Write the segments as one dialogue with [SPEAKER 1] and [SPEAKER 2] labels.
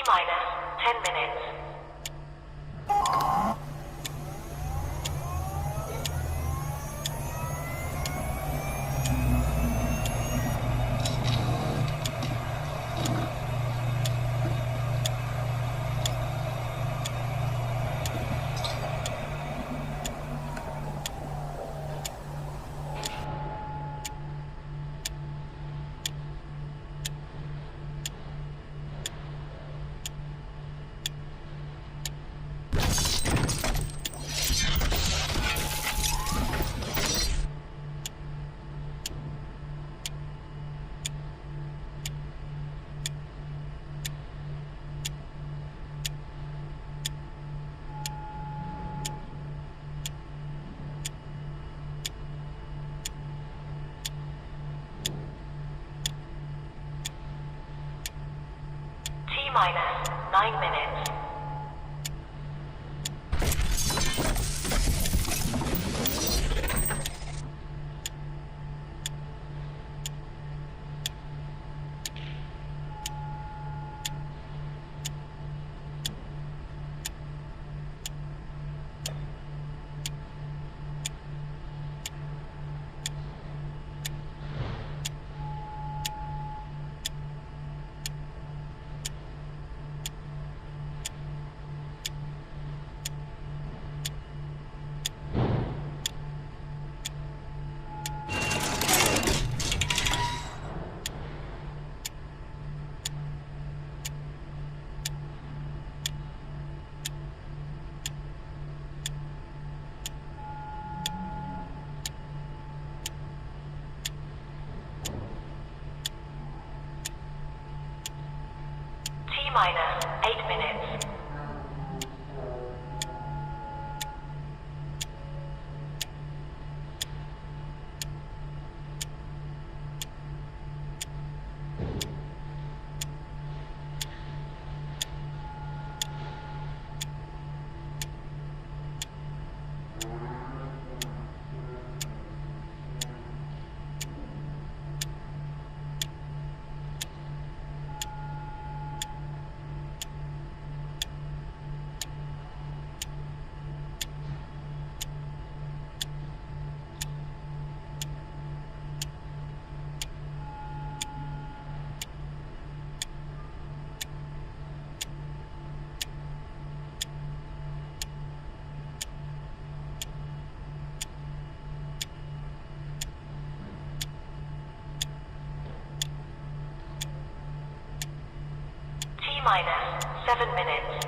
[SPEAKER 1] T-minus 10 minutes. T-minus 9 minutes. T-minus 8 minutes. T-minus 7 minutes.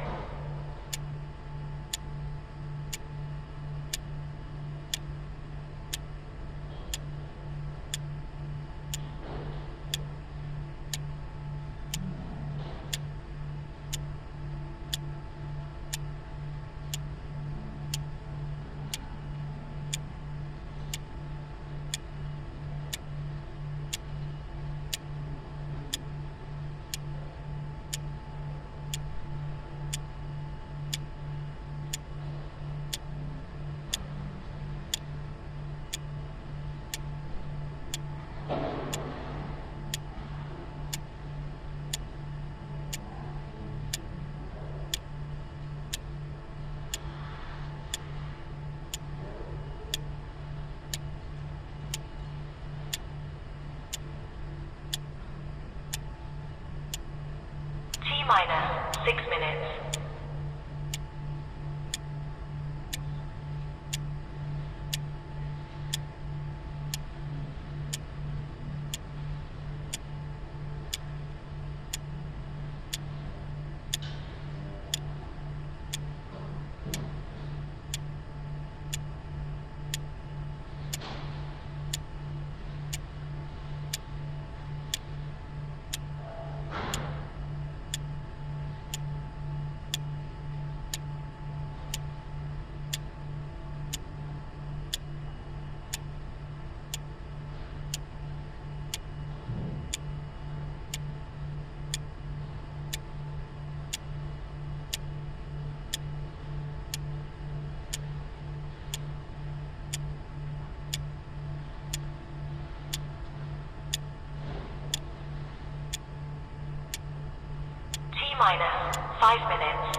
[SPEAKER 1] T-minus 5 minutes.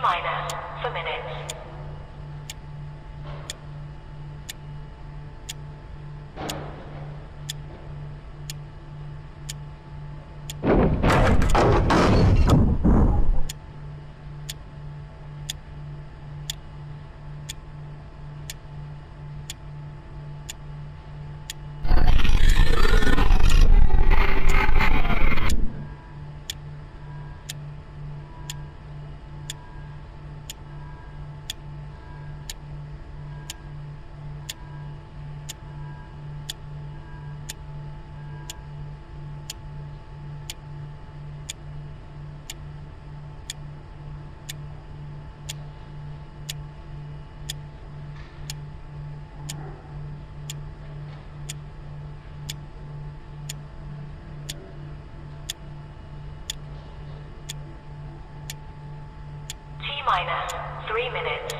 [SPEAKER 1] T-minus for minutes. T-minus 3 minutes.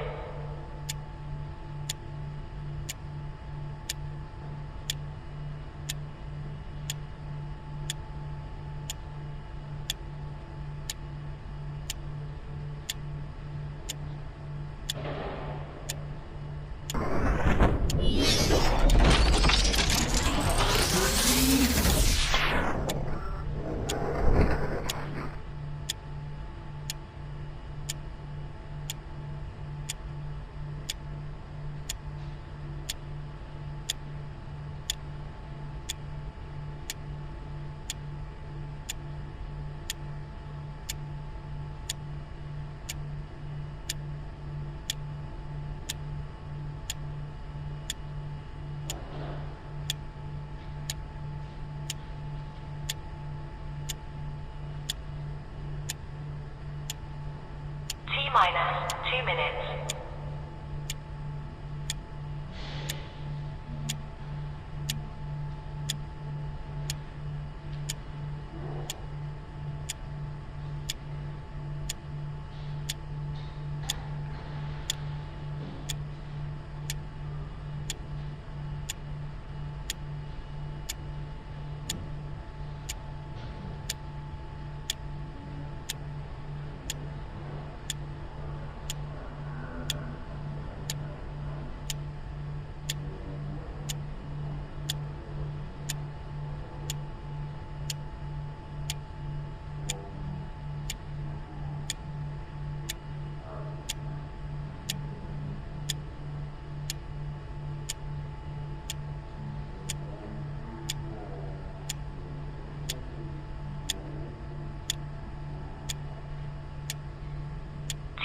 [SPEAKER 1] T-minus 2 minutes.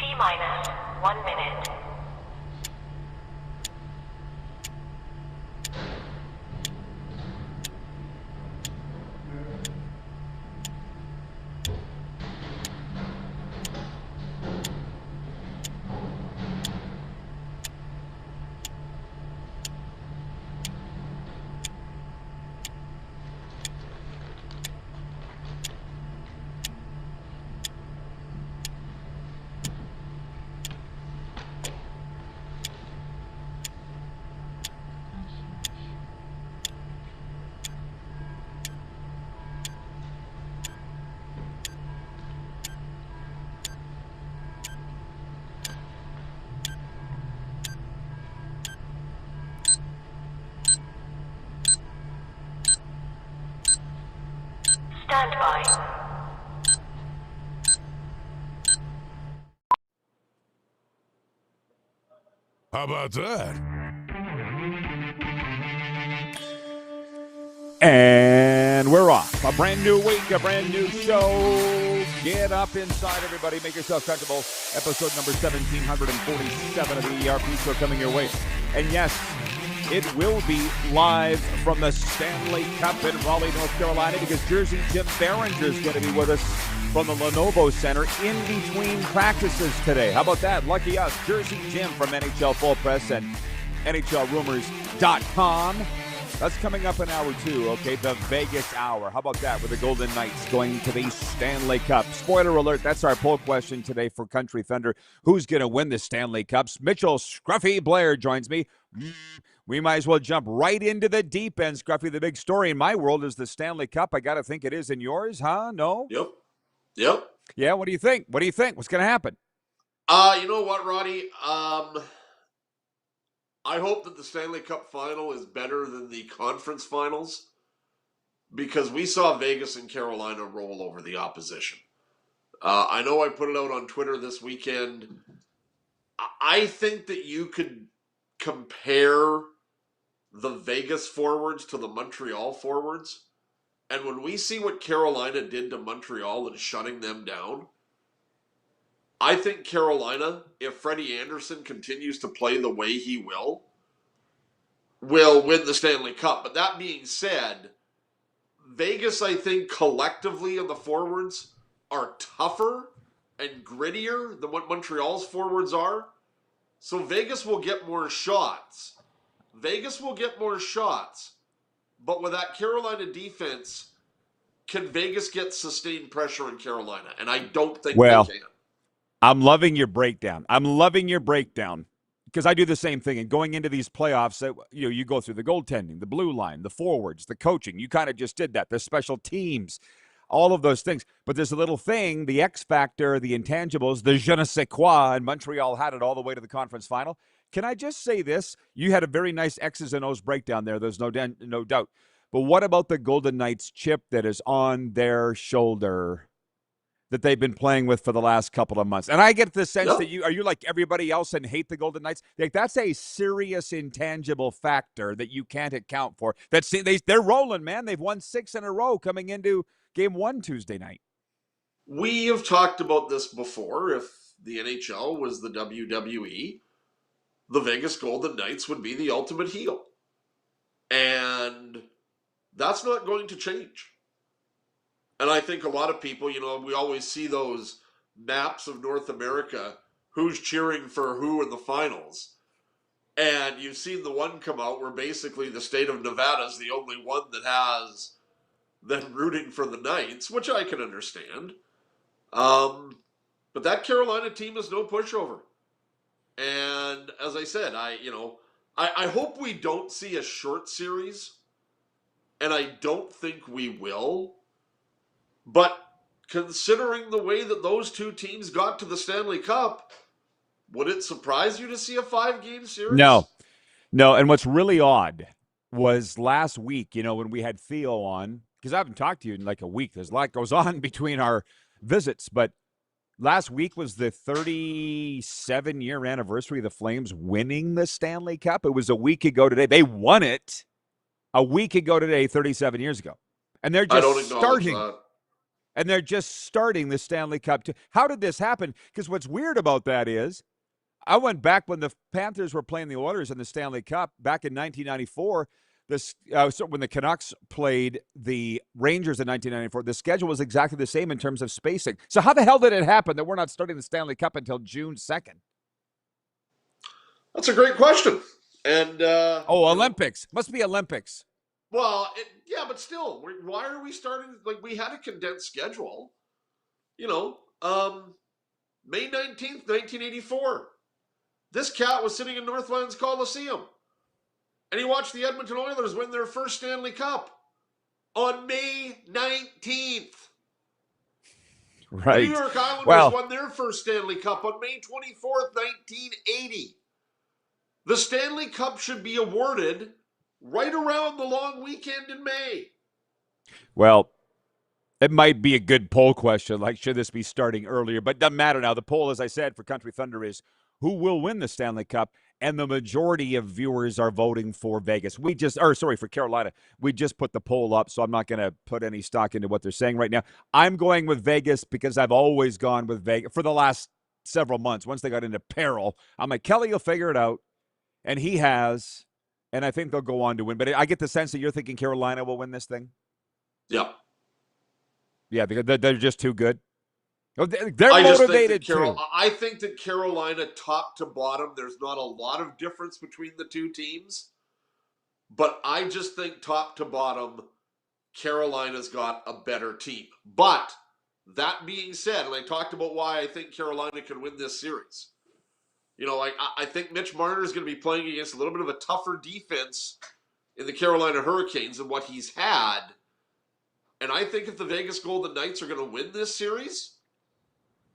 [SPEAKER 1] T-minus 1 minute. Stand by.
[SPEAKER 2] How about that?
[SPEAKER 3] And we're off. A brand new week, a brand new show. Get up inside, everybody. Make yourself comfortable. Episode number 1747 of the ERP show coming your way. And yes, it will be live from the Stanley Cup in Raleigh, North Carolina, because Jersey Jim Biringer is going to be with us from the Lenovo Center in between practices today. How about that? Lucky us. Jersey Jim from NHL Full Press and NHLRumors.com. That's coming up in hour 2, okay? The Vegas Hour. How about that with the Golden Knights going to the Stanley Cup? Spoiler alert, that's our poll question today for Country Thunder. Who's going to win the Stanley Cups? Mitchell Scruffy Blair joins me. We might as well jump right into the deep end, Scruffy. The big story in my world is the Stanley Cup. I got to think it is in yours, huh? No?
[SPEAKER 4] Yep.
[SPEAKER 3] Yeah, what do you think? What do you think? What's going to happen?
[SPEAKER 4] You know what, Roddy? I hope that the Stanley Cup Final is better than the conference finals, because we saw Vegas and Carolina roll over the opposition. I know I put it out on Twitter this weekend. I think that you could compare the Vegas forwards to the Montreal forwards. And when we see what Carolina did to Montreal and shutting them down, I think Carolina, if Freddie Anderson continues to play the way he will win the Stanley Cup. But that being said, Vegas, I think, collectively in the forwards are tougher and grittier than what Montreal's forwards are. So Vegas will get more shots. But with that Carolina defense, can Vegas get sustained pressure in Carolina? And I don't think they can.
[SPEAKER 3] I'm loving your breakdown. Because I do the same thing. And going into these playoffs, you go through the goaltending, the blue line, the forwards, the coaching. You kind of just did that. The special teams, all of those things. But there's a little thing, the X factor, the intangibles, the je ne sais quoi, and Montreal had it all the way to the conference final. Can I just say this? You had a very nice X's and O's breakdown there. There's no doubt. But what about the Golden Knights chip that is on their shoulder that they've been playing with for the last couple of months? And I get the sense that are you like everybody else and hate the Golden Knights? Like, that's a serious intangible factor that you can't account for. They're rolling, man. They've won 6 in a row coming into Game 1 Tuesday night.
[SPEAKER 4] We have talked about this before. If the NHL was the WWE, the Vegas Golden Knights would be the ultimate heel. And that's not going to change. And I think a lot of people, we always see those maps of North America, who's cheering for who in the finals. And you've seen the one come out where basically the state of Nevada is the only one that has them rooting for the Knights, which I can understand. But that Carolina team is no pushover. And as I said, I hope we don't see a short series. And I don't think we will. But considering the way that those two teams got to the Stanley Cup, would it surprise you to see a 5-game series?
[SPEAKER 3] No. And what's really odd was last week, when we had Theo on, because I haven't talked to you in like a week. There's a lot goes on between our visits. But last week was the 37-year anniversary of the Flames winning the Stanley Cup. It was a week ago today. They won it a week ago today, 37 years ago. And they're just starting. And they're just starting the Stanley Cup. How did this happen? Because what's weird about that is I went back when the Panthers were playing the Oilers in the Stanley Cup back in 1994. When the Canucks played the Rangers in 1994, the schedule was exactly the same in terms of spacing. So how the hell did it happen that we're not starting the Stanley Cup until June 2nd?
[SPEAKER 4] That's a great question. And
[SPEAKER 3] Olympics. Must be Olympics.
[SPEAKER 4] Well, but still, why are we starting? Like, we had a condensed schedule. May 19th, 1984. This cat was sitting in Northlands Coliseum. And he watched the Edmonton Oilers win their first Stanley Cup on May 19th.
[SPEAKER 3] Right.
[SPEAKER 4] The New York Islanders won their first Stanley Cup on May 24th, 1980. The Stanley Cup should be awarded right around the long weekend in May.
[SPEAKER 3] Well, it might be a good poll question, like should this be starting earlier, but it doesn't matter now. The poll, as I said, for Country Thunder is who will win the Stanley Cup, and the majority of viewers are voting for Vegas. For Carolina. We just put the poll up, so I'm not going to put any stock into what they're saying right now. I'm going with Vegas because I've always gone with Vegas for the last several months. Once they got into peril, I'm like, Kelly will figure it out, and he has, and I think they'll go on to win. But I get the sense that you're thinking Carolina will win this thing.
[SPEAKER 4] Yeah.
[SPEAKER 3] Yeah, because they're just too good. They're motivated too.
[SPEAKER 4] I think that Carolina, top to bottom, there's not a lot of difference between the two teams. But I just think top to bottom, Carolina's got a better team. But that being said, and I talked about why I think Carolina can win this series. I think Mitch Marner is going to be playing against a little bit of a tougher defense in the Carolina Hurricanes than what he's had. And I think if the Vegas Golden Knights are going to win this series,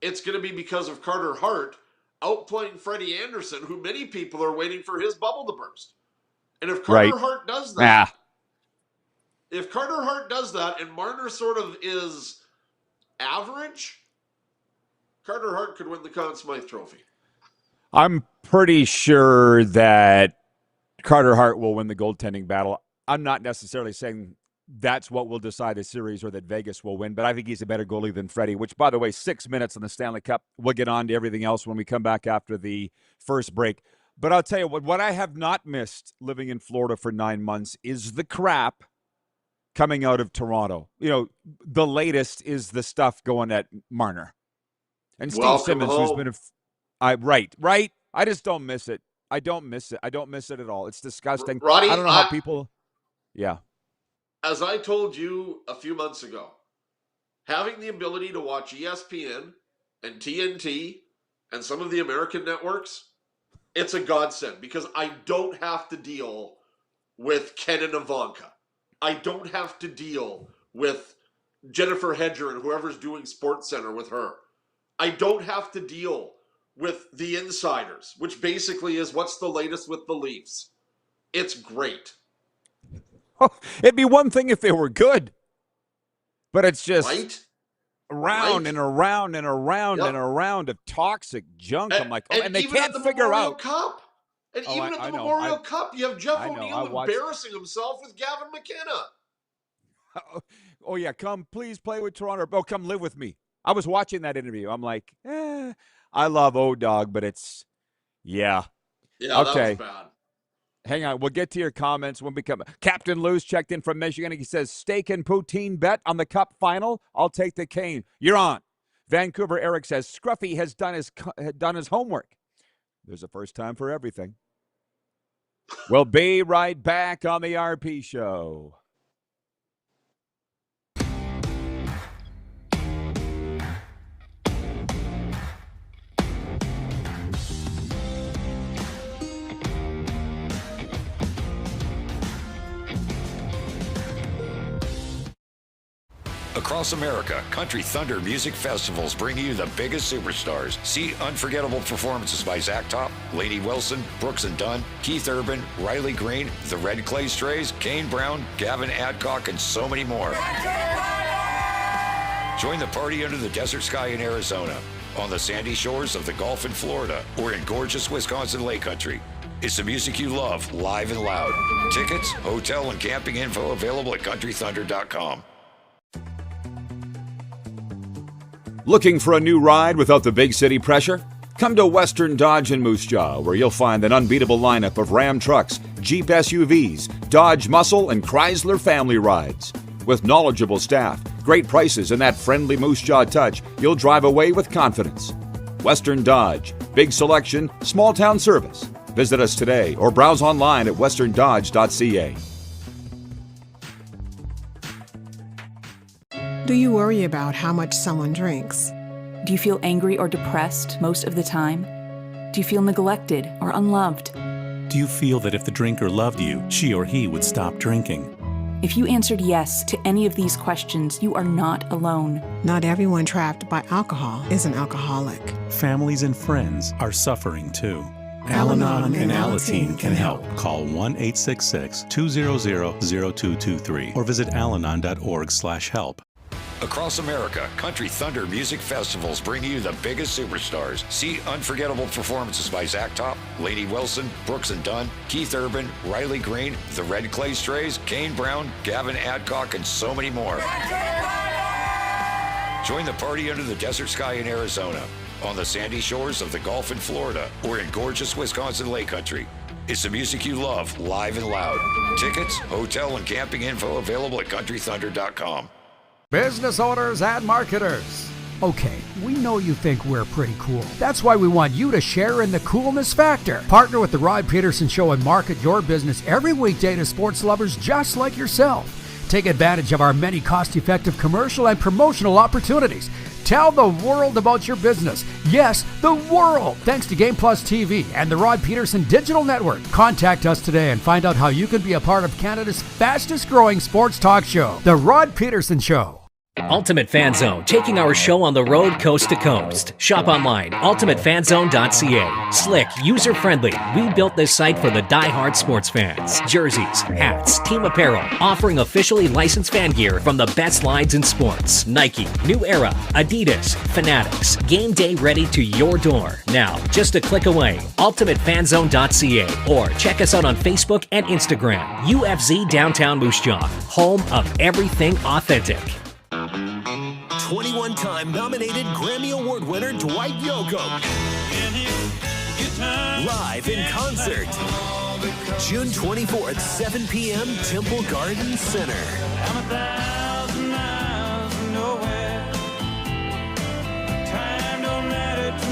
[SPEAKER 4] it's going to be because of Carter Hart outplaying Freddie Anderson, who many people are waiting for his bubble to burst. And if Carter Hart does that, if Carter Hart does that and Marner sort of is average, Carter Hart could win the Conn Smythe Trophy.
[SPEAKER 3] I'm pretty sure that Carter Hart will win the goaltending battle. I'm not necessarily saying that's what will decide the series or that Vegas will win, but I think he's a better goalie than Freddie, which, by the way, 6 minutes in the Stanley Cup. We'll get on to everything else when we come back after the first break. But I'll tell you what I have not missed living in Florida for 9 months is the crap coming out of Toronto. The latest is the stuff going at Marner. And Steve Simmons, who's been right. I just don't miss it. I don't miss it. I don't miss it at all. It's disgusting.
[SPEAKER 4] Roddy,
[SPEAKER 3] I don't know how people... Yeah.
[SPEAKER 4] As I told you a few months ago, having the ability to watch ESPN and TNT and some of the American networks, it's a godsend because I don't have to deal with Ken and Ivanka. I don't have to deal with Jennifer Hedger and whoever's doing SportsCenter with her. I don't have to deal with the insiders, which basically is what's the latest with the Leafs. It's great.
[SPEAKER 3] Oh, it'd be one thing if they were good, but it's just around and around and around and around of toxic junk. I'm like, and they can't figure out.
[SPEAKER 4] Cup. And even at the Memorial Cup, you have Jeff O'Neill embarrassing himself with Gavin McKenna.
[SPEAKER 3] Oh, yeah, please play with Toronto. Oh, come live with me. I was watching that interview. I'm like, I love O-Dog, but it's,
[SPEAKER 4] Yeah,
[SPEAKER 3] okay.
[SPEAKER 4] That was bad.
[SPEAKER 3] Hang on. We'll get to your comments when we come. Captain Lou's checked in from Michigan. He says, steak and poutine bet on the Cup final. I'll take the cane. You're on. Vancouver Eric says, Scruffy has done his homework. There's a first time for everything. We'll be right back on the RP Show.
[SPEAKER 2] Across America, Country Thunder Music Festivals bring you the biggest superstars. See unforgettable performances by Zach Top, Lady Wilson, Brooks and Dunn, Keith Urban, Riley Green, the Red Clay Strays, Kane Brown, Gavin Adcock, and so many more. Join the party under the desert sky in Arizona, on the sandy shores of the Gulf in Florida, or in gorgeous Wisconsin Lake Country. It's the music you love, live and loud. Tickets, hotel, and camping info available at countrythunder.com.
[SPEAKER 3] Looking for a new ride without the big city pressure? Come to Western Dodge in Moose Jaw, where you'll find an unbeatable lineup of Ram trucks, Jeep SUVs, Dodge Muscle, and Chrysler family rides. With knowledgeable staff, great prices, and that friendly Moose Jaw touch, you'll drive away with confidence. Western Dodge. Big selection, small town service. Visit us today or browse online at westerndodge.ca.
[SPEAKER 5] Do you worry about how much someone drinks?
[SPEAKER 6] Do you feel angry or depressed most of the time? Do you feel neglected or unloved?
[SPEAKER 7] Do you feel that if the drinker loved you, she or he would stop drinking?
[SPEAKER 6] If you answered yes to any of these questions, you are not alone.
[SPEAKER 5] Not everyone trapped by alcohol is an alcoholic.
[SPEAKER 7] Families and friends are suffering too.
[SPEAKER 5] Al-Anon and Alateen can help.
[SPEAKER 7] Call 1-866-200-0223 or visit alanon.org/help.
[SPEAKER 2] Across America, Country Thunder Music Festivals bring you the biggest superstars. See unforgettable performances by Zach Top, Lainey Wilson, Brooks and Dunn, Keith Urban, Riley Green, the Red Clay Strays, Kane Brown, Gavin Adcock, and so many more. Join the party under the desert sky in Arizona, on the sandy shores of the Gulf in Florida, or in gorgeous Wisconsin Lake Country. It's the music you love, live and loud. Tickets, hotel, and camping info available at countrythunder.com.
[SPEAKER 8] Business owners and marketers. Okay, we know you think we're pretty cool. That's why we want you to share in the coolness factor. Partner with the Rod Pedersen Show and market your business every weekday to sports lovers just like yourself. Take advantage of our many cost-effective commercial and promotional opportunities. Tell the world about your business. Yes, the world. Thanks to Game Plus TV and the Rod Pedersen Digital Network. Contact us today and find out how you can be a part of Canada's fastest growing sports talk show, The Rod Pedersen Show.
[SPEAKER 9] Ultimate Fan Zone, taking our show on the road coast to coast. Shop online, ultimatefanzone.ca. Slick, user-friendly. We built this site for the die-hard sports fans. Jerseys, hats, team apparel, offering officially licensed fan gear from the best lines in sports. Nike, New Era, Adidas, Fanatics. Game day ready to your door. Now, just a click away. ultimatefanzone.ca or check us out on Facebook and Instagram. UFZ Downtown Moose Jaw, home of everything authentic.
[SPEAKER 10] 21-time nominated Grammy Award winner Dwight Yoakam. Live in concert. June 24th, 7 p.m., Temple Garden Center.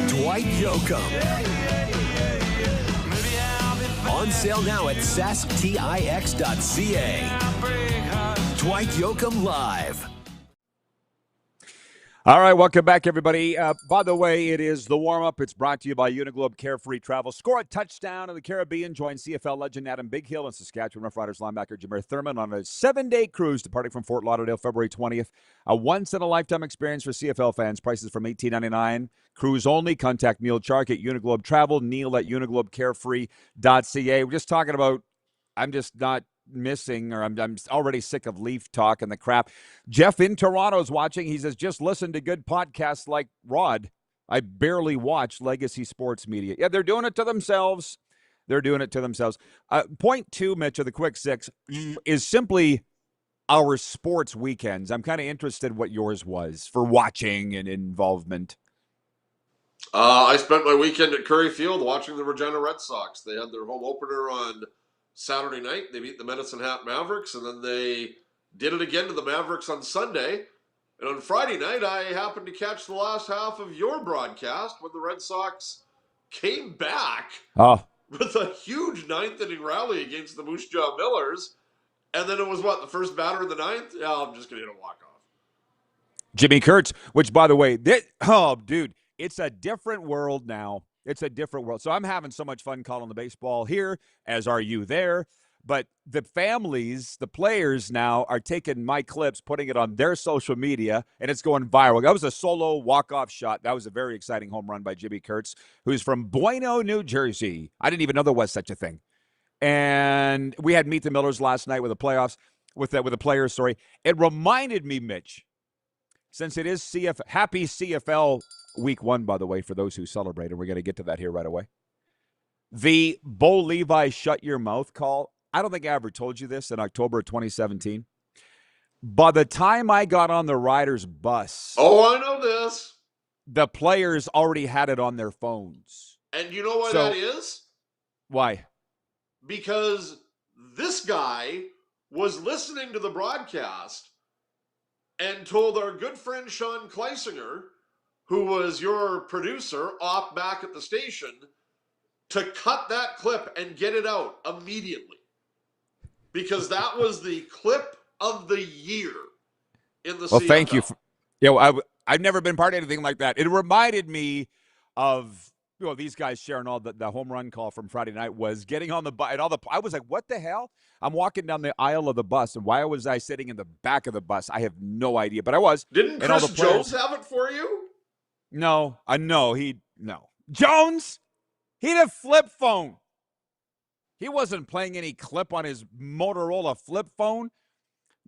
[SPEAKER 10] Dwight Yoakam. On sale now at sasktix.ca. Dwight Yoakam Live.
[SPEAKER 3] All right, welcome back, everybody. By the way, it is the warm-up. It's brought to you by Uniglobe Carefree Travel. Score a touchdown in the Caribbean. Join CFL legend Adam Bighill and Saskatchewan Roughriders linebacker Jameer Thurman on a 7-day cruise departing from Fort Lauderdale February 20th. A once-in-a-lifetime experience for CFL fans. Prices from $18.99. Cruise only. Contact Neil Chark at Uniglobe Travel. Neil at uniglobecarefree.ca. We're just talking about, I'm just not missing, or I'm already sick of Leaf talk and the crap. Jeff in Toronto is watching. He says, just listen to good podcasts like Rod. I barely watch legacy sports media. Yeah, they're doing it to themselves. They're doing it to themselves. Point two, Mitch, of the quick six is simply our sports weekends. I'm kind of interested what yours was for watching and involvement.
[SPEAKER 4] I spent my weekend at Curry Field watching the Regina Red Sox. They had their home opener on Saturday night. They beat the Medicine Hat Mavericks, and then they did it again to the Mavericks on Sunday. And on Friday night, I happened to catch the last half of your broadcast when the Red Sox came back with a huge ninth-inning rally against the Moose Jaw Millers. And then it was, the first batter in the ninth? Yeah, I'm just going to hit a walk-off.
[SPEAKER 3] Jimmy Kurtz, which, by the way, dude, it's a different world now. It's a different world. So I'm having so much fun calling the baseball here, as are you there. But the families, the players now are taking my clips, putting it on their social media, and it's going viral. That was a solo walk-off shot. That was a very exciting home run by Jimmy Kurtz, who's from Bueno, New Jersey. I didn't even know there was such a thing. And we had Meet the Millers last night with the playoffs, with the players, sorry. It reminded me, Mitch, since it is happy CFL Week 1, by the way, for those who celebrate, and we're going to get to that here right away. The Bo Levi shut your mouth call, I don't think I ever told you this in October of 2017. By the time I got on the Riders bus.
[SPEAKER 4] Oh, I know this.
[SPEAKER 3] The players already had it on their phones.
[SPEAKER 4] And you know why that is?
[SPEAKER 3] Why?
[SPEAKER 4] Because this guy was listening to the broadcast and told our good friend Sean Kleisinger, who was your producer off back at the station, to cut that clip and get it out immediately. Because that was the clip of the year in the CFL.
[SPEAKER 3] Well, thank you. I've never been part of anything like that. It reminded me of these guys sharing all the home run call from Friday night was getting on the bus. And I was like, what the hell? I'm walking down the aisle of the bus, and why was I sitting in the back of the bus? I have no idea, but I was.
[SPEAKER 4] Didn't Chris Jones have it for you?
[SPEAKER 3] No. Jones? He had a flip phone. He wasn't playing any clip on his Motorola flip phone.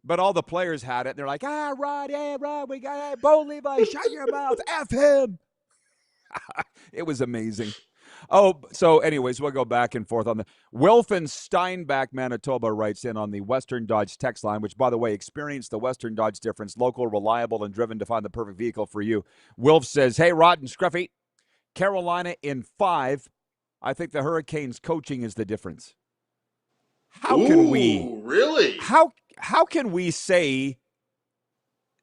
[SPEAKER 3] But all the players had it. They're like, Rod, hey, Rod, we got it. Bo Levi, shut your mouth. F him. It was amazing. Oh, so anyways, we'll go back and forth on the Wilfin Steinbach, Manitoba writes in on the Western Dodge text line, which, by the way, experience the Western Dodge difference, local, reliable, and driven to find the perfect vehicle for you. Wilf says, hey, Rod and Scruffy, Carolina in 5. I think the Hurricanes coaching is the difference. How can we
[SPEAKER 4] really?
[SPEAKER 3] How can we say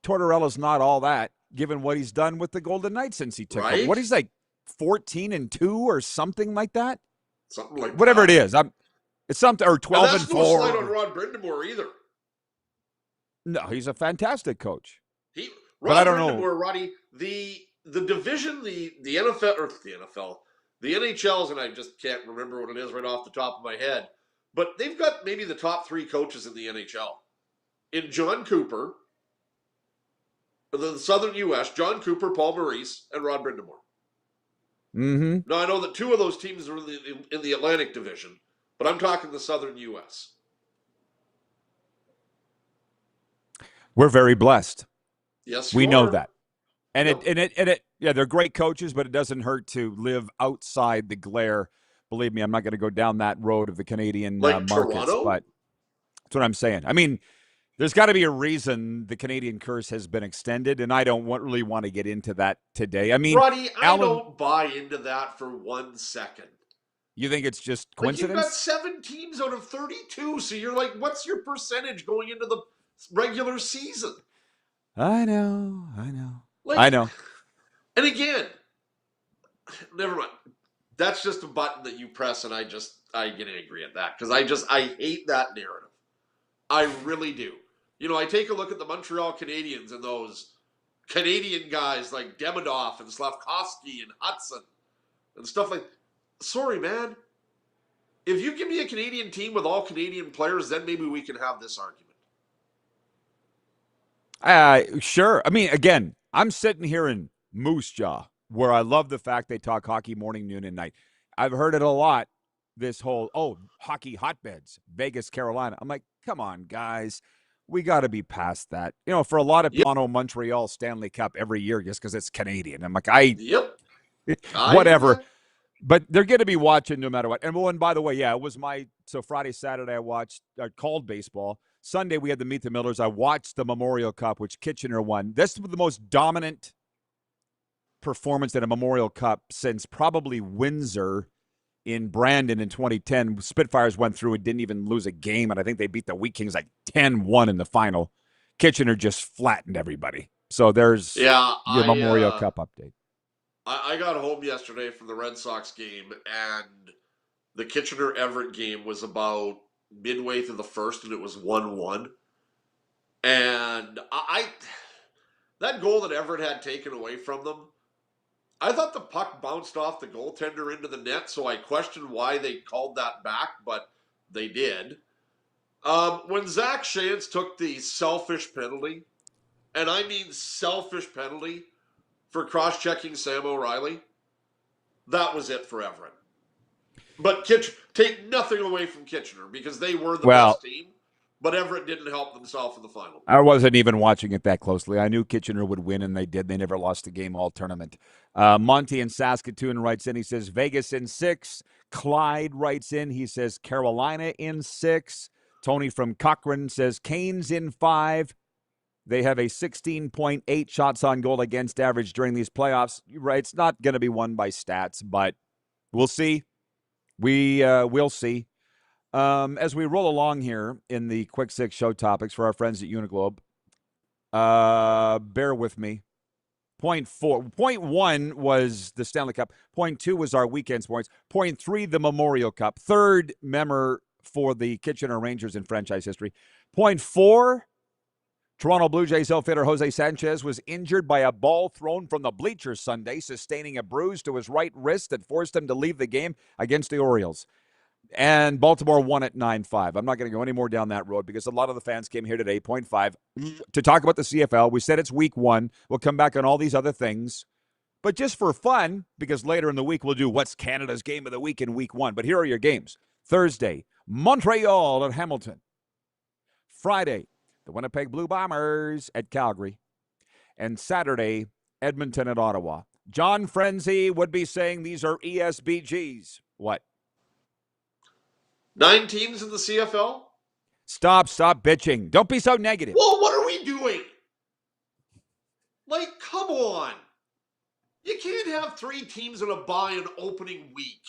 [SPEAKER 3] Tortorella's not all that, given what he's done with the Golden Knights since he took over? What he's like 14-2 or something like that?
[SPEAKER 4] Something like
[SPEAKER 3] whatever
[SPEAKER 4] that.
[SPEAKER 3] it is. It's something, or 12-4.
[SPEAKER 4] That's no slight on Rod Brindamore either.
[SPEAKER 3] No, he's a fantastic coach.
[SPEAKER 4] Rod Brindamore, Roddy, the division, the NFL, or the NFL, the NHL's, and I just can't remember what it is right off the top of my head, but they've got maybe the top 3 coaches in the NHL. In John Cooper, the Southern U.S., John Cooper, Paul Maurice, and Rod Brindamore.
[SPEAKER 3] Mm-hmm.
[SPEAKER 4] Now, I know that 2 of those teams are in the Atlantic Division, but I'm talking the Southern U.S.
[SPEAKER 3] We're very blessed.
[SPEAKER 4] Yes,
[SPEAKER 3] we
[SPEAKER 4] are.
[SPEAKER 3] know that. And it, they're great coaches, but it doesn't hurt to live outside the glare. Believe me, I'm not going to go down that road of the Canadian markets,
[SPEAKER 4] Toronto?
[SPEAKER 3] but that's what I'm saying. I mean, there's got to be a reason the Canadian curse has been extended, and I don't really want to get into that today. I mean,
[SPEAKER 4] Roddy, I don't buy into that for 1 second.
[SPEAKER 3] You think it's just coincidence?
[SPEAKER 4] You've got 7 teams out of 32, so you're like, what's your percentage going into the regular season?
[SPEAKER 3] I know.
[SPEAKER 4] I know. And again, never mind. That's just a button that you press, and I get angry at that because I hate that narrative. I really do. You know, I take a look at the Montreal Canadiens and those Canadian guys like Demidov and Slavkovsky and Hudson and stuff like. Sorry, man. If you give me a Canadian team with all Canadian players, then maybe we can have this argument.
[SPEAKER 3] Sure. I mean, again, I'm sitting here in Moose Jaw, where I love the fact they talk hockey morning, noon, and night. I've heard it a lot, this whole, hockey hotbeds, Vegas, Carolina. I'm like, come on, guys. We got to be past that. You know, for a lot of Toronto, Montreal, Stanley Cup every year just because it's Canadian. I'm like, whatever. But they're going to be watching no matter what. And by the way, it was so Friday, Saturday, I called baseball. Sunday, we had the Meet the Millers. I watched the Memorial Cup, which Kitchener won. This was the most dominant performance in a Memorial Cup since probably Windsor in Brandon in 2010. Spitfires went through and didn't even lose a game, and I think they beat the Wheat Kings like 10-1 in the final. Kitchener just flattened everybody. So there's your Memorial Cup update.
[SPEAKER 4] I got home yesterday from the Red Sox game, and the Kitchener-Everett game was about midway through the first, and it was 1-1. And that goal that Everett had taken away from them, I thought the puck bounced off the goaltender into the net, so I questioned why they called that back, but they did. When Zach Shantz took the selfish penalty, and I mean selfish penalty, for cross-checking Sam O'Reilly, that was it for Everett. But take nothing away from Kitchener because they were the best team, but Everett didn't help themselves in the final.
[SPEAKER 3] I wasn't even watching it that closely. I knew Kitchener would win, and they did. They never lost a game all tournament. Monty in Saskatoon writes in. He says, Vegas in 6. Clyde writes in. He says, Carolina in 6. Tony from Cochrane says, Canes in 5. They have a 16.8 shots on goal against average during these playoffs. Right, it's not going to be won by stats, but we'll see. We'll see. As we roll along here in the Quick Six show topics for our friends at Uniglobe, bear with me. Point 1 was the Stanley Cup. Point 2 was our weekend sports. Point 3, the Memorial Cup. Third member for the Kitchener Rangers in franchise history. Point 4, Toronto Blue Jays outfitter Jose Sanchez was injured by a ball thrown from the bleachers Sunday, sustaining a bruise to his right wrist that forced him to leave the game against the Orioles. And Baltimore won at 9-5. I'm not going to go any more down that road because a lot of the fans came here today, 0.5, to talk about the CFL. We said it's week 1. We'll come back on all these other things. But just for fun, because later in the week we'll do what's Canada's game of the week in week 1. But here are your games. Thursday, Montreal at Hamilton. Friday, the Winnipeg Blue Bombers at Calgary. And Saturday, Edmonton at Ottawa. John Frenzy would be saying these are ESBGs. What?
[SPEAKER 4] 9 teams in the CFL?
[SPEAKER 3] Stop bitching. Don't be so negative.
[SPEAKER 4] Well, what are we doing? Like, come on. You can't have 3 teams in a bye in opening week.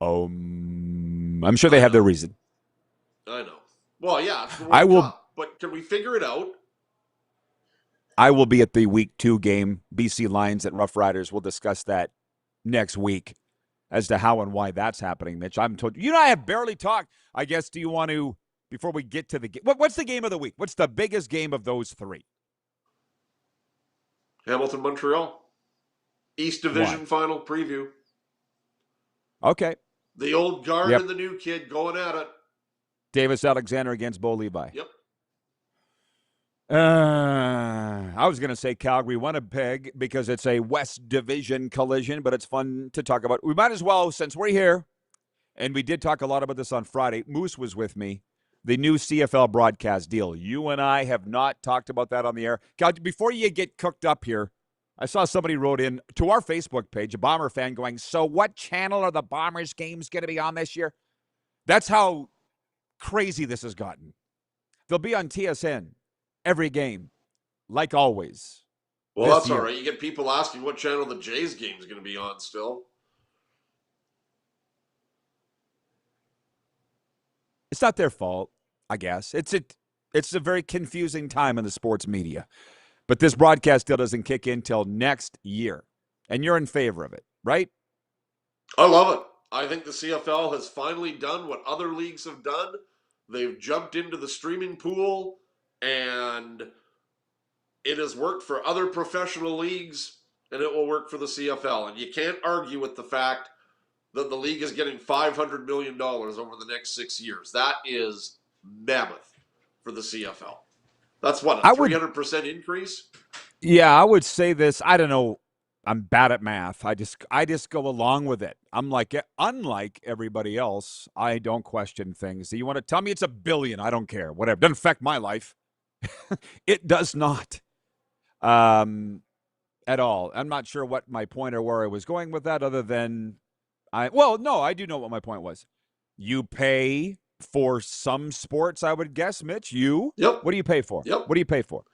[SPEAKER 3] I'm sure they have their reason.
[SPEAKER 4] I know. Well, yeah, it's the World
[SPEAKER 3] I will.
[SPEAKER 4] Cup, but can we figure it out?
[SPEAKER 3] I will be at the Week 2 game, BC Lions at Rough Riders. We'll discuss that next week as to how and why that's happening, Mitch. I'm told you and I have barely talked. I guess, do you want to, before we get to the game, what's the game of the week? What's the biggest game of those 3?
[SPEAKER 4] Hamilton, Montreal. East Division final preview.
[SPEAKER 3] Okay.
[SPEAKER 4] The old guard and the new kid going at it.
[SPEAKER 3] Davis Alexander against Bo Levi.
[SPEAKER 4] Yep.
[SPEAKER 3] I was going to say Calgary Winnipeg because it's a West Division collision, but it's fun to talk about. We might as well, since we're here, and we did talk a lot about this on Friday. Moose was with me. The new CFL broadcast deal. You and I have not talked about that on the air. God, before you get cooked up here, I saw somebody wrote in to our Facebook page, a Bomber fan, going, so what channel are the Bombers games going to be on this year? That's how crazy this has gotten. They'll be on TSN every game, like always.
[SPEAKER 4] Well, that's all right. You get people asking what channel the Jays game is going to be on still.
[SPEAKER 3] It's not their fault, I guess. It's a very confusing time in the sports media. But this broadcast deal doesn't kick in till next year. And you're in favor of it, right?
[SPEAKER 4] I love it. I think the CFL has finally done what other leagues have done. They've jumped into the streaming pool, and it has worked for other professional leagues, and it will work for the CFL. And you can't argue with the fact that the league is getting $500 million over the next 6 years. That is mammoth for the CFL. That's what, a 300% increase?
[SPEAKER 3] Yeah, I would say this. I don't know. I'm bad at math. I just go along with it. I'm like, unlike everybody else, I don't question things. You want to tell me it's $1 billion? I don't care. Whatever. It doesn't affect my life. It does not. At all. I'm not sure what my point or where I was going with that other than I do know what my point was. You pay for some sports, I would guess, Mitch. You?
[SPEAKER 4] Yep.
[SPEAKER 3] What do you pay for?
[SPEAKER 4] Yep.
[SPEAKER 3] What do you pay for?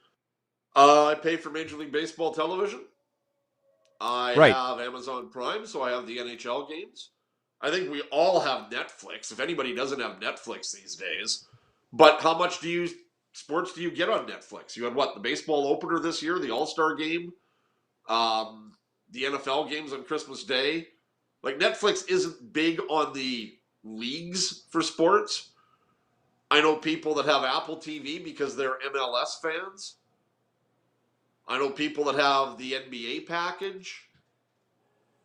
[SPEAKER 4] I pay for Major League Baseball television. I have Amazon Prime, so I have the NHL games. I think we all have Netflix, if anybody doesn't have Netflix these days. But how much sports do you get on Netflix? You had what? The baseball opener this year, the All-Star game, the NFL games on Christmas Day. Like, Netflix isn't big on the leagues for sports. I know people that have Apple TV because they're MLS fans. I know people that have the NBA package.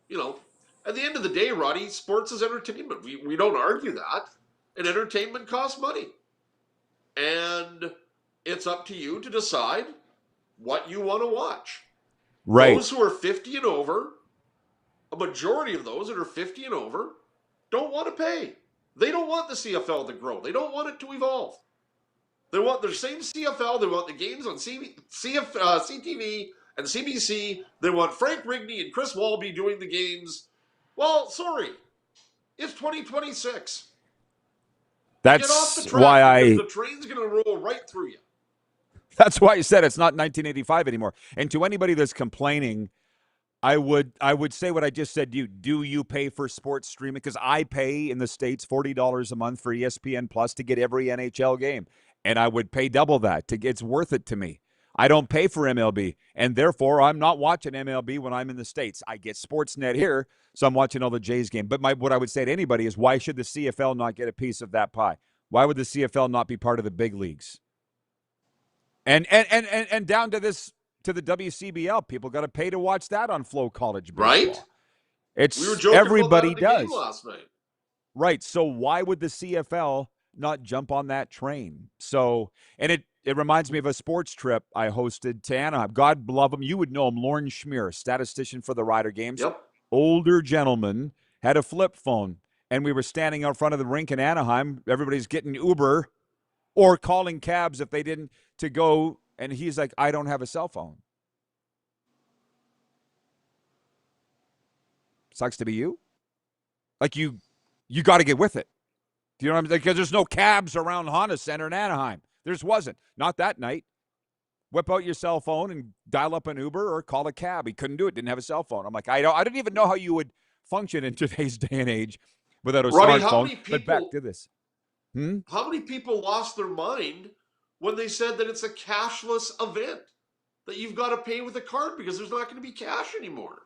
[SPEAKER 4] You know, at the end of the day, Roddy, sports is entertainment. We don't argue that. And entertainment costs money. And it's up to you to decide what you want to watch.
[SPEAKER 3] Right.
[SPEAKER 4] Those who are 50 and over, a majority of those that are 50 and over, don't want to pay. They don't want the CFL to grow. They don't want it to evolve. They want their same CFL. They want the games on CTV and CBC. They want Frank Rigney and Chris Walby doing the games. Well, sorry. It's 2026.
[SPEAKER 3] That's
[SPEAKER 4] Get off the track
[SPEAKER 3] why
[SPEAKER 4] because the train's going to roll right through you.
[SPEAKER 3] That's why I said it's not 1985 anymore. And to anybody that's complaining, I would say what I just said to you. Do you pay for sports streaming? Because I pay in the States $40 a month for ESPN Plus to get every NHL game. And I would pay double that. It's worth it to me. I don't pay for MLB, and therefore I'm not watching MLB when I'm in the States. I get Sportsnet here, so I'm watching all the Jays game. But what I would say to anybody is, why should the CFL not get a piece of that pie? Why would the CFL not be part of the big leagues? And down to the WCBL, people got to pay to watch that on Flow College baseball.
[SPEAKER 4] Right?
[SPEAKER 3] It's
[SPEAKER 4] we were joking
[SPEAKER 3] everybody
[SPEAKER 4] about that in the
[SPEAKER 3] does
[SPEAKER 4] game last night.
[SPEAKER 3] Right. So why would the CFL not jump on that train? So, and it reminds me of a sports trip I hosted to Anaheim. God love him. You would know him, Lauren Schmier, statistician for the Rider games.
[SPEAKER 4] Yep.
[SPEAKER 3] Older gentleman, had a flip phone, and we were standing out front of the rink in Anaheim. Everybody's getting Uber or calling cabs if they didn't to go, and he's like, I don't have a cell phone. Sucks to be you. Like, you got to get with it. Do you know what I'm saying? Because there's no cabs around Honda Center in Anaheim. There just wasn't. Not that night. Whip out your cell phone and dial up an Uber or call a cab. He couldn't do it. Didn't have a cell phone. I'm like, I didn't even know how you would function in today's day and age without a smartphone. But back to this.
[SPEAKER 4] How many people lost their mind when they said that it's a cashless event, that you've got to pay with a card because there's not going to be cash anymore?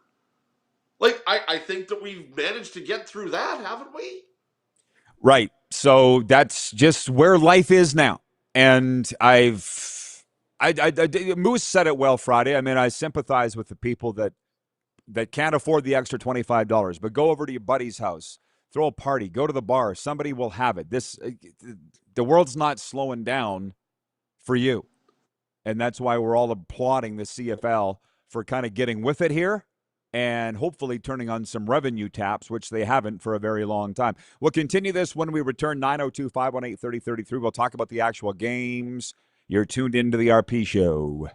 [SPEAKER 4] Like, I think that we've managed to get through that, haven't we?
[SPEAKER 3] Right. So that's just where life is now. And Moose said it well Friday. I mean, I sympathize with the people that can't afford the extra $25, but go over to your buddy's house, throw a party, go to the bar. Somebody will have it. The world's not slowing down for you. And that's why we're all applauding the CFL for kind of getting with it here and hopefully turning on some revenue taps, which they haven't for a very long time. We'll continue this when we return, 902-518-3033. We'll talk about the actual games. You're tuned into the RP Show.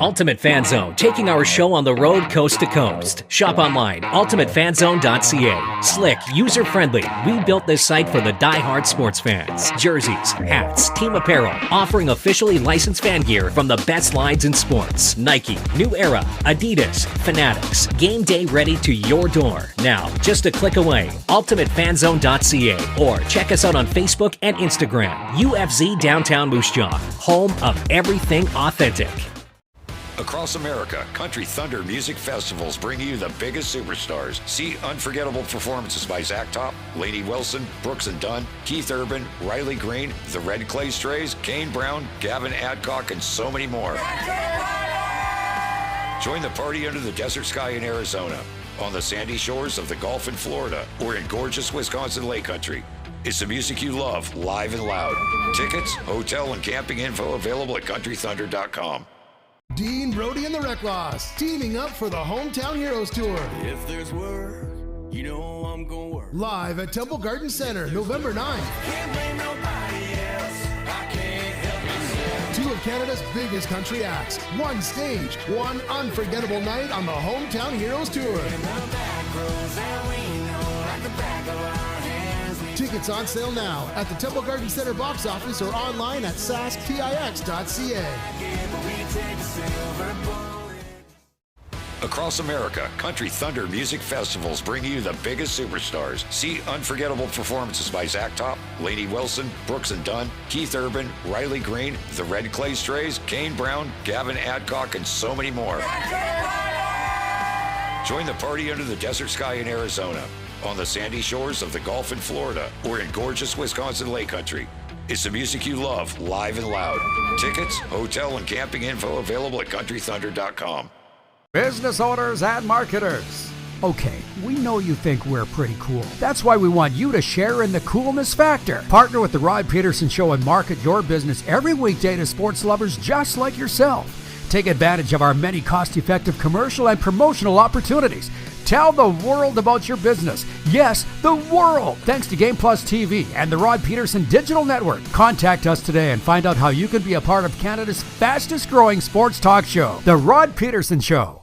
[SPEAKER 9] Ultimate Fan Zone, taking our show on the road coast to coast. Shop online, ultimatefanzone.ca. Slick, user-friendly. We built this site for the die-hard sports fans. Jerseys, hats, team apparel, offering officially licensed fan gear from the best lines in sports. Nike, New Era, Adidas, Fanatics. Game day ready to your door. Now, just a click away. ultimatefanzone.ca or check us out on Facebook and Instagram. UFZ Downtown Moose Jaw, home of everything authentic.
[SPEAKER 2] Across America, Country Thunder Music Festivals bring you the biggest superstars. See unforgettable performances by Zach Top, Lainey Wilson, Brooks and Dunn, Keith Urban, Riley Green, the Red Clay Strays, Kane Brown, Gavin Adcock, and so many more. Join the party under the desert sky in Arizona, on the sandy shores of the Gulf in Florida, or in gorgeous Wisconsin Lake Country. It's the music you love, live and loud. Tickets, hotel, and camping info available at countrythunder.com.
[SPEAKER 11] Dean, Brody, and the Recklaws teaming up for the Hometown Heroes Tour.
[SPEAKER 12] If there's work, you know I'm gonna work.
[SPEAKER 11] Live at Temple Garden Center, November 9th.
[SPEAKER 12] Can't blame nobody else. I can't help myself.
[SPEAKER 11] Two of Canada's biggest country acts. One stage, one unforgettable night on the Hometown Heroes Tour. Tickets on sale now at the Temple Garden Center box office or online at saskpix.ca.
[SPEAKER 2] Across America, Country Thunder Music Festivals bring you the biggest superstars. See unforgettable performances by Zach Top, Lainey Wilson, Brooks and Dunn, Keith Urban, Riley Green, the Red Clay Strays, Kane Brown, Gavin Adcock, and so many more. Join the party under the desert sky in Arizona, on the sandy shores of the Gulf in Florida, or in gorgeous Wisconsin Lake Country. It's the music you love, live and loud. Tickets, hotel, and camping info available at countrythunder.com.
[SPEAKER 8] Business owners and marketers. Okay, we know you think we're pretty cool. That's why we want you to share in the coolness factor. Partner with the Rod Pedersen Show and market your business every weekday to sports lovers just like yourself. Take advantage of our many cost-effective commercial and promotional opportunities. Tell the world about your business. Yes, the world. Thanks to Game Plus TV and the Rod Pedersen Digital Network. Contact us today and find out how you can be a part of Canada's fastest growing sports talk show, The Rod Pedersen Show.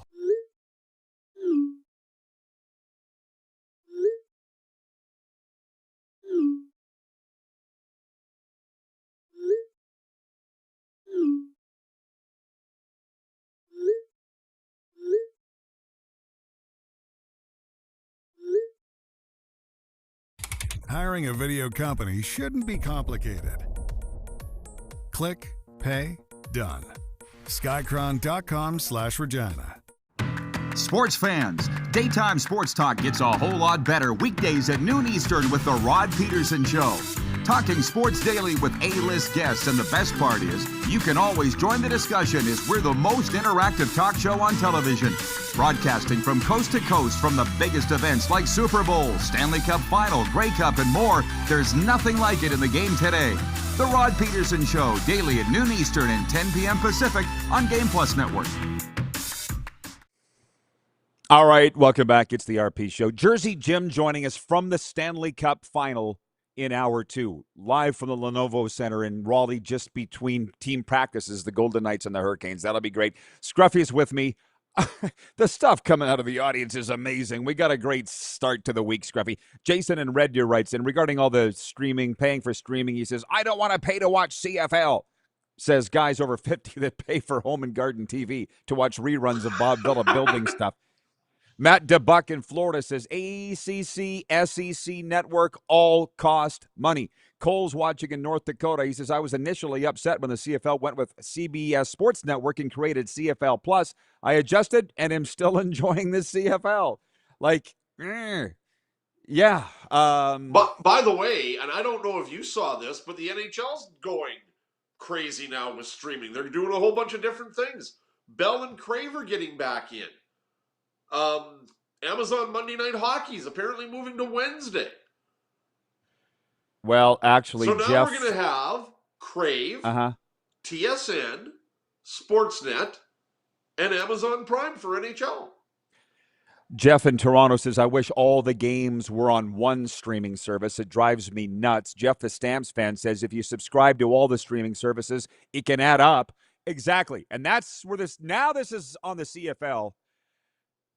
[SPEAKER 13] Hiring a video company shouldn't be complicated. Click, pay, done. Skycron.com/Regina.
[SPEAKER 14] Sports fans, daytime sports talk gets a whole lot better weekdays at noon Eastern with the Rod Pedersen Show. talking sports daily with A-list guests, and the best part is, you can always join the discussion as we're the most interactive talk show on television. Broadcasting from coast to coast from the biggest events like Super Bowl, Stanley Cup Final, Grey Cup, and more, there's nothing like it in the game today. The Rod Pedersen Show, daily at noon Eastern and 10 p.m. Pacific on Game Plus Network.
[SPEAKER 3] All right, welcome back. It's the RP Show. Jersey Jim joining us from the Stanley Cup Final in Hour 2, live from the Lenovo Center in Raleigh, just between team practices, the Golden Knights and the Hurricanes. That'll be great. Scruffy is with me. The stuff coming out of the audience is amazing. We got a great start to the week, Scruffy. Jason in Red Deer writes in regarding all the streaming, paying for streaming. He says, I don't want to pay to watch CFL. Says guys over 50 that pay for home and garden TV to watch reruns of Bob Villa building stuff. Matt DeBuck in Florida says ACC, SEC network all cost money. Cole's watching in North Dakota. He says, I was initially upset when the CFL went with CBS Sports Network and created CFL Plus. I adjusted and am still enjoying the CFL. Yeah.
[SPEAKER 4] But by the way, and I don't know if you saw this, but the NHL's going crazy now with streaming. They're doing a whole bunch of different things. Bell and Crave are getting back in. Amazon Monday Night Hockey is apparently moving to Wednesday.
[SPEAKER 3] Well, actually,
[SPEAKER 4] so now
[SPEAKER 3] Jeff,
[SPEAKER 4] we're going to have Crave, TSN, Sportsnet, and Amazon Prime for NHL.
[SPEAKER 3] Jeff in Toronto says, I wish all the games were on one streaming service. It drives me nuts. Jeff, the Stamps fan, says, if you subscribe to all the streaming services, it can add up. Exactly. And that's where this is on the CFL.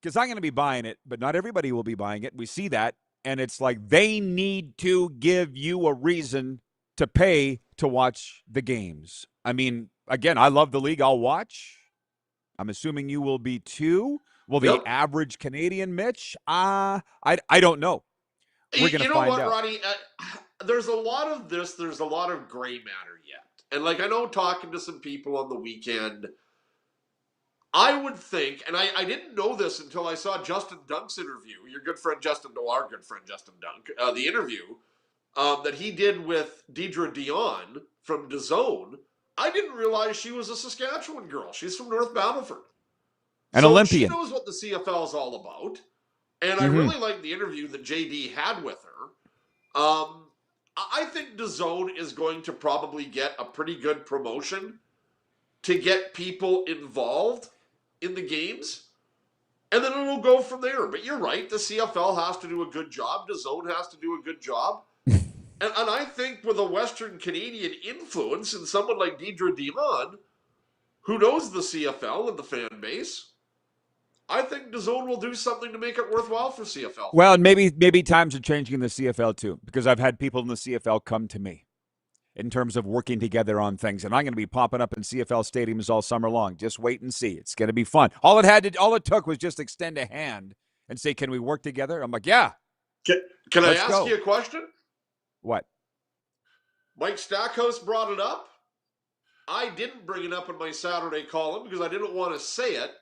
[SPEAKER 3] Because I'm going to be buying it, but not everybody will be buying it. We see that, and it's like they need to give you a reason to pay to watch the games. I mean, again, I love the league. I'll watch. I'm assuming you will be too. Will the average Canadian, Mitch? I don't know. We're going to find out. You know what,
[SPEAKER 4] Roddy? There's a lot of this. There's a lot of gray matter yet. And I know talking to some people on the weekend, I would think, and I didn't know this until I saw Justin Dunk's interview, your good friend Justin, our good friend Justin Dunk, the interview that he did with Deidre Dion from DAZN. I didn't realize she was a Saskatchewan girl. She's from North Battleford.
[SPEAKER 3] An Olympian.
[SPEAKER 4] She knows what the CFL is all about. And I really liked the interview that JD had with her. I think DAZN is going to probably get a pretty good promotion to get people involved in the games, and then it'll go from there. But you're right, the CFL has to do a good job. DAZN has to do a good job. and I think with a Western Canadian influence and someone like Deidre Dion, who knows the CFL and the fan base, I think DAZN will do something to make it worthwhile for CFL.
[SPEAKER 3] Well, and maybe times are changing in the CFL too, because I've had people in the CFL come to me in terms of working together on things. And I'm going to be popping up in CFL stadiums all summer long. Just wait and see. It's going to be fun. All it took was just extend a hand and say, can we work together? I'm like, yeah.
[SPEAKER 4] Can I ask you a question?
[SPEAKER 3] What?
[SPEAKER 4] Mike Stackhouse brought it up. I didn't bring it up in my Saturday column because I didn't want to say it.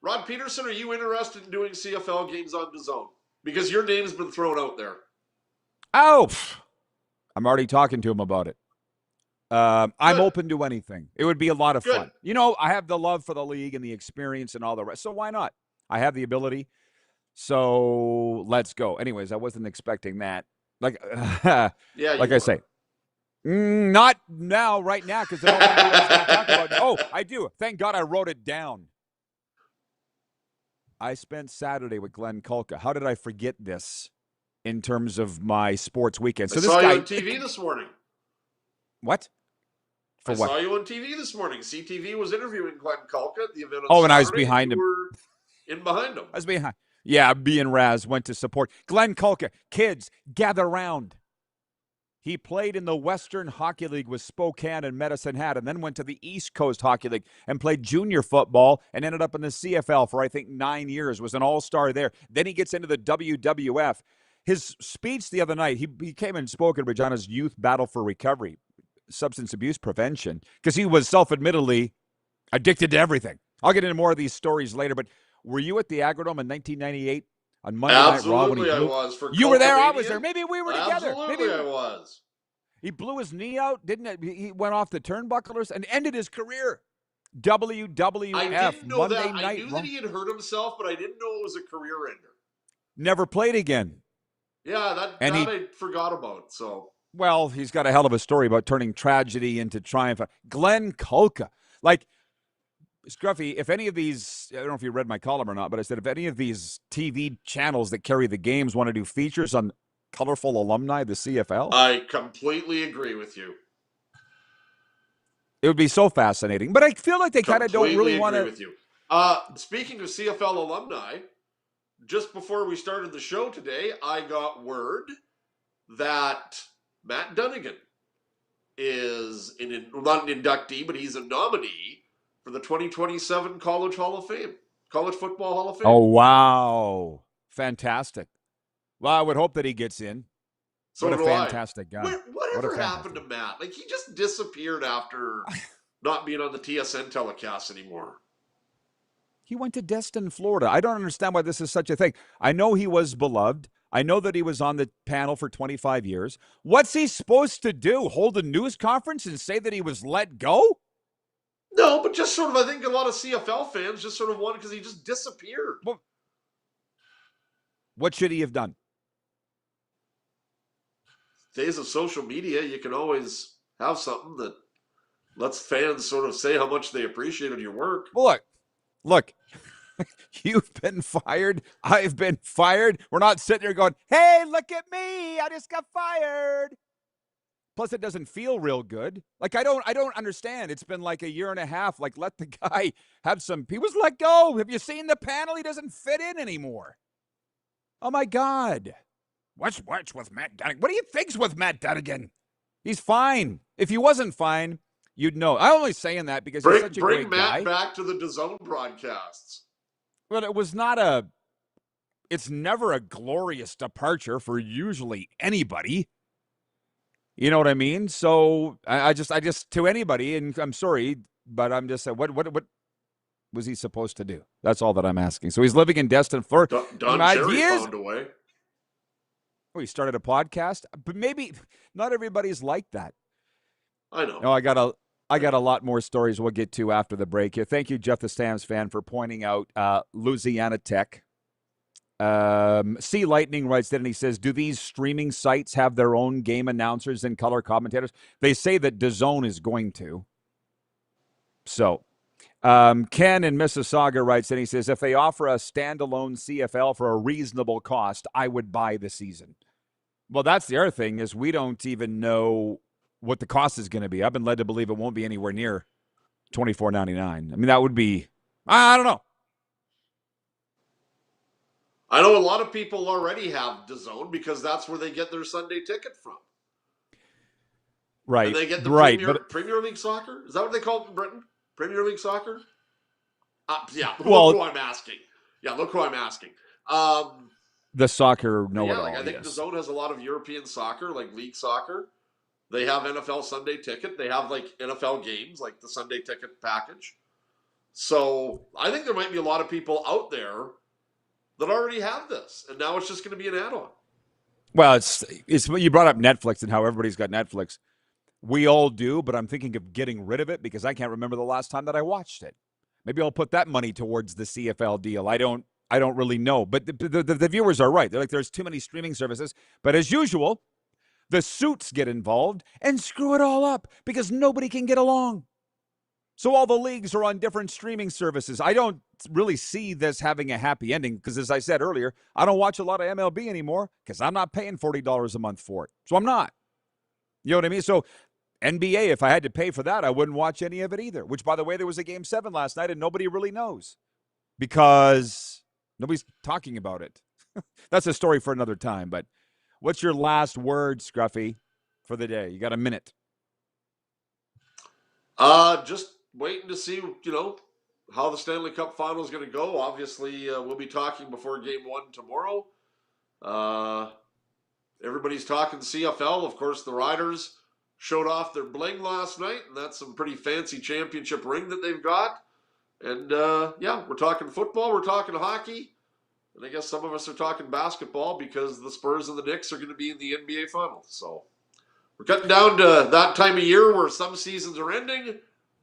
[SPEAKER 4] Rod Pedersen, are you interested in doing CFL games on DAZN? Because your name's been thrown out there.
[SPEAKER 3] Oh, I'm already talking to him about it. I'm open to anything. It would be a lot of fun. You know, I have the love for the league and the experience and all the rest. So why not? I have the ability. So let's go. Anyways, I wasn't expecting that. I say, not now, right now, because I don't know what I was going to talk about. Oh, I do. Thank God I wrote it down. I spent Saturday with Glenn Kulka. How did I forget this? In terms of my sports weekend. So
[SPEAKER 4] I saw you on TV this morning.
[SPEAKER 3] What?
[SPEAKER 4] I saw you on TV this morning. CTV was interviewing Glenn Kulka at the event on
[SPEAKER 3] Saturday,
[SPEAKER 4] and
[SPEAKER 3] I was behind him.
[SPEAKER 4] You were in behind him.
[SPEAKER 3] I was behind. Yeah, me and Raz went to support. Glenn Kulka, kids, gather round. He played in the Western Hockey League with Spokane and Medicine Hat, and then went to the East Coast Hockey League and played junior football and ended up in the CFL for, I think, 9 years, was an all-star there. Then he gets into the WWF. His speech the other night, he came and spoke at Regina's Youth Battle for Recovery, substance abuse prevention, because he was self-admittedly addicted to everything. I'll get into more of these stories later, but were you at the Agrodome in 1998? on Monday Night Raw when he
[SPEAKER 4] Absolutely, I
[SPEAKER 3] blew.
[SPEAKER 4] was. For
[SPEAKER 3] You were there. I was
[SPEAKER 4] Culkamania?
[SPEAKER 3] there. Maybe we were together.
[SPEAKER 4] Absolutely, I was.
[SPEAKER 3] He blew his knee out, didn't it? He went off the turnbucklers and ended his career. WWF
[SPEAKER 4] I didn't know
[SPEAKER 3] Monday
[SPEAKER 4] that.
[SPEAKER 3] Night
[SPEAKER 4] I knew
[SPEAKER 3] Raw.
[SPEAKER 4] that he had hurt himself, but I didn't know it was a career ender.
[SPEAKER 3] Never played again.
[SPEAKER 4] Yeah, that I forgot about. So,
[SPEAKER 3] well, he's got a hell of a story about turning tragedy into triumph. Glenn Kulka. Like, Scruffy, if any of these, I don't know if you read my column or not, but I said if any of these TV channels that carry the games want to do features on colorful alumni of the CFL,
[SPEAKER 4] I completely agree with you.
[SPEAKER 3] It would be so fascinating. But I feel like they kind of don't really want to.
[SPEAKER 4] With you. Speaking of CFL alumni, just before we started the show today, I got word that Matt Dunnigan is not an inductee, but he's a nominee for the 2027 College Football Hall of Fame.
[SPEAKER 3] Oh, wow. Fantastic. Well, I would hope that he gets in.
[SPEAKER 4] So
[SPEAKER 3] what a fantastic guy.
[SPEAKER 4] Whatever happened to Matt? Like, he just disappeared after not being on the TSN telecast anymore.
[SPEAKER 3] He went to Destin, Florida. I don't understand why this is such a thing. I know he was beloved. I know that he was on the panel for 25 years. What's he supposed to do? Hold a news conference and say that he was let go?
[SPEAKER 4] No, but just sort of, I think a lot of CFL fans just sort of wanted because he just disappeared.
[SPEAKER 3] Well, what should he have done?
[SPEAKER 4] Days of social media, you can always have something that lets fans sort of say how much they appreciated your work.
[SPEAKER 3] Well, look, you've been fired. I've been fired. We're not sitting there going, hey, look at me. I just got fired. Plus, it doesn't feel real good. Like, I don't understand. It's been like a year and a half. Like, let the guy have some. He was let go. Have you seen the panel? He doesn't fit in anymore. Oh, my God. What's with Matt Dunnigan? What do you think's with Matt Dunnigan? He's fine. If he wasn't fine, you'd know. I'm only saying that because he's such a great guy.
[SPEAKER 4] Bring Matt back to the DAZN broadcasts.
[SPEAKER 3] But it's never a glorious departure for usually anybody. You know what I mean? So I just to anybody, and I'm sorry, but I'm just saying, what was he supposed to do? That's all that I'm asking. So he's living in Destin, Florida.
[SPEAKER 4] Don Cherry found a way.
[SPEAKER 3] Oh, he started a podcast, but maybe not everybody's like that.
[SPEAKER 4] I know.
[SPEAKER 3] No, I got a lot more stories we'll get to after the break here. Thank you, Jeff the Stamps fan, for pointing out Louisiana Tech. Sea Lightning writes that, and he says, do these streaming sites have their own game announcers and color commentators? They say that DAZN is going to. So, Ken in Mississauga writes, and he says, if they offer a standalone CFL for a reasonable cost, I would buy the season. Well, that's the other thing, is we don't even know what the cost is going to be. I've been led to believe it won't be anywhere near $24.99. I mean, that would be, I don't know.
[SPEAKER 4] I know a lot of people already have DAZN because that's where they get their Sunday ticket from.
[SPEAKER 3] Right.
[SPEAKER 4] And they get the Premier League Soccer? Is that what they call it in Britain? Premier League Soccer? Yeah, look who I'm asking.
[SPEAKER 3] The soccer know-it-all,
[SPEAKER 4] I think DAZN has a lot of European soccer, like league soccer. They have NFL Sunday ticket. They have, like, NFL games, like the Sunday ticket package. So I think there might be a lot of people out there that already have this, and now it's just going to be an add-on.
[SPEAKER 3] Well, it's you brought up Netflix and how everybody's got Netflix. We all do, but I'm thinking of getting rid of it because I can't remember the last time that I watched it. Maybe I'll put that money towards the CFL deal. I don't really know, but the viewers are right. They're like, there's too many streaming services, but as usual, the suits get involved and screw it all up because nobody can get along. So all the leagues are on different streaming services. I don't really see this having a happy ending because, as I said earlier, I don't watch a lot of MLB anymore because I'm not paying $40 a month for it. So I'm not. You know what I mean? So NBA, if I had to pay for that, I wouldn't watch any of it either, which, by the way, there was a Game 7 last night and nobody really knows because nobody's talking about it. That's a story for another time. But what's your last word, Scruffy, for the day? You got a minute.
[SPEAKER 4] Just waiting to see, how the Stanley Cup Final is going to go. Obviously, we'll be talking before Game 1 tomorrow. Everybody's talking CFL. Of course, the Riders showed off their bling last night, and that's some pretty fancy championship ring that they've got. And, we're talking football. We're talking hockey. And I guess some of us are talking basketball because the Spurs and the Knicks are going to be in the NBA Finals. So we're getting down to that time of year where some seasons are ending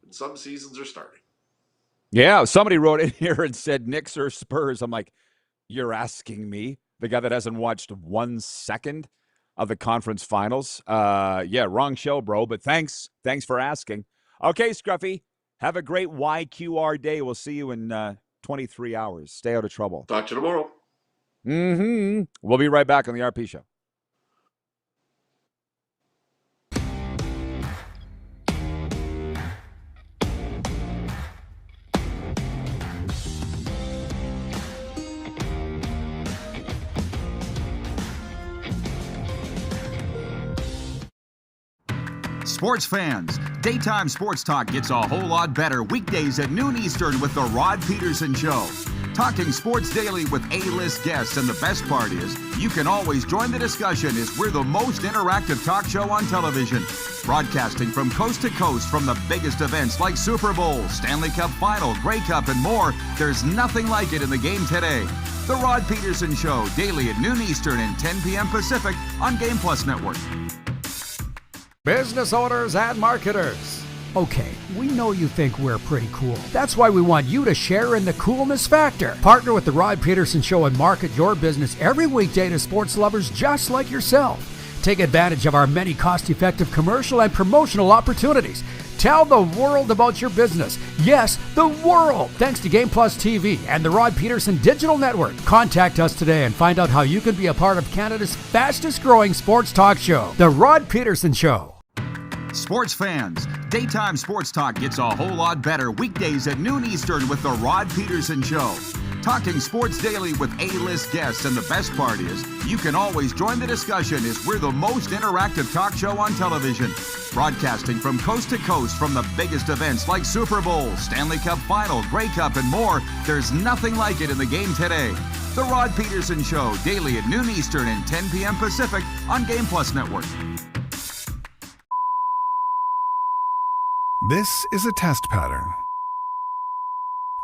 [SPEAKER 4] and some seasons are starting.
[SPEAKER 3] Yeah, somebody wrote in here and said Knicks or Spurs. I'm like, you're asking me, the guy that hasn't watched 1 second of the conference finals. Yeah, wrong show, bro, but thanks. Thanks for asking. Okay, Scruffy, have a great YQR day. We'll see you in 23 hours. Stay out of trouble.
[SPEAKER 4] Talk to you tomorrow.
[SPEAKER 3] We'll be right back on the RP Show.
[SPEAKER 14] Sports fans, daytime sports talk gets a whole lot better weekdays at noon Eastern with the Rod Pedersen Show. Talking sports daily with A-list guests, and the best part is, you can always join the discussion as we're the most interactive talk show on television. Broadcasting from coast to coast from the biggest events like Super Bowl, Stanley Cup Final, Grey Cup, and more, there's nothing like it in the game today. The Rod Pedersen Show, daily at noon Eastern and 10 p.m. Pacific on Game Plus Network.
[SPEAKER 8] Business owners and marketers. Okay, we know you think we're pretty cool. That's why we want you to share in the coolness factor. Partner with the Rod Pedersen Show and market your business every weekday to sports lovers just like yourself. Take advantage of our many cost-effective commercial and promotional opportunities. Tell the world about your business. Yes, the world. Thanks to Game Plus TV and the Rod Pedersen Digital Network. Contact us today and find out how you can be a part of Canada's fastest growing sports talk show, The Rod Pedersen Show.
[SPEAKER 14] Sports fans, daytime sports talk gets a whole lot better weekdays at noon Eastern with the Rod Pedersen Show. Talking sports daily with A-list guests, and the best part is, you can always join the discussion as we're the most interactive talk show on television. Broadcasting from coast to coast from the biggest events like Super Bowl, Stanley Cup Final, Grey Cup, and more, there's nothing like it in the game today. The Rod Pedersen Show, daily at noon Eastern and 10 p.m. Pacific on Game Plus Network.
[SPEAKER 13] This is a test pattern.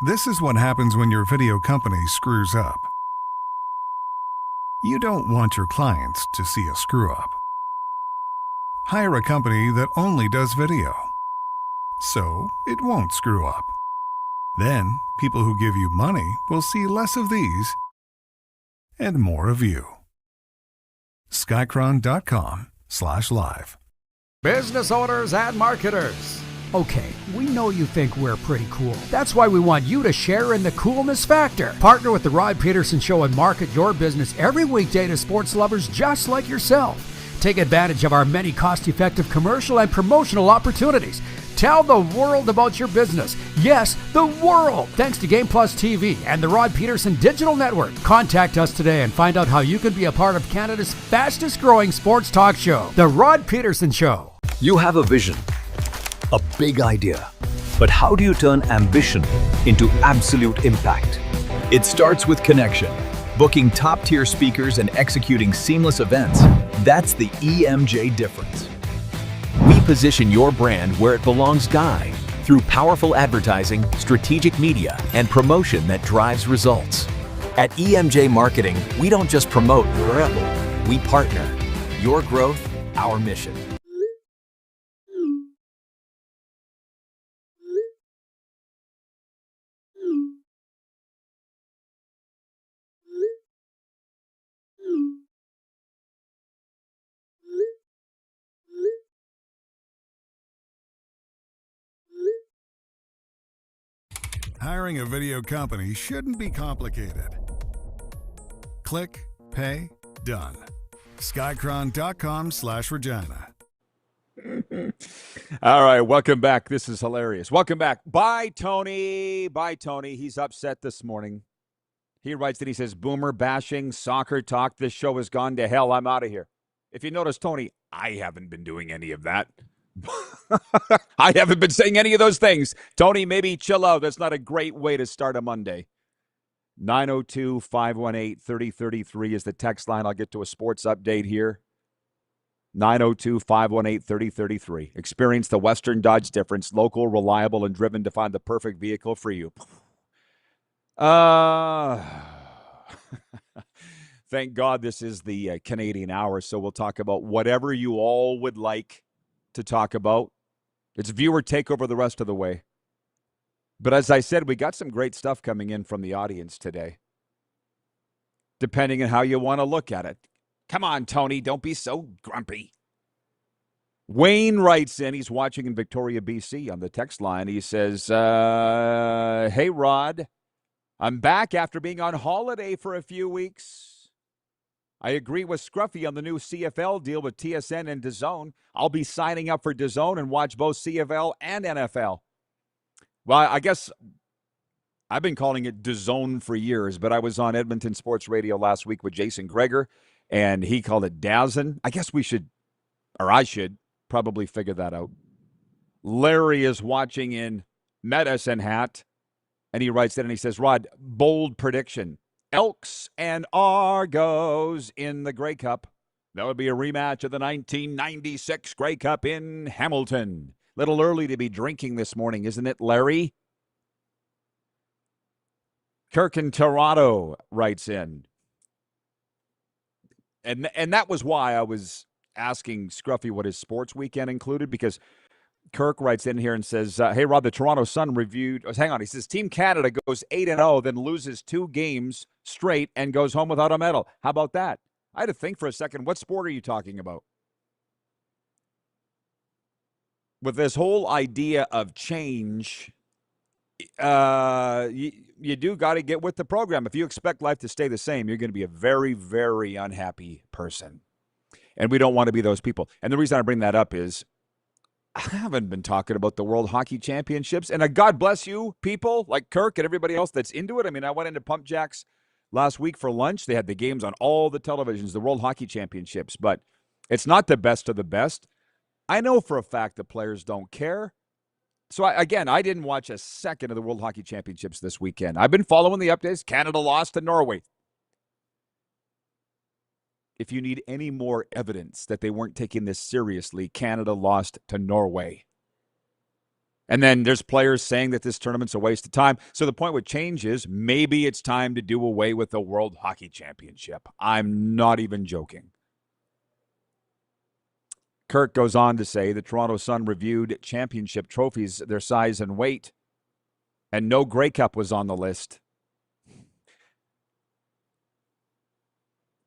[SPEAKER 13] This is what happens when your video company screws up. You don't want your clients to see a screw-up. Hire a company that only does video, so it won't screw up. Then, people who give you money will see less of these and more of you. Skycron.com/live.
[SPEAKER 8] Business owners and marketers. Okay, we know you think we're pretty cool. That's why we want you to share in the coolness factor. Partner with the Rod Pedersen Show and market your business every weekday to sports lovers just like yourself. Take advantage of our many cost-effective commercial and promotional opportunities. Tell the world about your business. Yes, the world. Thanks to Game Plus TV and the Rod Pedersen Digital Network. Contact us today and find out how you can be a part of Canada's fastest growing sports talk show, The Rod Pedersen Show.
[SPEAKER 15] You have a vision, a big idea. But how do you turn ambition into absolute impact? It starts with connection. Booking top-tier speakers and executing seamless events. That's the EMJ difference. We position your brand where it belongs, Guy, through powerful advertising, strategic media, and promotion that drives results. At EMJ Marketing, we don't just promote, we partner. Your growth, our mission.
[SPEAKER 13] Hiring a video company shouldn't be complicated. Click, pay, done. Skycron.com/Regina.
[SPEAKER 3] All right, welcome back. This is hilarious. Welcome back. Bye, Tony. Bye, Tony. He's upset this morning. He writes that he says, boomer bashing, soccer talk. This show has gone to hell. I'm out of here. If you notice, Tony, I haven't been doing any of that. I haven't been saying any of those things. Tony, maybe chill out. That's not a great way to start a Monday. 902-518-3033 is the text line. I'll get to a sports update here. 902-518-3033. Experience the Western Dodge difference. Local, reliable, and driven to find the perfect vehicle for you. Thank God this is the Canadian hour, so we'll talk about whatever you all would like to talk about. It's viewer takeover the rest of the way. But as I said, we got some great stuff coming in from the audience today, depending on how you want to look at it. Come on, Tony, don't be so grumpy. Wayne writes in, he's watching in Victoria, BC on the text line. He says, hey, Rod, I'm back after being on holiday for a few weeks. I agree with Scruffy on the new CFL deal with TSN and DAZN. I'll be signing up for DAZN and watch both CFL and NFL. Well, I guess I've been calling it DAZN for years, but I was on Edmonton Sports Radio last week with Jason Greger, and he called it DAZN. I guess we should, or I should, probably figure that out. Larry is watching in Medicine Hat, and he writes in and he says, Rod, bold prediction. Elks and Argos in the Grey Cup. That would be a rematch of the 1996 Grey Cup in Hamilton. Little early to be drinking this morning, isn't it, Larry? Kirk in Toronto writes in. And that was why I was asking Scruffy what his sports weekend included, because Kirk writes in here and says, hey, Rod, the Toronto Sun reviewed. Hang on. He says, Team Canada goes 8-0, then loses 2 games straight and goes home without a medal. How about that? I had to think for a second. What sport are you talking about? With this whole idea of change, you do got to get with the program. If you expect life to stay the same, you're going to be a very, very unhappy person. And we don't want to be those people. And the reason I bring that up is I haven't been talking about the World Hockey Championships. And God bless you, people like Kirk and everybody else that's into it. I mean, I went into Pump Jacks last week for lunch. They had the games on all the televisions, the World Hockey Championships. But it's not the best of the best. I know for a fact the players don't care. So, I didn't watch a second of the World Hockey Championships this weekend. I've been following the updates. Canada lost to Norway. If you need any more evidence that they weren't taking this seriously, Canada lost to Norway. And then there's players saying that this tournament's a waste of time. So the point with change is maybe it's time to do away with the World Hockey Championship. I'm not even joking. Kirk goes on to say the Toronto Sun reviewed championship trophies, their size and weight, and no Grey Cup was on the list.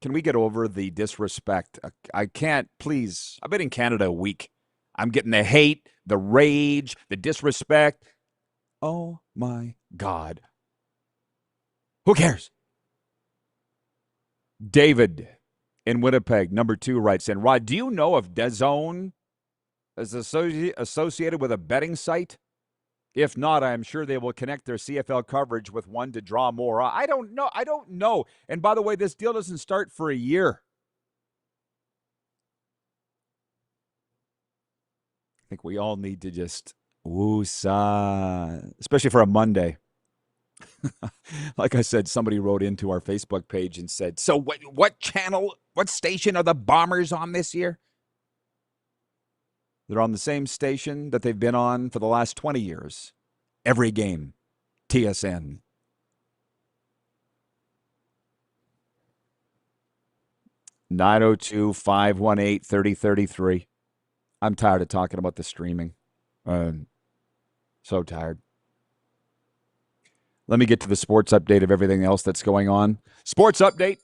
[SPEAKER 3] Can we get over the disrespect? I can't, please. I've been in Canada a week. I'm getting the hate, the rage, the disrespect. Oh, my God. Who cares? David in Winnipeg, number 2, writes in, Rod, do you know if DAZN is associated with a betting site? If not, I'm sure they will connect their CFL coverage with one to draw more. I don't know. And by the way, this deal doesn't start for a year. I think we all need to just woosah, especially for a Monday. Like I said, somebody wrote into our Facebook page and said, so what channel, what station are the Bombers on this year? They're on the same station that they've been on for the last 20 years. Every game. TSN. (902-518-3033). I'm tired of talking about the streaming. So tired. Let me get to the sports update of everything else that's going on. Sports update.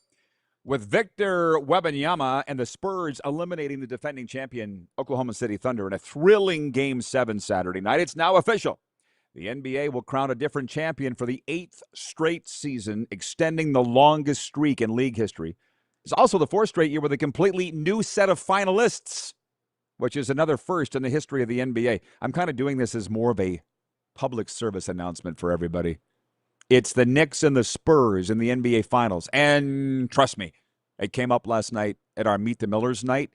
[SPEAKER 3] With Victor Wembanyama and the Spurs eliminating the defending champion Oklahoma City Thunder in a thrilling Game 7 Saturday night, it's now official. The NBA will crown a different champion for the 8th straight season, extending the longest streak in league history. It's also the 4th straight year with a completely new set of finalists, which is another first in the history of the NBA. I'm kind of doing this as more of a public service announcement for everybody. It's the Knicks and the Spurs in the NBA Finals. And trust me, it came up last night at our Meet the Millers night.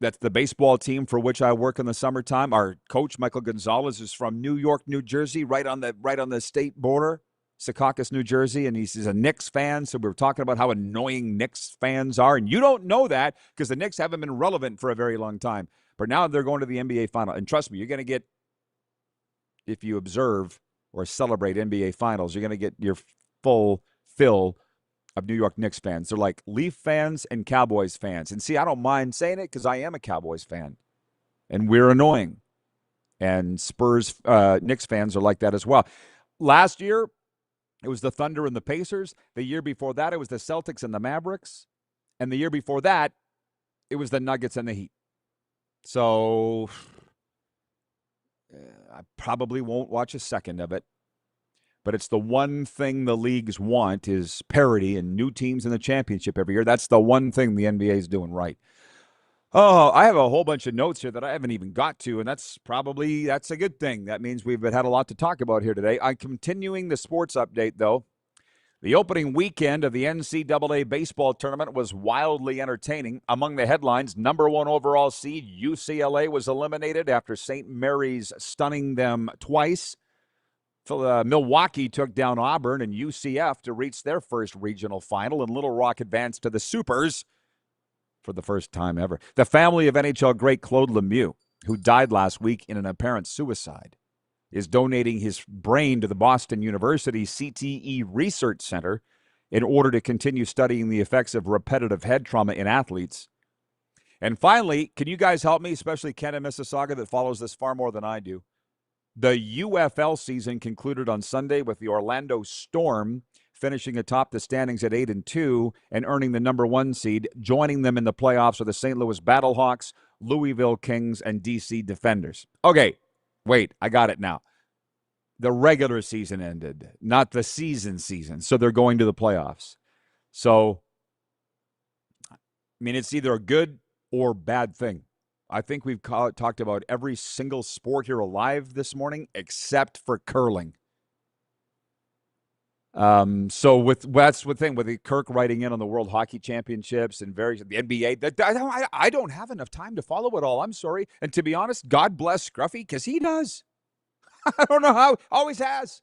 [SPEAKER 3] That's the baseball team for which I work in the summertime. Our coach, Michael Gonzalez, is from New York, New Jersey, right on the state border, Secaucus, New Jersey, and he's a Knicks fan. So we were talking about how annoying Knicks fans are. And you don't know that because the Knicks haven't been relevant for a very long time. But now they're going to the NBA Final. And trust me, you're going to get, if you observe or celebrate NBA Finals, you're going to get your full fill of New York Knicks fans. They're like Leaf fans and Cowboys fans. And see, I don't mind saying it because I am a Cowboys fan. And we're annoying. And Spurs, Knicks fans are like that as well. Last year, it was the Thunder and the Pacers. The year before that, it was the Celtics and the Mavericks. And the year before that, it was the Nuggets and the Heat. So I probably won't watch a second of it. But it's the one thing the leagues want is parity and new teams in the championship every year. That's the one thing the NBA is doing right. Oh, I have a whole bunch of notes here that I haven't even got to, and that's a good thing. That means we've had a lot to talk about here today. I'm continuing the sports update, though. The opening weekend of the NCAA baseball tournament was wildly entertaining. Among the headlines, number 1 overall seed UCLA was eliminated after St. Mary's stunning them twice. Milwaukee took down Auburn and UCF to reach their first regional final, and Little Rock advanced to the Supers for the first time ever. The family of NHL great Claude Lemieux, who died last week in an apparent suicide, is donating his brain to the Boston University CTE Research Center in order to continue studying the effects of repetitive head trauma in athletes. And finally, can you guys help me, especially Ken in Mississauga that follows this far more than I do? The UFL season concluded on Sunday with the Orlando Storm finishing atop the standings at 8-2 and earning the number 1 seed. Joining them in the playoffs are the St. Louis Battlehawks, Louisville Kings, and DC Defenders. Okay, wait, I got it now. The regular season ended, not the season, so they're going to the playoffs. So, I mean, it's either a good or bad thing. I think we've talked about every single sport here alive this morning except for curling. So that's the thing with Kirk writing in on the World Hockey Championships and the NBA. I don't have enough time to follow it all. I'm sorry. And to be honest, God bless Scruffy because he does. I don't know how. Always has.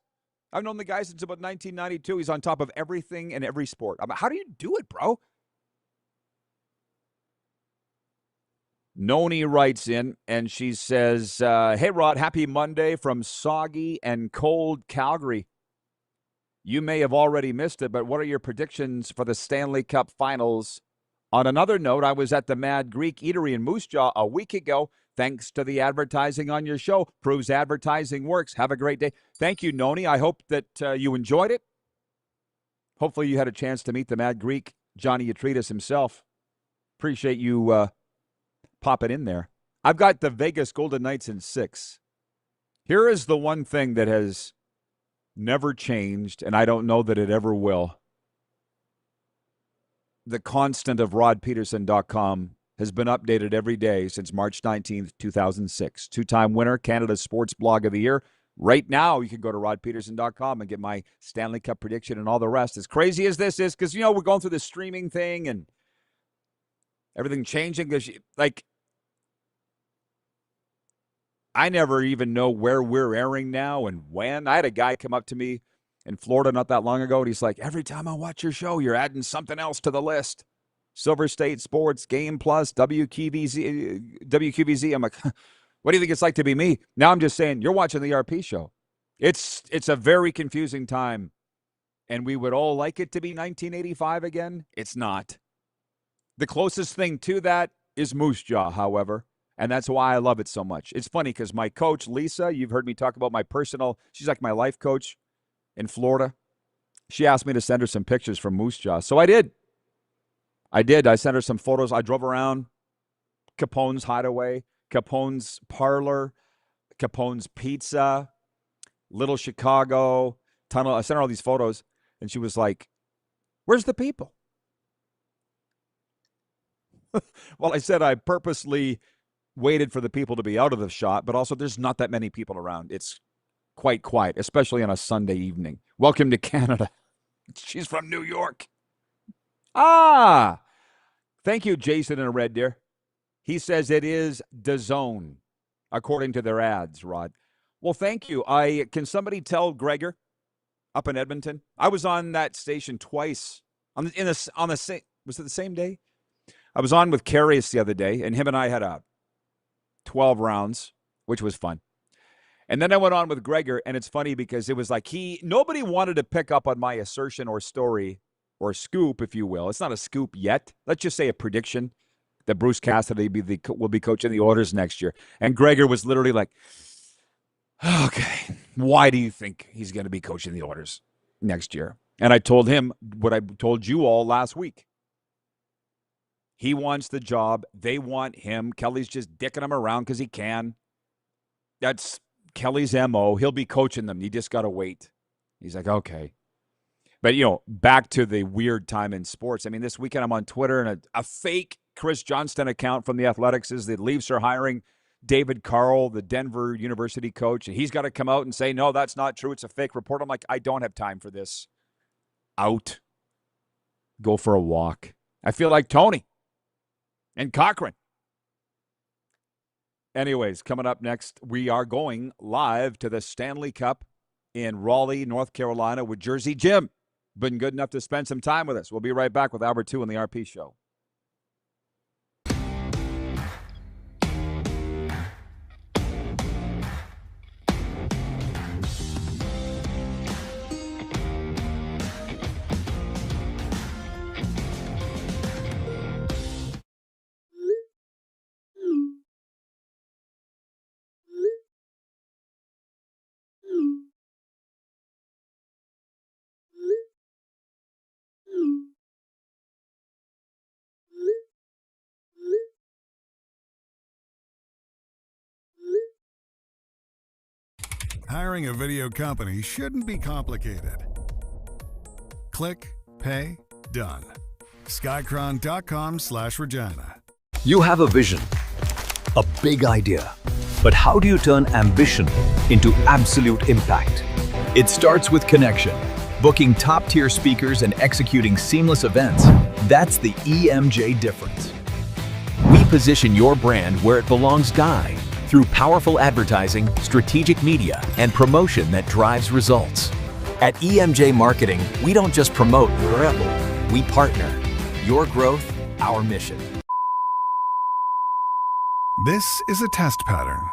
[SPEAKER 3] I've known the guy since about 1992. He's on top of everything and every sport. How do you do it, bro? Noni writes in, and she says, hey, Rod, happy Monday from soggy and cold Calgary. You may have already missed it, but what are your predictions for the Stanley Cup Finals? On another note, I was at the Mad Greek Eatery in Moose Jaw a week ago. Thanks to the advertising on your show. Proves advertising works. Have a great day. Thank you, Noni. I hope that you enjoyed it. Hopefully you had a chance to meet the Mad Greek, Johnny Atreides himself. Appreciate you pop it in there. I've got the Vegas Golden Knights in 6. Here is the one thing that has never changed, and I don't know that it ever will. The constant of rodpedersen.com has been updated every day since March 19th, 2006. 2-time winner, Canada's Sports Blog of the Year. Right now, you can go to rodpedersen.com and get my Stanley Cup prediction and all the rest. As crazy as this is, because, we're going through this streaming thing and everything changing. Like, I never even know where we're airing now and when. I had a guy come up to me in Florida not that long ago, and he's like, every time I watch your show, you're adding something else to the list. Silver State Sports, Game Plus, WQVZ. I'm like, what do you think it's like to be me? Now I'm just saying, you're watching the RP show. It's a very confusing time, and we would all like it to be 1985 again. It's not. The closest thing to that is Moose Jaw, however. And that's why I love it so much. It's funny because my coach, Lisa, you've heard me talk about she's like my life coach in Florida. She asked me to send her some pictures from Moose Jaw. So I did. I sent her some photos. I drove around Capone's Hideaway, Capone's Parlor, Capone's Pizza, Little Chicago, Tunnel. I sent her all these photos, and she was like, where's the people? Well, I said I purposely waited for the people to be out of the shot, but also there's not that many people around. It's quite quiet, especially on a Sunday evening. Welcome to Canada. She's from New York. Thank you, Jason in a red deer. He says it is DAZN, according to their ads, Rod. Well, thank you. Can somebody tell Gregor up in Edmonton? I was on that station twice. Was it the same day? I was on with Carius the other day, and him and I had 12 rounds, which was fun. And then I went on with Gregor, and it's funny because it was like nobody wanted to pick up on my assertion or story or scoop, if you will. It's not a scoop yet. Let's just say a prediction that Bruce Cassidy will be coaching the Oilers next year. And Gregor was literally like, okay, why do you think he's going to be coaching the Oilers next year? And I told him what I told you all last week. He wants the job. They want him. Kelly's just dicking him around because he can. That's Kelly's MO. He'll be coaching them. You just got to wait. He's like, okay. But, back to the weird time in sports. I mean, this weekend I'm on Twitter, and a fake Chris Johnston account from the Athletics is the Leafs are hiring David Carl, the Denver University coach, and he's got to come out and say, no, that's not true. It's a fake report. I'm like, I don't have time for this. Out. Go for a walk. I feel like Tony and Cochran. Anyways, coming up next, we are going live to the Stanley Cup in Raleigh, North Carolina with Jersey Jim. Been good enough to spend some time with us. We'll be right back with Hour 2 on the RP Show.
[SPEAKER 13] Hiring a video company shouldn't be complicated. Click, pay, done. Skycron.com/Regina.
[SPEAKER 15] You have a vision, a big idea, but how do you turn ambition into absolute impact? It starts with connection. Booking top-tier speakers and executing seamless events, that's the EMJ difference. We position your brand where it belongs, Guy, through powerful advertising, strategic media, and promotion that drives results. At EMJ Marketing, we don't just promote, we partner. Your growth, our mission.
[SPEAKER 13] This is a test pattern.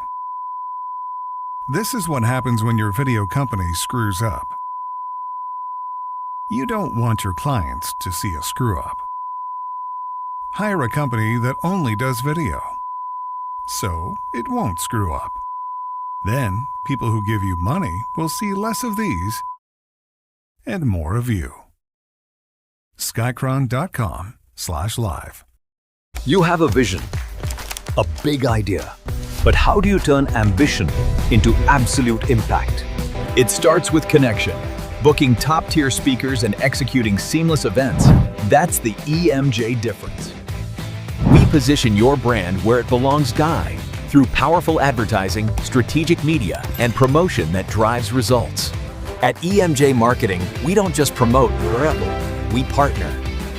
[SPEAKER 13] This is what happens when your video company screws up. You don't want your clients to see a screw-up. Hire a company that only does video, so it won't screw up. Then, people who give you money will see less of these and more of you. Skycron.com/live.
[SPEAKER 15] You have a vision, a big idea, but how do you turn ambition into absolute impact? It starts with connection. Booking top-tier speakers and executing seamless events, that's the EMJ difference. We position your brand where it belongs, Guy, through powerful advertising, strategic media, and promotion that drives results. At EMJ Marketing, we don't just promote, we partner.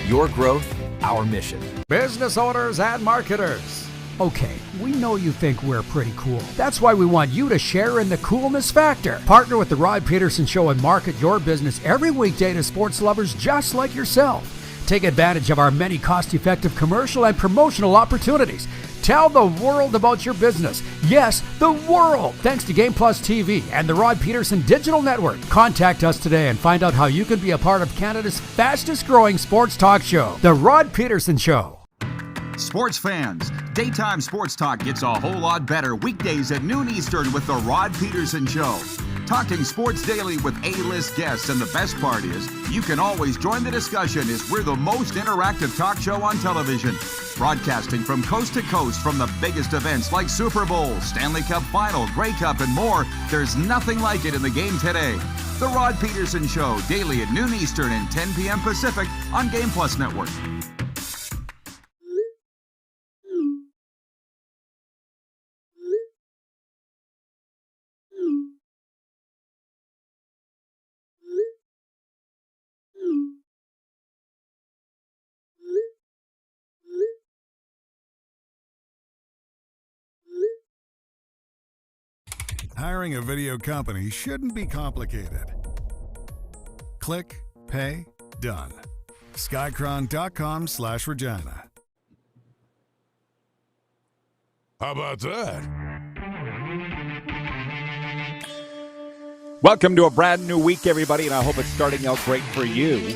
[SPEAKER 15] Your growth, our mission.
[SPEAKER 8] Business owners and marketers. Okay, we know you think we're pretty cool. That's why we want you to share in the coolness factor. Partner with the Rod Pedersen Show and market your business every weekday to sports lovers just like yourself. Take advantage of our many cost-effective commercial and promotional opportunities. Tell the world about your business. Yes, the world. Thanks to Game Plus TV and the Rod Pedersen Digital Network. Contact us today and find out how you can be a part of Canada's fastest-growing sports talk show, The Rod Pedersen Show.
[SPEAKER 14] Sports fans, daytime sports talk gets a whole lot better weekdays at noon Eastern with The Rod Pedersen Show. Talking sports daily with A-list guests, and the best part is, you can always join the discussion as we're the most interactive talk show on television. Broadcasting from coast to coast from the biggest events like Super Bowl, Stanley Cup Final, Grey Cup, and more. There's nothing like it in the game today. The Rod Pedersen Show, daily at noon Eastern and 10 p.m. Pacific on Game Plus Network.
[SPEAKER 13] Hiring a video company shouldn't be complicated. Click, pay, done. Skycron.com/Regina.
[SPEAKER 12] How about that?
[SPEAKER 3] Welcome to a brand new week, everybody, and I hope it's starting out great for you.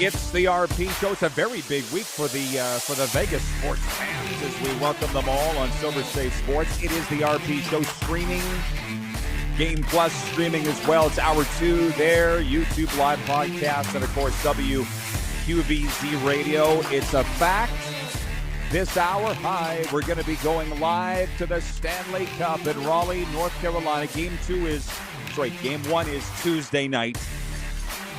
[SPEAKER 3] It's the RP Show. It's a very big week for the Vegas sports fans as we welcome them all on Silver State Sports. It is the RP Show streaming, Game Plus streaming as well. It's hour 2 there, YouTube live podcast, and of course WQVZ radio. It's a fact. This hour, we're going to be going live to the Stanley Cup in Raleigh, North Carolina. Game 1 is Tuesday night.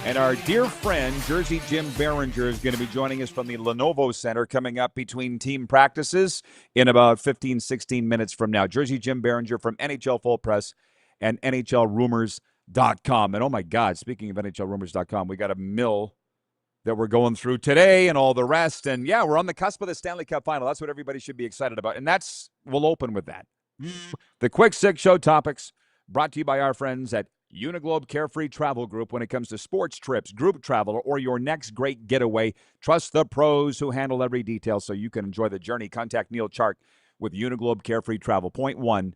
[SPEAKER 3] And our dear friend, Jersey Jim Biringer, is going to be joining us from the Lenovo Center coming up between team practices in about 15, 16 minutes from now. Jersey Jim Biringer from NHL Full Press and NHLRumors.com. And oh my God, speaking of NHLRumors.com, we got a mill that we're going through today and all the rest. And yeah, we're on the cusp of the Stanley Cup Final. That's what everybody should be excited about. And we'll open with that. The Quick Six Show topics brought to you by our friends at Uniglobe Carefree Travel Group. When it comes to sports trips, group travel, or your next great getaway, trust the pros who handle every detail so you can enjoy the journey. Contact Neil Chark with Uniglobe Carefree Travel. Point 1.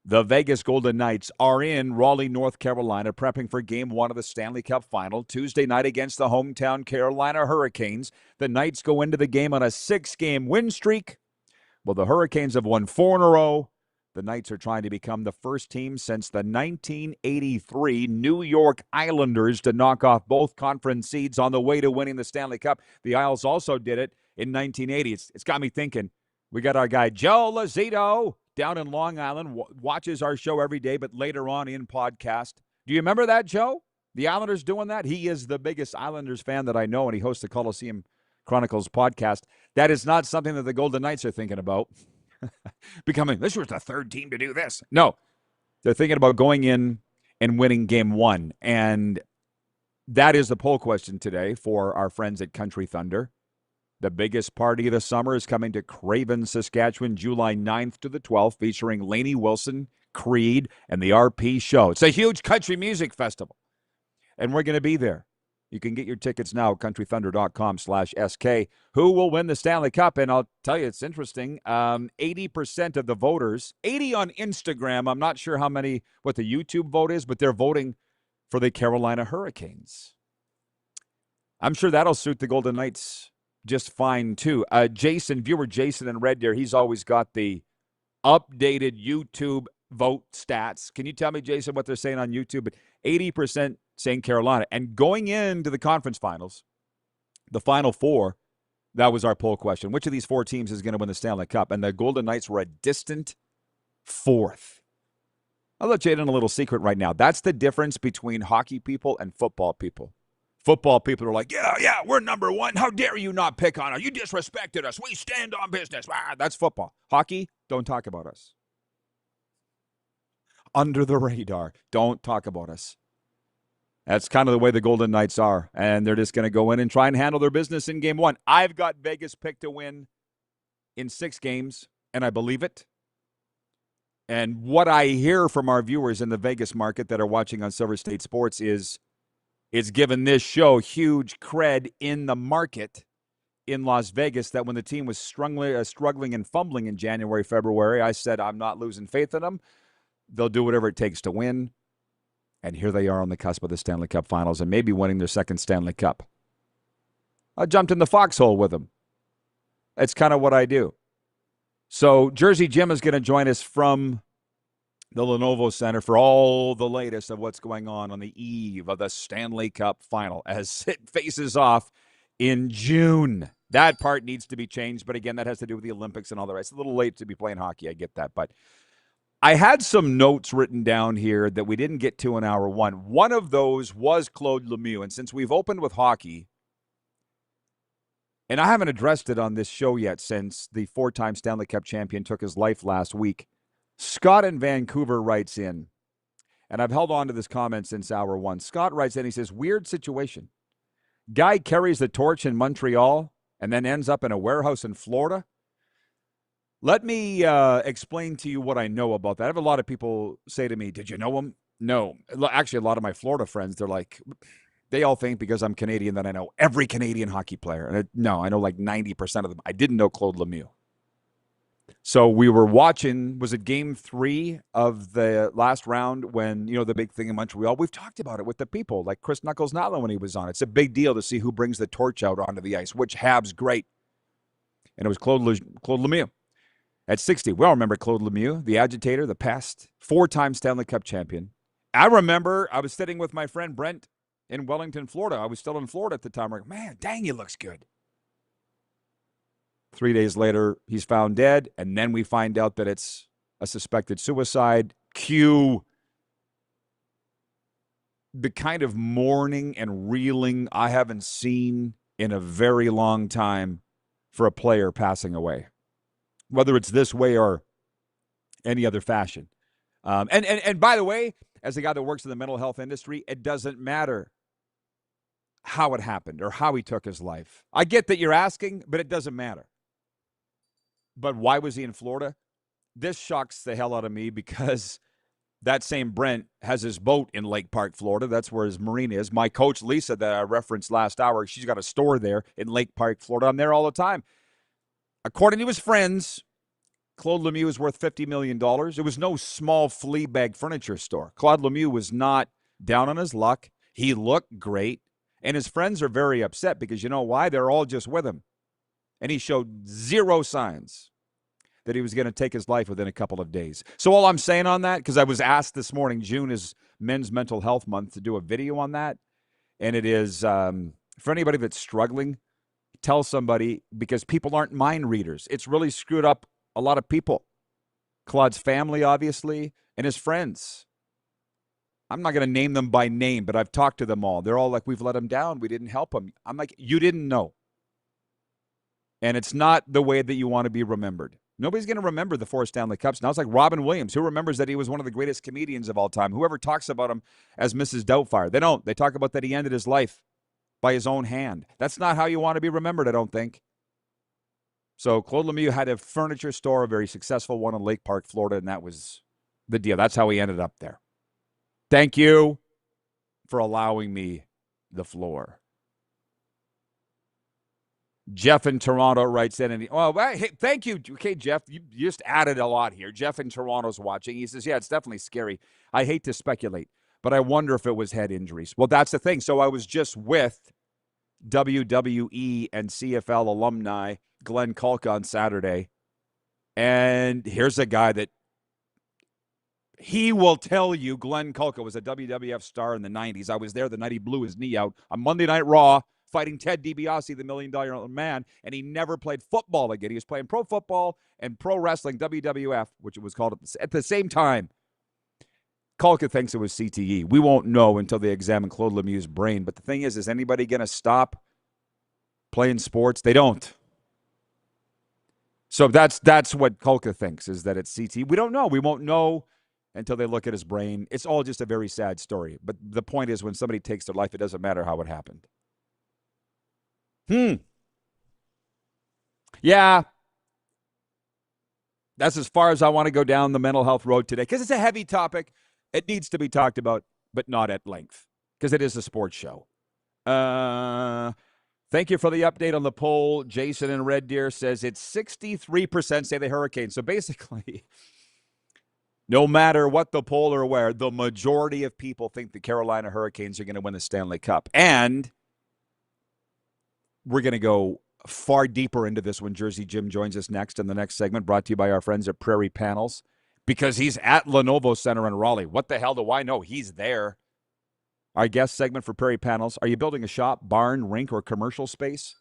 [SPEAKER 3] The Vegas Golden Knights are in Raleigh, North Carolina, prepping for Game 1 of the Stanley Cup Final. Tuesday night against the hometown Carolina Hurricanes. The Knights go into the game on a 6-game win streak. Well, the Hurricanes have won 4 in a row. The Knights are trying to become the first team since the 1983 New York Islanders to knock off both conference seeds on the way to winning the Stanley Cup. The Isles also did it in 1980. It's got me thinking. We got our guy Joe Lazito down in Long Island, watches our show every day, but later on in podcast. Do you remember that, Joe? The Islanders doing that? He is the biggest Islanders fan that I know, and he hosts the Coliseum Chronicles podcast. That is not something that the Golden Knights are thinking about. This was the third team to do this. No, they're thinking about going in and winning Game 1. And that is the poll question today for our friends at Country Thunder. The biggest party of the summer is coming to Craven, Saskatchewan, July 9th to the 12th, featuring Lainey Wilson, Creed, and the RP Show. It's a huge country music festival, and we're going to be there. You can get your tickets now at countrythunder.com/SK. Who will win the Stanley Cup? And I'll tell you, it's interesting. 80% of the voters, 80 on Instagram. I'm not sure what the YouTube vote is, but they're voting for the Carolina Hurricanes. I'm sure that'll suit the Golden Knights just fine, too. Viewer Jason in Red Deer, he's always got the updated YouTube vote stats. Can you tell me, Jason, what they're saying on YouTube? But 80% saying Carolina. And going into the conference finals, the Final Four, that was our poll question. Which of these 4 teams is going to win the Stanley Cup? And the Golden Knights were a distant 4th. I'll let you in on a little secret right now. That's the difference between hockey people and football people. Football people are like, yeah, we're number 1. How dare you not pick on us? You disrespected us. We stand on business. That's football. Hockey, don't talk about us. Under the radar. Don't talk about us. That's kind of the way the Golden Knights are, and they're just going to go in and try and handle their business in Game 1. I've got Vegas picked to win in 6 games, and I believe it. And what I hear from our viewers in the Vegas market that are watching on Silver State Sports is it's given this show huge cred in the market in Las Vegas that when the team was struggling and fumbling in January, February, I said I'm not losing faith in them. They'll do whatever it takes to win. And here they are on the cusp of the Stanley Cup Finals and maybe winning their 2nd Stanley Cup. I jumped in the foxhole with them. That's kind of what I do. So Jersey Jim is going to join us from the Lenovo Center for all the latest of what's going on the eve of the Stanley Cup Final as it faces off in June. That part needs to be changed, but again, that has to do with the Olympics and all the rest. It's a little late to be playing hockey, I get that, but I had some notes written down here that we didn't get to in hour 1. One of those was Claude Lemieux, and since we've opened with hockey, and I haven't addressed it on this show yet since the 4-time Stanley Cup champion took his life last week, Scott in Vancouver writes in, and I've held on to this comment since hour 1. Scott writes in, he says, weird situation. Guy carries the torch in Montreal and then ends up in a warehouse in Florida. Let me explain to you what I know about that. I have a lot of people say to me, did you know him? No. Actually, a lot of my Florida friends, they're like, they all think because I'm Canadian that I know every Canadian hockey player. And no, I know like 90% of them. I didn't know Claude Lemieux. So we were watching, was it game 3 of the last round when, the big thing in Montreal? We've talked about it with the people, like Chris Knuckles-Nala when he was on. It's a big deal to see who brings the torch out onto the ice, which Habs great. And it was Claude Lemieux at 60. We all remember Claude Lemieux, the agitator, the past 4-time Stanley Cup champion. I remember I was sitting with my friend Brent in Wellington, Florida. I was still in Florida at the time. We're like, man, dang, he looks good. 3 days later, he's found dead, and then we find out that it's a suspected suicide. Cue the kind of mourning and reeling I haven't seen in a very long time for a player passing away, whether it's this way or any other fashion. And by the way, as a guy that works in the mental health industry, it doesn't matter how it happened or how he took his life. I get that you're asking, but it doesn't matter. But why was he in Florida? This shocks the hell out of me because that same Brent has his boat in Lake Park, Florida. That's where his marina is. My coach, Lisa, that I referenced last hour, she's got a store there in Lake Park, Florida. I'm there all the time. According to his friends, Claude Lemieux is worth $50 million. It was no small flea bag furniture store. Claude Lemieux was not down on his luck. He looked great. And his friends are very upset because you know why? They're all just with him. And he showed zero signs that he was going to take his life within a couple of days. So all I'm saying on that, because I was asked this morning, June is Men's Mental Health Month, to do a video on that. And it is, for anybody that's struggling, tell somebody, because people aren't mind readers. It's really screwed up a lot of people. Claude's family, obviously, and his friends. I'm not going to name them by name, but I've talked to them all. They're all like, we've let him down. We didn't help him. I'm like, you didn't know. And it's not the way that you want to be remembered. Nobody's going to remember the 4 Stanley Cups. Now it's like Robin Williams. Who remembers that he was one of the greatest comedians of all time? Whoever talks about him as Mrs. Doubtfire. They don't. They talk about that he ended his life by his own hand. That's not how you want to be remembered, I don't think. So Claude Lemieux had a furniture store, a very successful one in Lake Park, Florida, and that was the deal. That's how he ended up there. Thank you for allowing me the floor. Jeff in Toronto writes in, and hey, thank you. Okay, Jeff, you just added a lot here. Jeff in Toronto's watching. He says, yeah, it's definitely scary. I hate to speculate, but I wonder if it was head injuries. Well, that's the thing. So I was just with WWE and CFL alumni Glenn Kulka on Saturday, and here's a guy that he will tell you Glenn Kulka was a WWF star in the 90s. I was there the night he blew his knee out on Monday Night Raw, fighting Ted DiBiase, the $1 Million Man, and he never played football again. He was playing pro football and pro wrestling, WWF, which it was called at the same time. Kulka thinks it was CTE. We won't know until they examine Claude Lemieux's brain. But the thing is anybody going to stop playing sports? They don't. So that's what Kulka thinks, is that it's CTE. We don't know. We won't know until they look at his brain. It's all just a very sad story. But the point is, when somebody takes their life, it doesn't matter how it happened. Yeah. That's as far as I want to go down the mental health road today, because it's a heavy topic. It needs to be talked about, but not at length, because it is a sports show. Thank you for the update on the poll. Jason in Red Deer says it's 63% say the Hurricanes. So basically, no matter what the poll or where, the majority of people think the Carolina Hurricanes are going to win the Stanley Cup. And we're going to go far deeper into this when Jersey Jim joins us next in the next segment, brought to you by our friends at Prairie Panels, because he's at Lenovo Center in Raleigh. What the hell do I know? He's there. Our guest segment for Prairie Panels. Are you building a shop, barn, rink, or commercial space?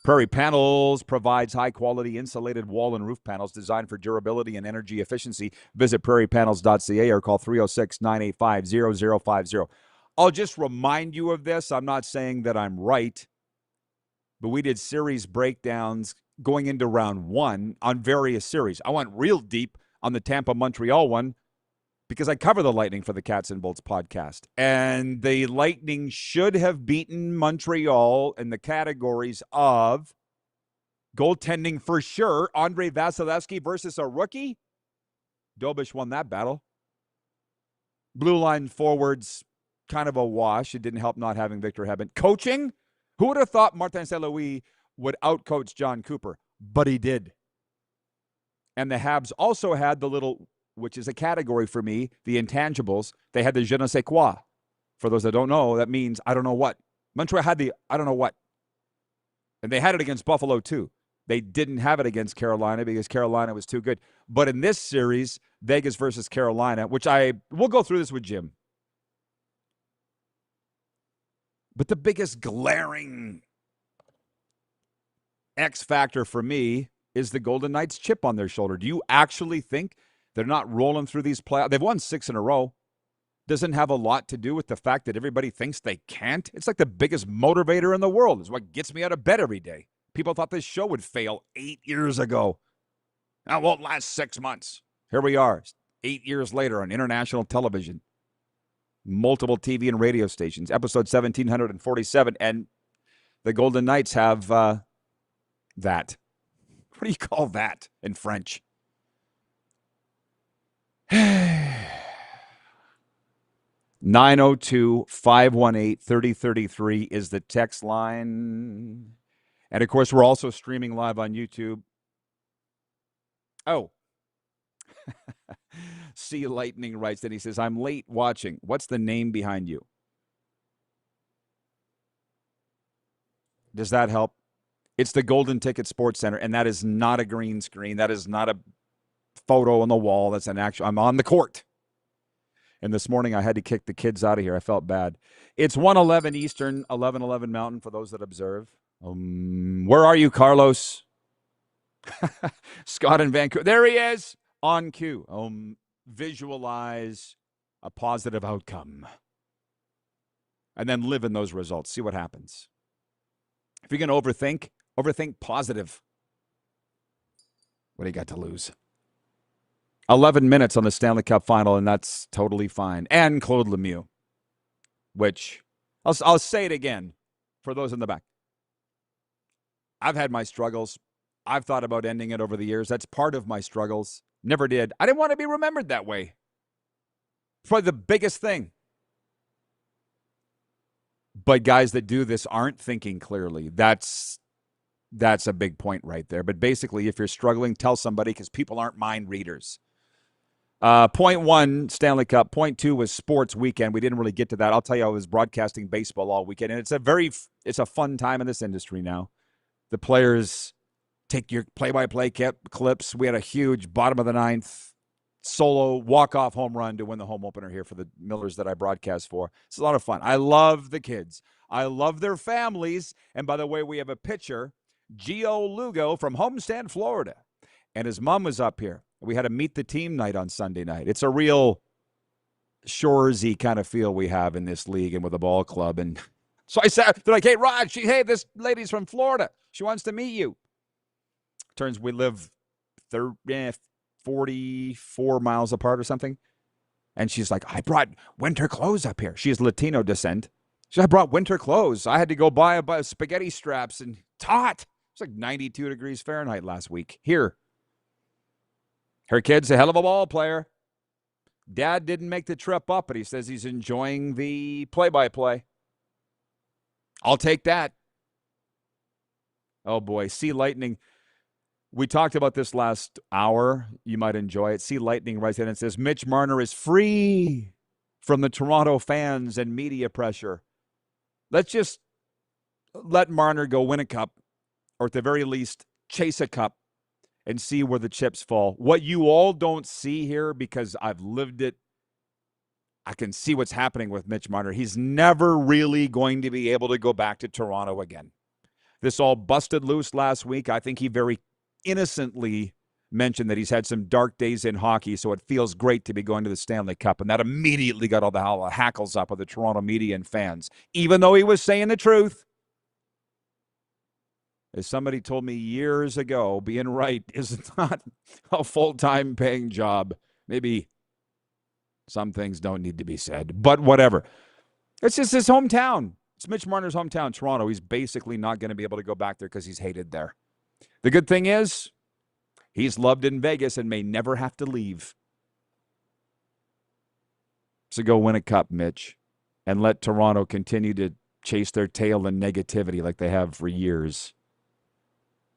[SPEAKER 3] Prairie Panels provides high-quality insulated wall and roof panels designed for durability and energy efficiency. Visit prairiepanels.ca or call 306-985-0050. I'll just remind you of this. I'm not saying that I'm right, but we did series breakdowns going into round 1 on various series. I went real deep on the Tampa-Montreal one because I cover the Lightning for the Cats and Bolts podcast. And the Lightning should have beaten Montreal in the categories of goaltending for sure. Andrei Vasilevsky versus a rookie. Dobish won that battle. Blue line forwards, kind of a wash. It didn't help not having Victor Hedman. Coaching? Who would have thought Martin St. Louis would outcoach John Cooper? But he did. And the Habs also had the little, which is a category for me, the intangibles. They had the je ne sais quoi. For those that don't know, that means I don't know what. Montreal had the I don't know what. And they had it against Buffalo too. They didn't have it against Carolina because Carolina was too good. But in this series, Vegas versus Carolina, which we'll go through this with Jim. But the biggest glaring X factor for me is the Golden Knights' chip on their shoulder. Do you actually think they're not rolling through these playoffs? They've won 6 in a row. Doesn't have a lot to do with the fact that everybody thinks they can't. It's like the biggest motivator in the world. It's what gets me out of bed every day. People thought this show would fail 8 years ago. Now it won't last 6 months. Here we are, 8 years later on international television. Multiple TV and radio stations. Episode 1747. And the Golden Knights have that. What do you call that in French? 902-518-3033 is the text line. And, of course, we're also streaming live on YouTube. Oh. Sea Lightning writes that he says, I'm late watching. What's the name behind you? Does that help? It's the Golden Ticket Sports Center, and that is not a green screen. That is not a photo on the wall. That's an actual, I'm on the court. And this morning I had to kick the kids out of here. I felt bad. It's 1:11 Eastern, 11:11 Mountain for those that observe. Where are you, Carlos? Scott in Vancouver. There he is on cue. Visualize a positive outcome. And then live in those results. See what happens. If you're going to overthink positive. What do you got to lose? 11 minutes on the Stanley Cup Final, and that's totally fine. And Claude Lemieux, which I'll say it again for those in the back. I've had my struggles. I've thought about ending it over the years. That's part of my struggles. Never did. I didn't want to be remembered that way. It's probably the biggest thing. But guys that do this aren't thinking clearly. That's a big point right there. But basically, if you're struggling, tell somebody because people aren't mind readers. Point 1, Stanley Cup. Point 2 was sports weekend. We didn't really get to that. I'll tell you, I was broadcasting baseball all weekend, and it's a fun time in this industry now. The players take your play-by-play clips. We had a huge bottom of the ninth solo walk-off home run to win the home opener here for the Millers that I broadcast for. It's a lot of fun. I love the kids. I love their families. And by the way, we have a pitcher, Gio Lugo from Homestead, Florida. And his mom was up here. We had a meet the team night on Sunday night. It's a real Shoresy kind of feel we have in this league and with the ball club. And so I said, they're like, hey, Rod, hey, this lady's from Florida. She wants to meet you. Turns we live 44 miles apart or something. And she's like, I brought winter clothes up here. She has Latino descent. She said, I brought winter clothes. I had to go buy spaghetti straps and hot. It's like 92 degrees Fahrenheit last week. Here. Her kid's a hell of a ball player. Dad didn't make the trip up, but he says he's enjoying the play-by-play. I'll take that. Oh, boy. Sea Lightning. We talked about this last hour. You might enjoy it. Sea Lightning writes in and says, Mitch Marner is free from the Toronto fans and media pressure. Let's just let Marner go win a cup, or at the very least, chase a cup and see where the chips fall. What you all don't see here, because I've lived it, I can see what's happening with Mitch Marner. He's never really going to be able to go back to Toronto again. This all busted loose last week. I think he very innocently mentioned that he's had some dark days in hockey, so it feels great to be going to the Stanley Cup. And that immediately got all the hackles up of the Toronto media and fans, even though he was saying the truth. As somebody told me years ago, being right is not a full-time paying job. Maybe some things don't need to be said, but whatever. It's just his hometown. It's Mitch Marner's hometown, Toronto. He's basically not going to be able to go back there because he's hated there. The good thing is, he's loved in Vegas and may never have to leave. So go win a cup, Mitch, and let Toronto continue to chase their tail in negativity like they have for years.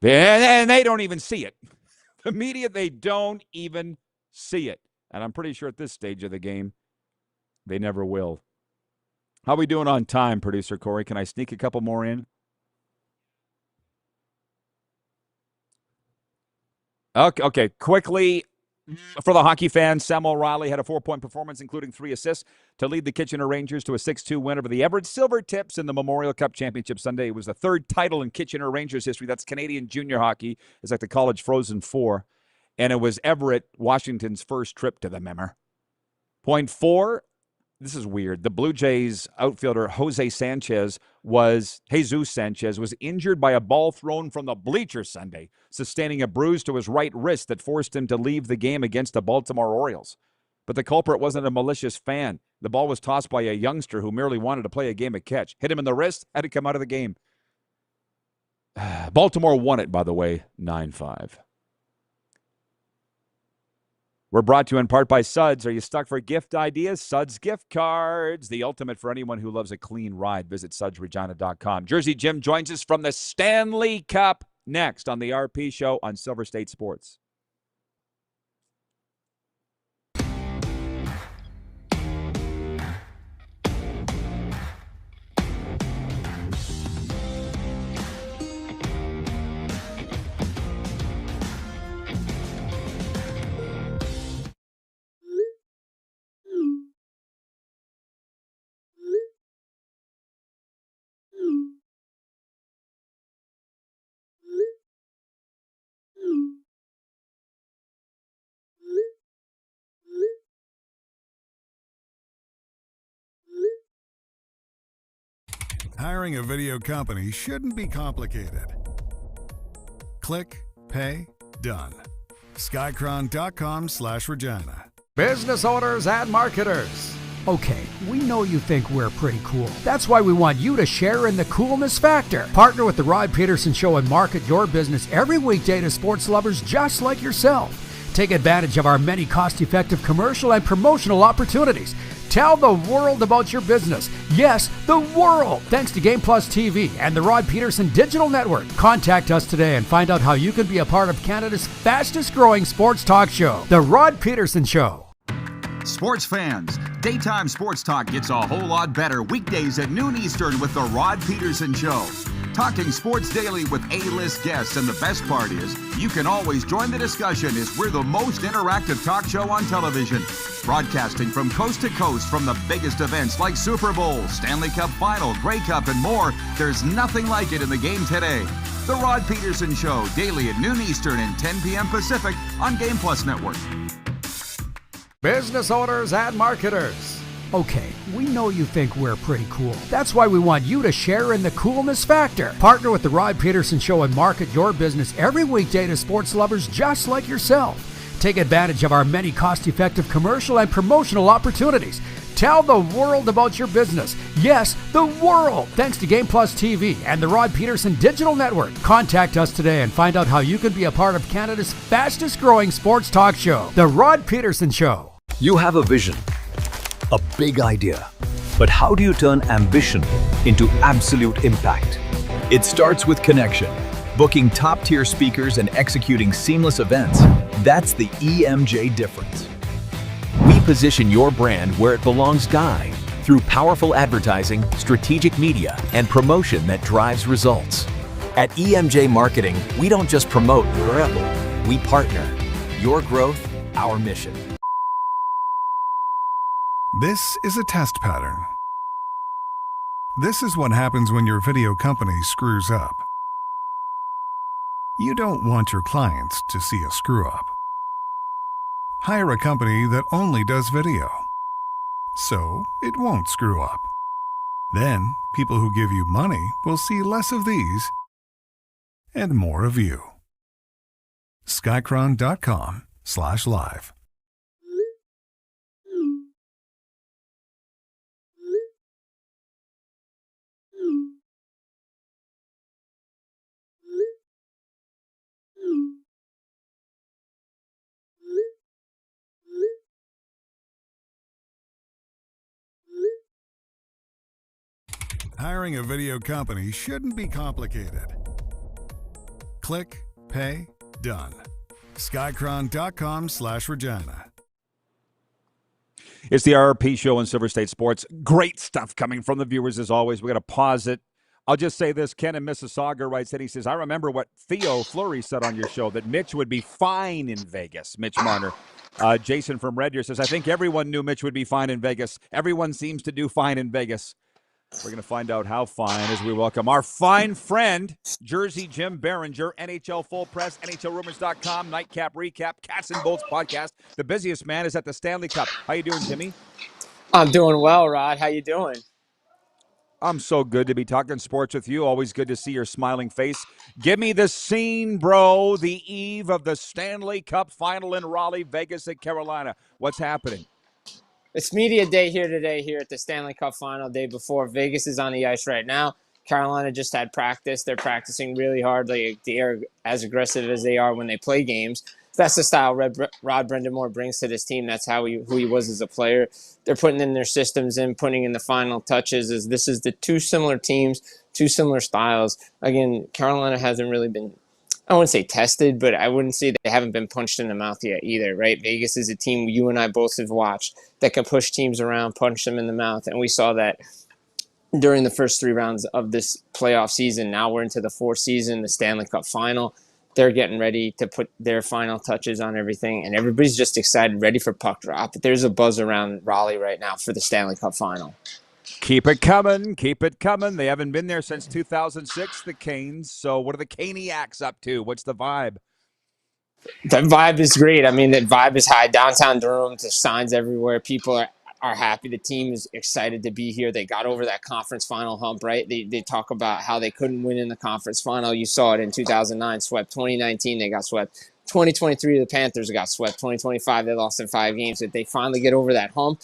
[SPEAKER 3] And they don't even see it. The media, they don't even see it. And I'm pretty sure at this stage of the game, they never will. How are we doing on time, producer Corey? Can I sneak a couple more in? Okay. Quickly, for the hockey fans, Sam O'Reilly had a 4-point performance, including 3 assists, to lead the Kitchener Rangers to a 6-2 win over the Everett Silver Tips in the Memorial Cup Championship Sunday. It was the 3rd title in Kitchener Rangers history. That's Canadian junior hockey. It's like the college Frozen Four. And it was Everett, Washington's first trip to the Memmer. Point 4, this is weird. The Blue Jays outfielder Jesus Sanchez was injured by a ball thrown from the bleachers Sunday, sustaining a bruise to his right wrist that forced him to leave the game against the Baltimore Orioles. But the culprit wasn't a malicious fan. The ball was tossed by a youngster who merely wanted to play a game of catch. Hit him in the wrist, had to come out of the game. Baltimore won it, by the way, 9-5. We're brought to you in part by Suds. Are you stuck for gift ideas? Suds gift cards, the ultimate for anyone who loves a clean ride. Visit sudsregina.com. Jersey Jim joins us from the Stanley Cup next on the RP Show on Silver State Sports.
[SPEAKER 13] Hiring a video company shouldn't be complicated. Click, pay, done. Skycron.com/Regina.
[SPEAKER 8] Business owners and marketers. Okay, we know you think we're pretty cool. That's why we want you to share in the coolness factor. Partner with the Rod Pedersen Show and market your business every weekday to sports lovers just like yourself. Take advantage of our many cost-effective commercial and promotional opportunities. Tell the world about your business. Yes, the world. Thanks to Game Plus TV and the Rod Pedersen Digital Network. Contact us today and find out how you can be a part of Canada's fastest-growing sports talk show, The Rod Pedersen Show.
[SPEAKER 14] Sports fans, daytime sports talk gets a whole lot better weekdays at noon Eastern with The Rod Pedersen Show. Talking sports daily with A-list guests, and the best part is, you can always join the discussion as we're the most interactive talk show on television. Broadcasting from coast to coast from the biggest events like Super Bowl, Stanley Cup Final, Grey Cup, and more. There's nothing like it in the game today. The Rod Pedersen Show, daily at noon Eastern and 10 p.m. Pacific on Game Plus Network.
[SPEAKER 8] Business owners and marketers. Okay, we know you think we're pretty cool. That's why we want you to share in the coolness factor. Partner with the Rod Pedersen Show and market your business every weekday to sports lovers just like yourself. Take advantage of our many cost-effective commercial and promotional opportunities. Tell the world about your business. Yes, the world. Thanks to Game Plus TV and the Rod Pedersen Digital Network. Contact us today and find out how you can be a part of Canada's fastest-growing sports talk show, The Rod Pedersen Show.
[SPEAKER 15] You have a vision, a big idea, but how do you turn ambition into absolute impact? It starts with connection. Booking top-tier speakers and executing seamless events, that's the EMJ difference. We position your brand where it belongs, through powerful advertising, strategic media, and promotion that drives results. At EMJ Marketing, we don't just promote your apple, we partner. Your growth, our mission.
[SPEAKER 13] This is a test pattern. This is what happens when your video company screws up. You don't want your clients to see a screw-up. Hire a company that only does video, so it won't screw up. Then, people who give you money will see less of these and more of you. Skycron.com/live. Hiring a video company shouldn't be complicated. Click, pay, done. Skycron.com/Regina.
[SPEAKER 3] It's the RRP show on Silver State Sports. Great stuff coming from the viewers as always. We're going to pause it. I'll just say this. Ken in Mississauga writes in. He says, I remember what Theo Fleury said on your show, that Mitch would be fine in Vegas. Mitch Marner. Jason from Red Deer says, I think everyone knew Mitch would be fine in Vegas. Everyone seems to do fine in Vegas. We're going to find out how fine as we welcome our fine friend, Jersey Jim Biringer, NHL Full Press, NHLRumors.com, Nightcap Recap, Cats and Bolts Podcast. The busiest man is at the Stanley Cup. How you doing, Jimmy?
[SPEAKER 16] I'm doing well, Rod. How you doing?
[SPEAKER 3] I'm so good to be talking sports with you. Always good to see your smiling face. Give me the scene, bro. The eve of the Stanley Cup Final in Raleigh, Vegas, and Carolina. What's happening?
[SPEAKER 16] It's media day here today here at the Stanley Cup Final, day before. Vegas is on the ice right now. Carolina just had practice. They're practicing really hard. They are as aggressive as they are when they play games. That's the style Rod Brindamore brings to this team. That's who he was as a player. They're putting in their systems and putting in the final touches. This is the two similar teams, two similar styles. Again, Carolina hasn't really been, I wouldn't say tested, but I wouldn't say they haven't been punched in the mouth yet either, right? Vegas is a team you and I both have watched that can push teams around, punch them in the mouth, and we saw that during the first 3 rounds of this playoff season. Now we're into the fourth season, the Stanley Cup Final. They're getting ready to put their final touches on everything, and everybody's just excited, ready for puck drop. But there's a buzz around Raleigh right now for the Stanley Cup Final.
[SPEAKER 3] Keep it coming. Keep it coming. They haven't been there since 2006, the Canes. So what are the Caniacs up to? What's the vibe?
[SPEAKER 16] The vibe is great. I mean, the vibe is high. Downtown Durham, there's signs everywhere. People are happy. The team is excited to be here. They got over that conference final hump, right? They talk about how they couldn't win in the conference final. You saw it in 2009, swept. 2019, they got swept. 2023, the Panthers got swept. 2025, they lost in 5 games. If they finally get over that hump,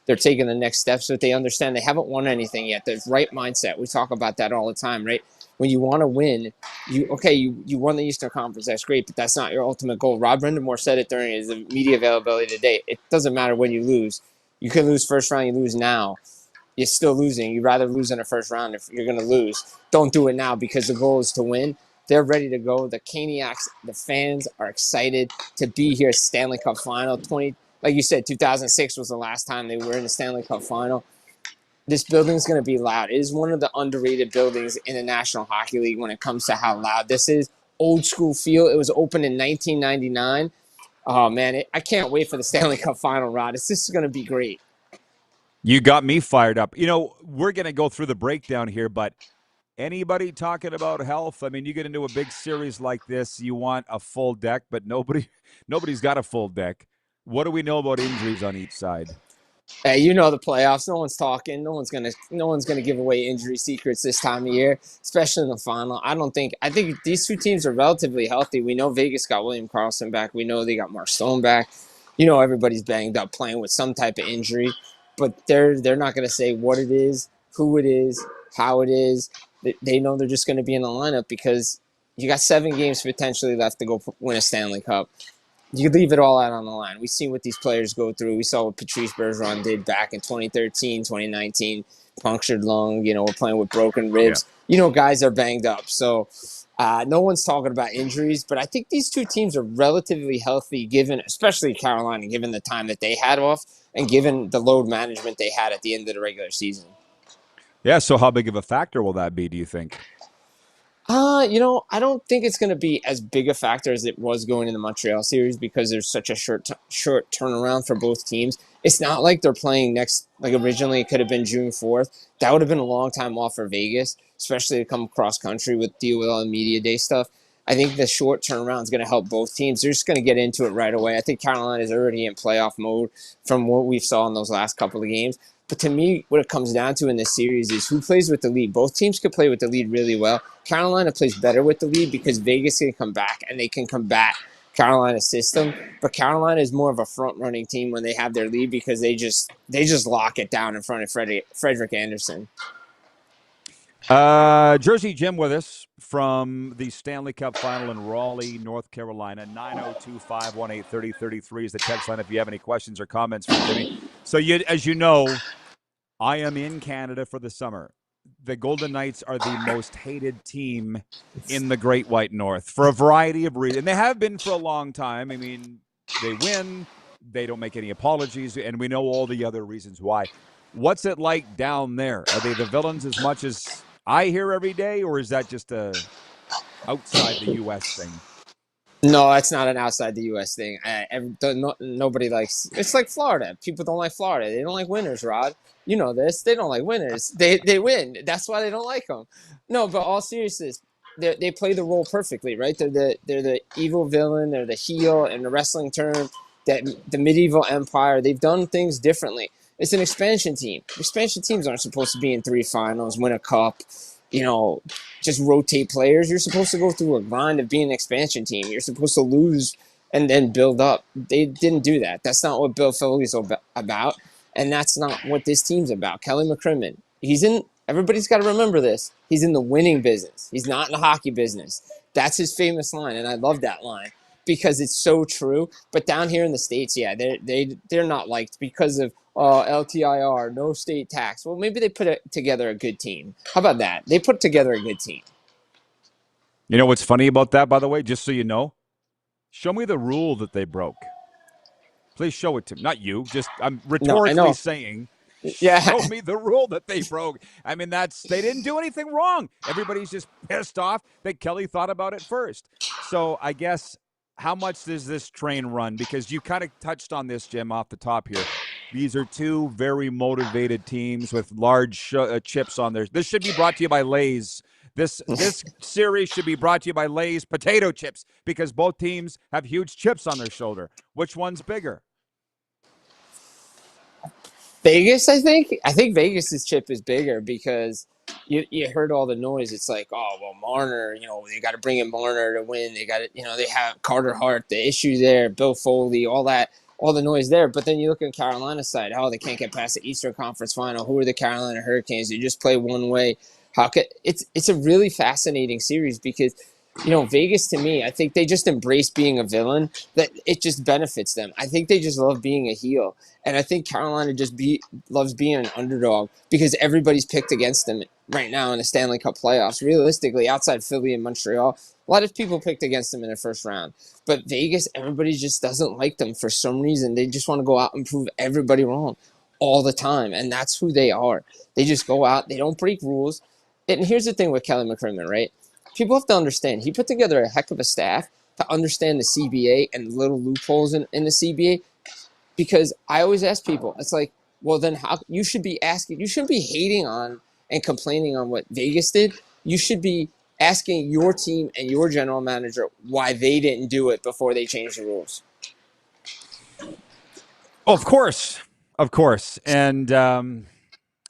[SPEAKER 16] they're taking the next steps, but they understand they haven't won anything yet. The right mindset. We talk about that all the time, right? When you want to win, you won the Eastern Conference. That's great, but that's not your ultimate goal. Rod Brindamore said it during his media availability today. It doesn't matter when you lose. You can lose first round, you lose now. You're still losing. You'd rather lose in the first round if you're going to lose. Don't do it now because the goal is to win. They're ready to go. The Caniacs, the fans are excited to be here. Stanley Cup Final. Like you said, 2006 was the last time they were in the Stanley Cup Final. This building is going to be loud. It is one of the underrated buildings in the National Hockey League when it comes to how loud this is. Old school feel. It was opened in 1999. Oh, man, I can't wait for the Stanley Cup Final, Rod. This is going to be great.
[SPEAKER 3] You got me fired up. You know, we're going to go through the breakdown here, but anybody talking about health? I mean, you get into a big series like this, you want a full deck, but nobody's got a full deck. What do we know about injuries on each side?
[SPEAKER 16] Hey, you know the playoffs. No one's talking. No one's gonna give away injury secrets this time of year, especially in the final. I think these two teams are relatively healthy. We know Vegas got William Karlsson back. We know they got Mark Stone back. You know everybody's banged up playing with some type of injury, but they're not gonna say what it is, who it is, how it is. They know they're just gonna be in the lineup because you got 7 games potentially left to go win a Stanley Cup. You could leave it all out on the line. We've seen what these players go through. We saw what Patrice Bergeron did back in 2013, 2019, punctured lung. You know, we're playing with broken ribs. Yeah. You know, guys are banged up. So no one's talking about injuries, but I think these two teams are relatively healthy, given, especially Carolina, given the time that they had off and given the load management they had at the end of the regular season.
[SPEAKER 3] Yeah, so how big of a factor will that be, do you think?
[SPEAKER 16] You know, I don't think it's going to be as big a factor as it was going in the Montreal series because there's such a short turnaround for both teams. It's not like they're playing like originally it could have been June 4th. That would have been a long time off for Vegas, especially to come cross country with DOL and Media Day stuff. I think the short turnaround is going to help both teams. They're just going to get into it right away. I think Carolina is already in playoff mode from what we saw in those last couple of games. But to me, what it comes down to in this series is who plays with the lead. Both teams could play with the lead really well. Carolina plays better with the lead because Vegas can come back and they can combat Carolina's system. But Carolina is more of a front-running team when they have their lead because they just lock it down in front of Frederick Anderson.
[SPEAKER 3] Jersey Jim with us from the Stanley Cup Final in Raleigh, North Carolina. 902-518-3033 is the text line if you have any questions or comments for Jimmy. So, as you know, I am in Canada for the summer. the Golden Knights are the most hated team in the Great White North for a variety of reasons. And they have been for a long time. I mean, they win, they don't make any apologies, and we know all the other reasons why. What's it like down there? Are they the villains as much as I hear every day, or is that just a outside the U.S. thing?
[SPEAKER 16] No, that's not an outside the U.S. thing. Nobody likes. It's like Florida. People don't like Florida. They don't like winners, Rod. You know this. They don't like winners. They win. That's why they don't like them. No, but all seriousness, they play the role perfectly, right? They're the evil villain. They're the heel in the wrestling term. That the medieval empire. They've done things differently. It's an expansion team. Expansion teams aren't supposed to be in 3 finals, win a cup. Just rotate players. You're supposed to go through a grind of being an expansion team. You're supposed to lose and then build up. They didn't do that. That's not what Bill Foley's about, and that's not what this team's about. Kelly McCrimmon, everybody's got to remember this. He's in the winning business. He's not in the hockey business. That's his famous line, and I love that line because it's so true. But down here in the States, yeah, they're not liked because of LTIR, no state tax. Well, maybe they put together a good team. How about that? They put together a good team.
[SPEAKER 3] You know what's funny about that, by the way, just so you know? Show me the rule that they broke. Please show it to me. Not you, just I'm rhetorically saying, show me the rule that they broke. I mean, they didn't do anything wrong. Everybody's just pissed off that Kelly thought about it first. So I guess, how much does this train run? Because you kind of touched on this, Jim, off the top here. These are two very motivated teams with large chips on theirs. This should be brought to you by Lay's. This series should be brought to you by Lay's potato chips because both teams have huge chips on their shoulder. Which one's bigger?
[SPEAKER 16] Vegas, I think. I think Vegas's chip is bigger because you heard all the noise. It's like, oh, well, Marner, they got to bring in Marner to win. They got to, they have Carter Hart, the issue there, Bill Foley, all that. All the noise there, but then you look at Carolina's side. They can't get past the Eastern Conference Final. Who are the Carolina Hurricanes? They just play one way. It's a really fascinating series because, Vegas to me, I think they just embrace being a villain. That it just benefits them. I think they just love being a heel, and I think Carolina just loves being an underdog because everybody's picked against them right now in the Stanley Cup playoffs. Realistically, outside Philly and Montreal, a lot of people picked against them in the first round. But Vegas, everybody just doesn't like them for some reason. They just want to go out and prove everybody wrong all the time. And that's who they are. They just go out. They don't break rules. And here's the thing with Kelly McCrimmon, right? People have to understand. He put together a heck of a staff to understand the CBA and the little loopholes in the CBA. Because I always ask people, it's like, well, then how you should be asking. You shouldn't be hating on and complaining on what Vegas did. You should be asking your team and your general manager why they didn't do it before they changed the rules.
[SPEAKER 3] Of course. And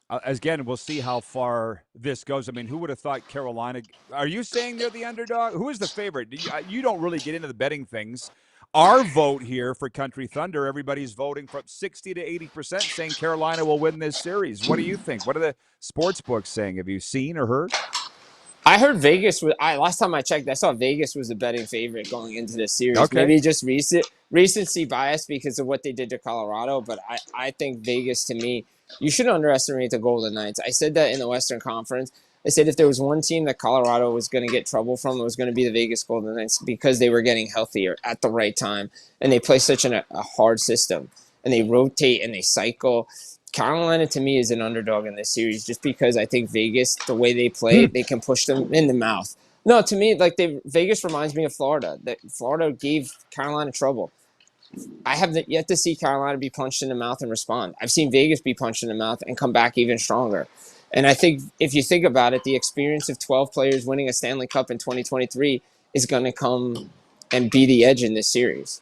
[SPEAKER 3] again, we'll see how far this goes. I mean, who would have thought Carolina? Are you saying they're the underdog? Who is the favorite? You don't really get into the betting things. Our vote here for Country Thunder, everybody's voting from 60 to 80% saying Carolina will win this series. What do you think? What are the sports books saying? Have you seen or heard?
[SPEAKER 16] I heard Vegas last time I checked, I saw Vegas was the betting favorite going into this series.
[SPEAKER 3] Okay.
[SPEAKER 16] Maybe just recency bias because of what they did to Colorado, but I think Vegas, to me, you shouldn't underestimate the Golden Knights. I said that in the Western Conference. I said if there was one team that Colorado was going to get trouble from, it was going to be the Vegas Golden Knights because they were getting healthier at the right time, and they play such a hard system, and they rotate and they cycle. Carolina, to me, is an underdog in this series just because I think Vegas, the way they play, they can push them in the mouth. No, to me, Vegas reminds me of Florida. Florida gave Carolina trouble. I have yet to see Carolina be punched in the mouth and respond. I've seen Vegas be punched in the mouth and come back even stronger. And I think if you think about it, the experience of 12 players winning a Stanley Cup in 2023 is going to come and be the edge in this series.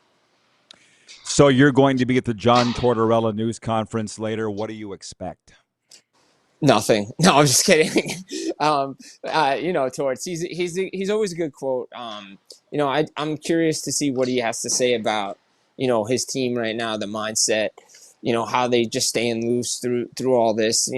[SPEAKER 3] So you're going to be at the John Tortorella news conference later. What do you expect?
[SPEAKER 16] Nothing. No, I'm just kidding. Torts, he's always a good quote. I'm curious to see what he has to say about, his team right now, the mindset, how they just staying loose through all this,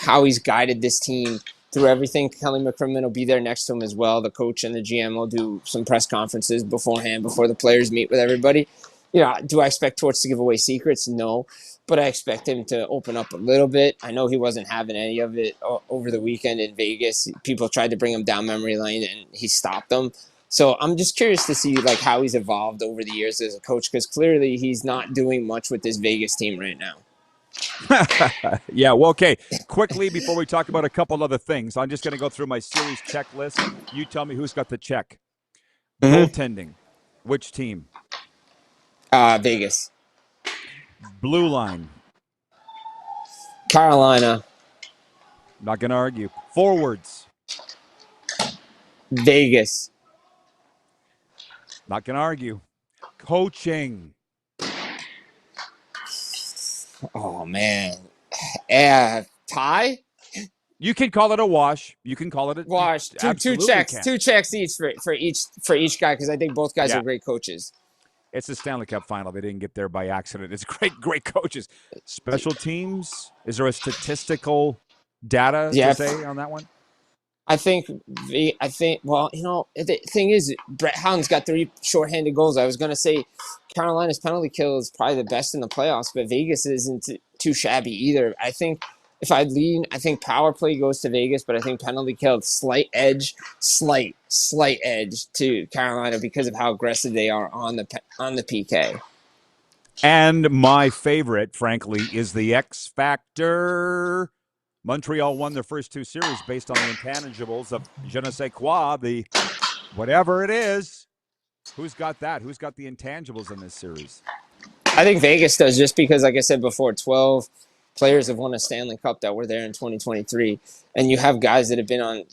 [SPEAKER 16] how he's guided this team through everything. Kelly McCrimmon will be there next to him as well. The coach and the GM will do some press conferences beforehand, before the players meet with everybody. do I expect Torts to give away secrets? No, but I expect him to open up a little bit. I know he wasn't having any of it over the weekend in Vegas. People tried to bring him down memory lane, and he stopped them. So I'm just curious to see like how he's evolved over the years as a coach, because clearly he's not doing much with this Vegas team right now.
[SPEAKER 3] Yeah, well, okay. Quickly, before we talk about a couple other things, I'm just going to go through my series checklist. You tell me who's got the check. Goaltending. Which team?
[SPEAKER 16] Vegas.
[SPEAKER 3] Blue line.
[SPEAKER 16] Carolina.
[SPEAKER 3] Not going to argue. Forwards.
[SPEAKER 16] Vegas.
[SPEAKER 3] Not going to argue. Coaching.
[SPEAKER 16] Oh, man. Tie?
[SPEAKER 3] You can call it a wash. You can call it a
[SPEAKER 16] wash. Two checks. Can. 2 checks each for each guy, because I think both guys are great coaches.
[SPEAKER 3] It's the Stanley Cup Final. They didn't get there by accident. It's great coaches. Special teams. Is there a statistical data to say on that one?
[SPEAKER 16] I think. Well, the thing is, Brett Howland's got 3 shorthanded goals. I was going to say Carolina's penalty kill is probably the best in the playoffs, but Vegas isn't too shabby either. I think if I lean, I think power play goes to Vegas, but I think penalty kill, slight edge to Carolina because of how aggressive they are on the PK.
[SPEAKER 3] And my favorite, frankly, is the X Factor. Montreal won their first 2 series based on the intangibles of je ne sais quoi, the whatever it is. Who's got that? Who's got the intangibles in this series?
[SPEAKER 16] I think Vegas does, just because, like I said before, 12 players have won a Stanley Cup that were there in 2023. And you have guys that have been on,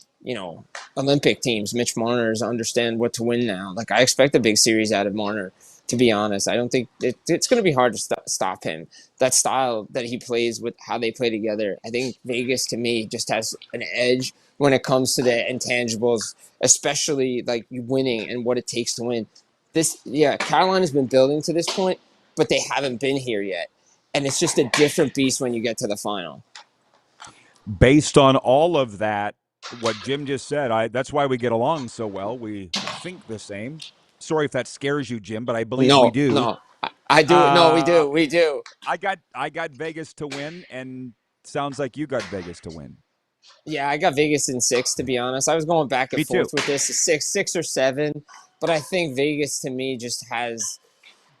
[SPEAKER 16] Olympic teams. Mitch Marner's understand what to win now. Like, I expect a big series out of Marner, to be honest. I don't think it's going to be hard to stop him. That style that he plays with, how they play together, I think Vegas, to me, just has an edge when it comes to the intangibles, especially like winning and what it takes to win. Carolina's been building to this point, but they haven't been here yet. And it's just a different beast when you get to the final.
[SPEAKER 3] Based on all of that, what Jim just said, that's why we get along so well. We think the same. Sorry if that scares you, Jim, but I believe we do.
[SPEAKER 16] No, I do. No, we do.
[SPEAKER 3] I got Vegas to win, and sounds like you got Vegas to win.
[SPEAKER 16] Yeah, I got Vegas in 6, to be honest. I was going back and forth with this, 6 or 7, but I think Vegas, to me, just has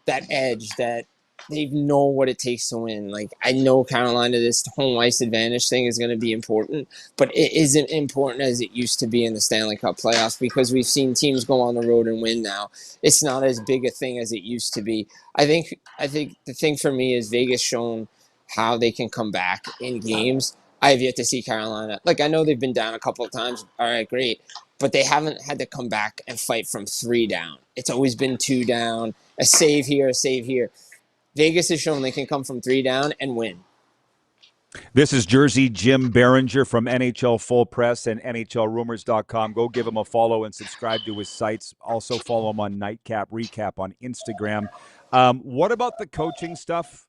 [SPEAKER 16] that edge that they know what it takes to win. Like, I know Carolina, this home ice advantage thing is going to be important, but it isn't important as it used to be in the Stanley Cup playoffs, because we've seen teams go on the road and win now. It's not as big a thing as it used to be. I think the thing for me is Vegas shown how they can come back in games. I have yet to see Carolina. Like, I know they've been down a couple of times. All right, great. But they haven't had to come back and fight from 3 down. It's always been 2 down, a save here, a save here. Vegas has shown they can come from 3 down and win.
[SPEAKER 3] This is Jersey Jim Biringer from NHL Full Press and NHLRumors.com. Go give him a follow and subscribe to his sites. Also follow him on Nightcap Recap on Instagram. What about the coaching stuff?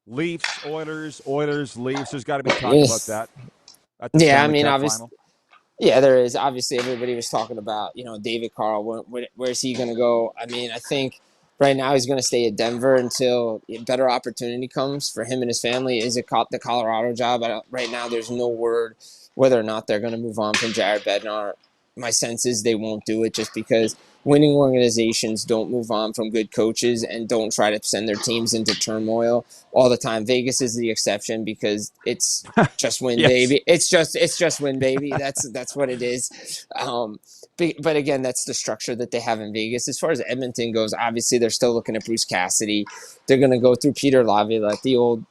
[SPEAKER 3] Leafs, Oilers, Leafs. There's got to be talk about that.
[SPEAKER 16] Yeah, I mean, obviously. Yeah, there is. Obviously, everybody was talking about, David Carl. Where's he going to go? I mean, I think right now he's going to stay at Denver until a better opportunity comes for him and his family. Is it the Colorado job? Right now, there's no word whether or not they're going to move on from Jared Bednar. My sense is they won't do it, just because winning organizations don't move on from good coaches and don't try to send their teams into turmoil all the time. Vegas is the exception because it's just win, yes. Baby. It's just win, baby. That's what it is. But again, that's the structure that they have in Vegas. As far as Edmonton goes, obviously they're still looking at Bruce Cassidy. They're going to go through Peter Laviolette, the old,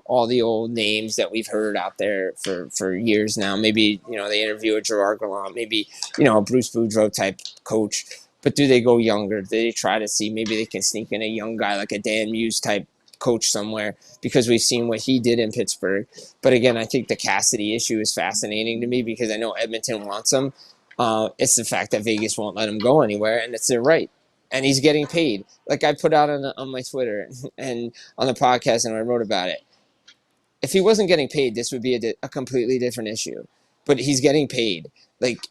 [SPEAKER 16] all the old names that we've heard out there for years now. Maybe, they interview a Gerard Gallant, maybe, a Bruce Boudreau type coach. But do they go younger? Do they try to see maybe they can sneak in a young guy like a Dan Muse type coach somewhere? Because we've seen what he did in Pittsburgh. But again, I think the Cassidy issue is fascinating to me because I know Edmonton wants him. It's the fact that Vegas won't let him go anywhere, and it's their right. And he's getting paid. Like I put out on my Twitter and on the podcast, and I wrote about it. If he wasn't getting paid, this would be a completely different issue. But he's getting paid. Like,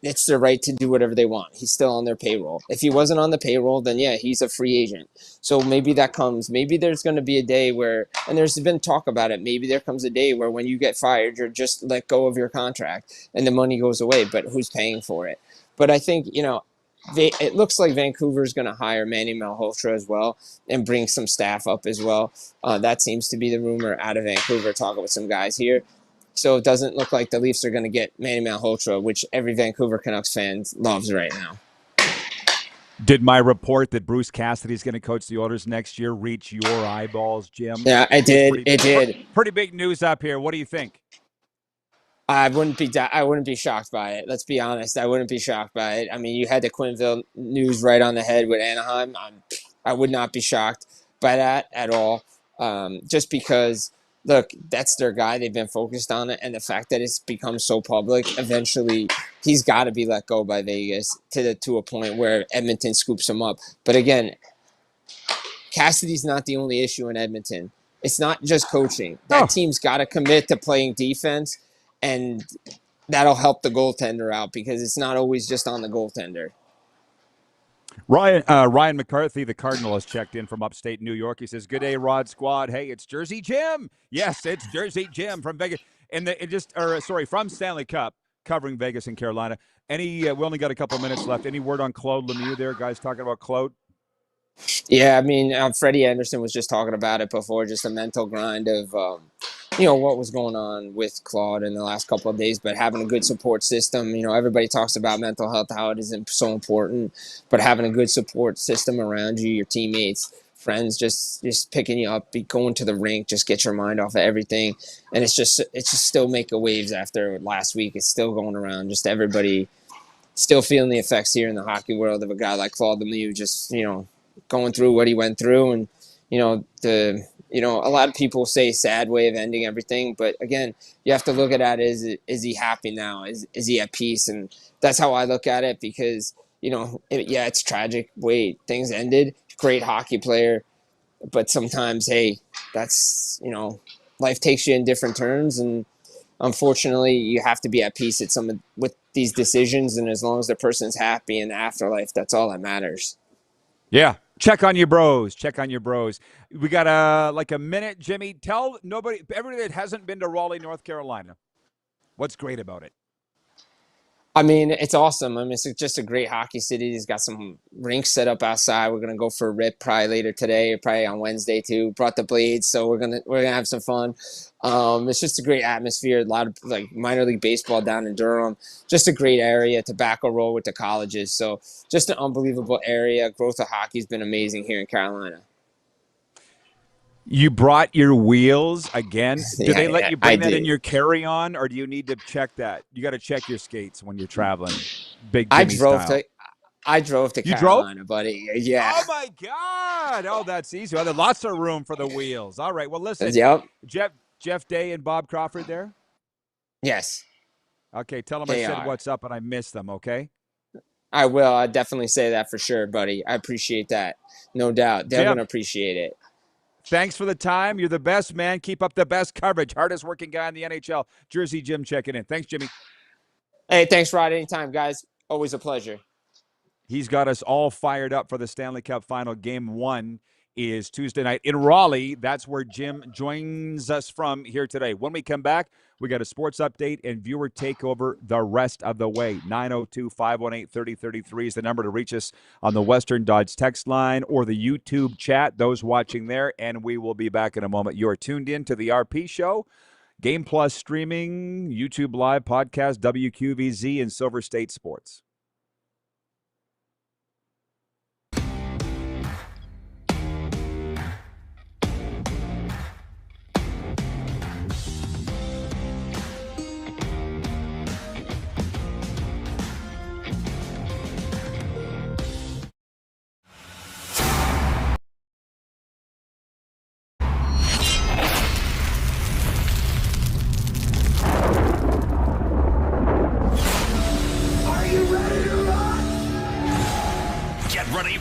[SPEAKER 16] it's their right to do whatever they want. He's still on their payroll. If he wasn't on the payroll, then yeah, he's a free agent. So maybe that comes. Maybe there's going to be a day where, and there's been talk about it, maybe there comes a day where when you get fired, you're just let go of your contract and the money goes away, but who's paying for it? But I think, it looks like Vancouver's going to hire Manny Malhotra as well and bring some staff up as well. That seems to be the rumor out of Vancouver, talking with some guys here. So it doesn't look like the Leafs are going to get Manny Malhotra, which every Vancouver Canucks fan loves right now.
[SPEAKER 3] Did my report that Bruce Cassidy's going to coach the Oilers next year reach your eyeballs, Jim?
[SPEAKER 16] Yeah, it did. It did.
[SPEAKER 3] Pretty big news up here. What do you think?
[SPEAKER 16] I wouldn't be shocked by it. Let's be honest. I wouldn't be shocked by it. I mean, you had the Quenneville news right on the head with Anaheim. I would not be shocked by that at all. Just because, look, that's their guy. They've been focused on it. And the fact that it's become so public, eventually he's got to be let go by Vegas to a point where Edmonton scoops him up. But again, Cassidy's not the only issue in Edmonton. It's not just coaching. That team's got to commit to playing defense. And that'll help the goaltender out because it's not always just on the goaltender.
[SPEAKER 3] Ryan McCarthy, the Cardinal, has checked in from upstate New York. He says, "Good day, Rod Squad. Hey, it's Jersey Jim. Yes, it's Jersey Jim from Vegas, from Stanley Cup, covering Vegas and Carolina. We only got a couple minutes left. Any word on Claude Lemieux there, guys? Talking about Claude."
[SPEAKER 16] Yeah, I mean, Freddie Anderson was just talking about it before, just a mental grind of, what was going on with Claude in the last couple of days, but having a good support system. Everybody talks about mental health, how it is so important, but having a good support system around you, your teammates, friends, just picking you up, going to the rink, just get your mind off of everything. And it's just still making waves after last week. It's still going around, just everybody still feeling the effects here in the hockey world of a guy like Claude Lemieux, just, going through what he went through. And, a lot of people say sad way of ending everything. But again, you have to look at that as, is he happy now? Is he at peace? And that's how I look at it because, it's tragic way things ended. Great hockey player. But sometimes, hey, that's, life takes you in different turns. And unfortunately, you have to be at peace with these decisions. And as long as the person's happy in the afterlife, that's all that matters.
[SPEAKER 3] Yeah. Check on your bros. We got a minute, Jimmy. Tell everybody that hasn't been to Raleigh, North Carolina, what's great about it.
[SPEAKER 16] I mean, it's awesome. I mean, it's just a great hockey city. It's got some rinks set up outside. We're gonna go for a rip probably later today, or probably on Wednesday too. Brought the blades, so we're gonna have some fun. It's just a great atmosphere. A lot of minor league baseball down in Durham. Just a great area. Tobacco Roll with the colleges. So just an unbelievable area. Growth of hockey's been amazing here in Carolina.
[SPEAKER 3] You brought your wheels again. Do they let you bring that in your carry-on, or do you need to check that? You got to check your skates when you're traveling. Big Jimmy style.
[SPEAKER 16] I drove to Carolina, buddy. Yeah.
[SPEAKER 3] Oh my God! Oh, that's easy. Well, there's lots of room for the wheels. All right. Well, listen.
[SPEAKER 16] Yep.
[SPEAKER 3] Jeff Day and Bob Crawford there.
[SPEAKER 16] Yes.
[SPEAKER 3] Okay. Tell them I said what's up and I missed them. Okay.
[SPEAKER 16] I will. I definitely say that for sure, buddy. I appreciate that. No doubt. They're going to appreciate it.
[SPEAKER 3] Thanks for the time. You're the best, man. Keep up the best coverage. Hardest working guy in the NHL. Jersey Jim checking in. Thanks, Jimmy.
[SPEAKER 16] Hey, thanks, Rod. Anytime, guys. Always a pleasure.
[SPEAKER 3] He's got us all fired up for the Stanley Cup Final. Game 1 is Tuesday night in Raleigh. That's where Jim joins us from here today. When we come back, we got a sports update and viewer takeover the rest of the way. 902-518-3033 is the number to reach us on the Western Dodge text line or the YouTube chat, those watching there, and we will be back in a moment. You're tuned in to the RP Show, Game Plus streaming, YouTube Live podcast, WQVZ, and Silver State Sports.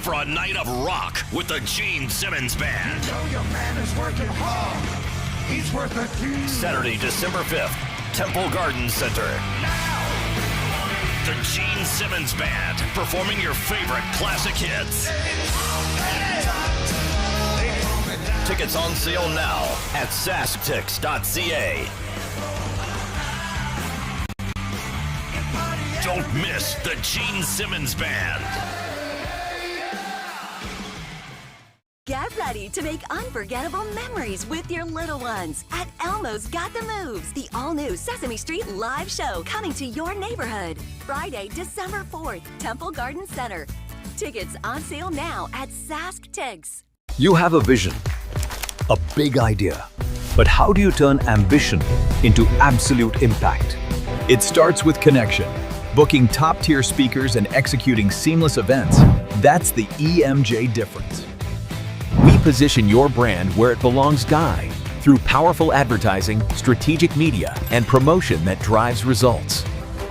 [SPEAKER 17] For a night of rock with the Gene Simmons Band.
[SPEAKER 12] You know your man is working hard. He's worth a team.
[SPEAKER 17] Saturday, December 5th, Temple Garden Center.
[SPEAKER 12] Now.
[SPEAKER 17] The Gene Simmons Band, performing your favorite classic hits. Tickets on sale now at sasktix.ca. Don't miss the Gene Simmons Band.
[SPEAKER 18] Get ready to make unforgettable memories with your little ones at Elmo's Got the Moves, the all-new Sesame Street live show coming to your neighborhood. Friday, December 4th, Temple Garden Center. Tickets on sale now at SaskTix.
[SPEAKER 15] You have a vision, a big idea, but how do you turn ambition into absolute impact? It starts with connection. Booking top-tier speakers and executing seamless events, that's the EMJ difference. We position your brand where it belongs, Guy, through powerful advertising, strategic media, and promotion that drives results.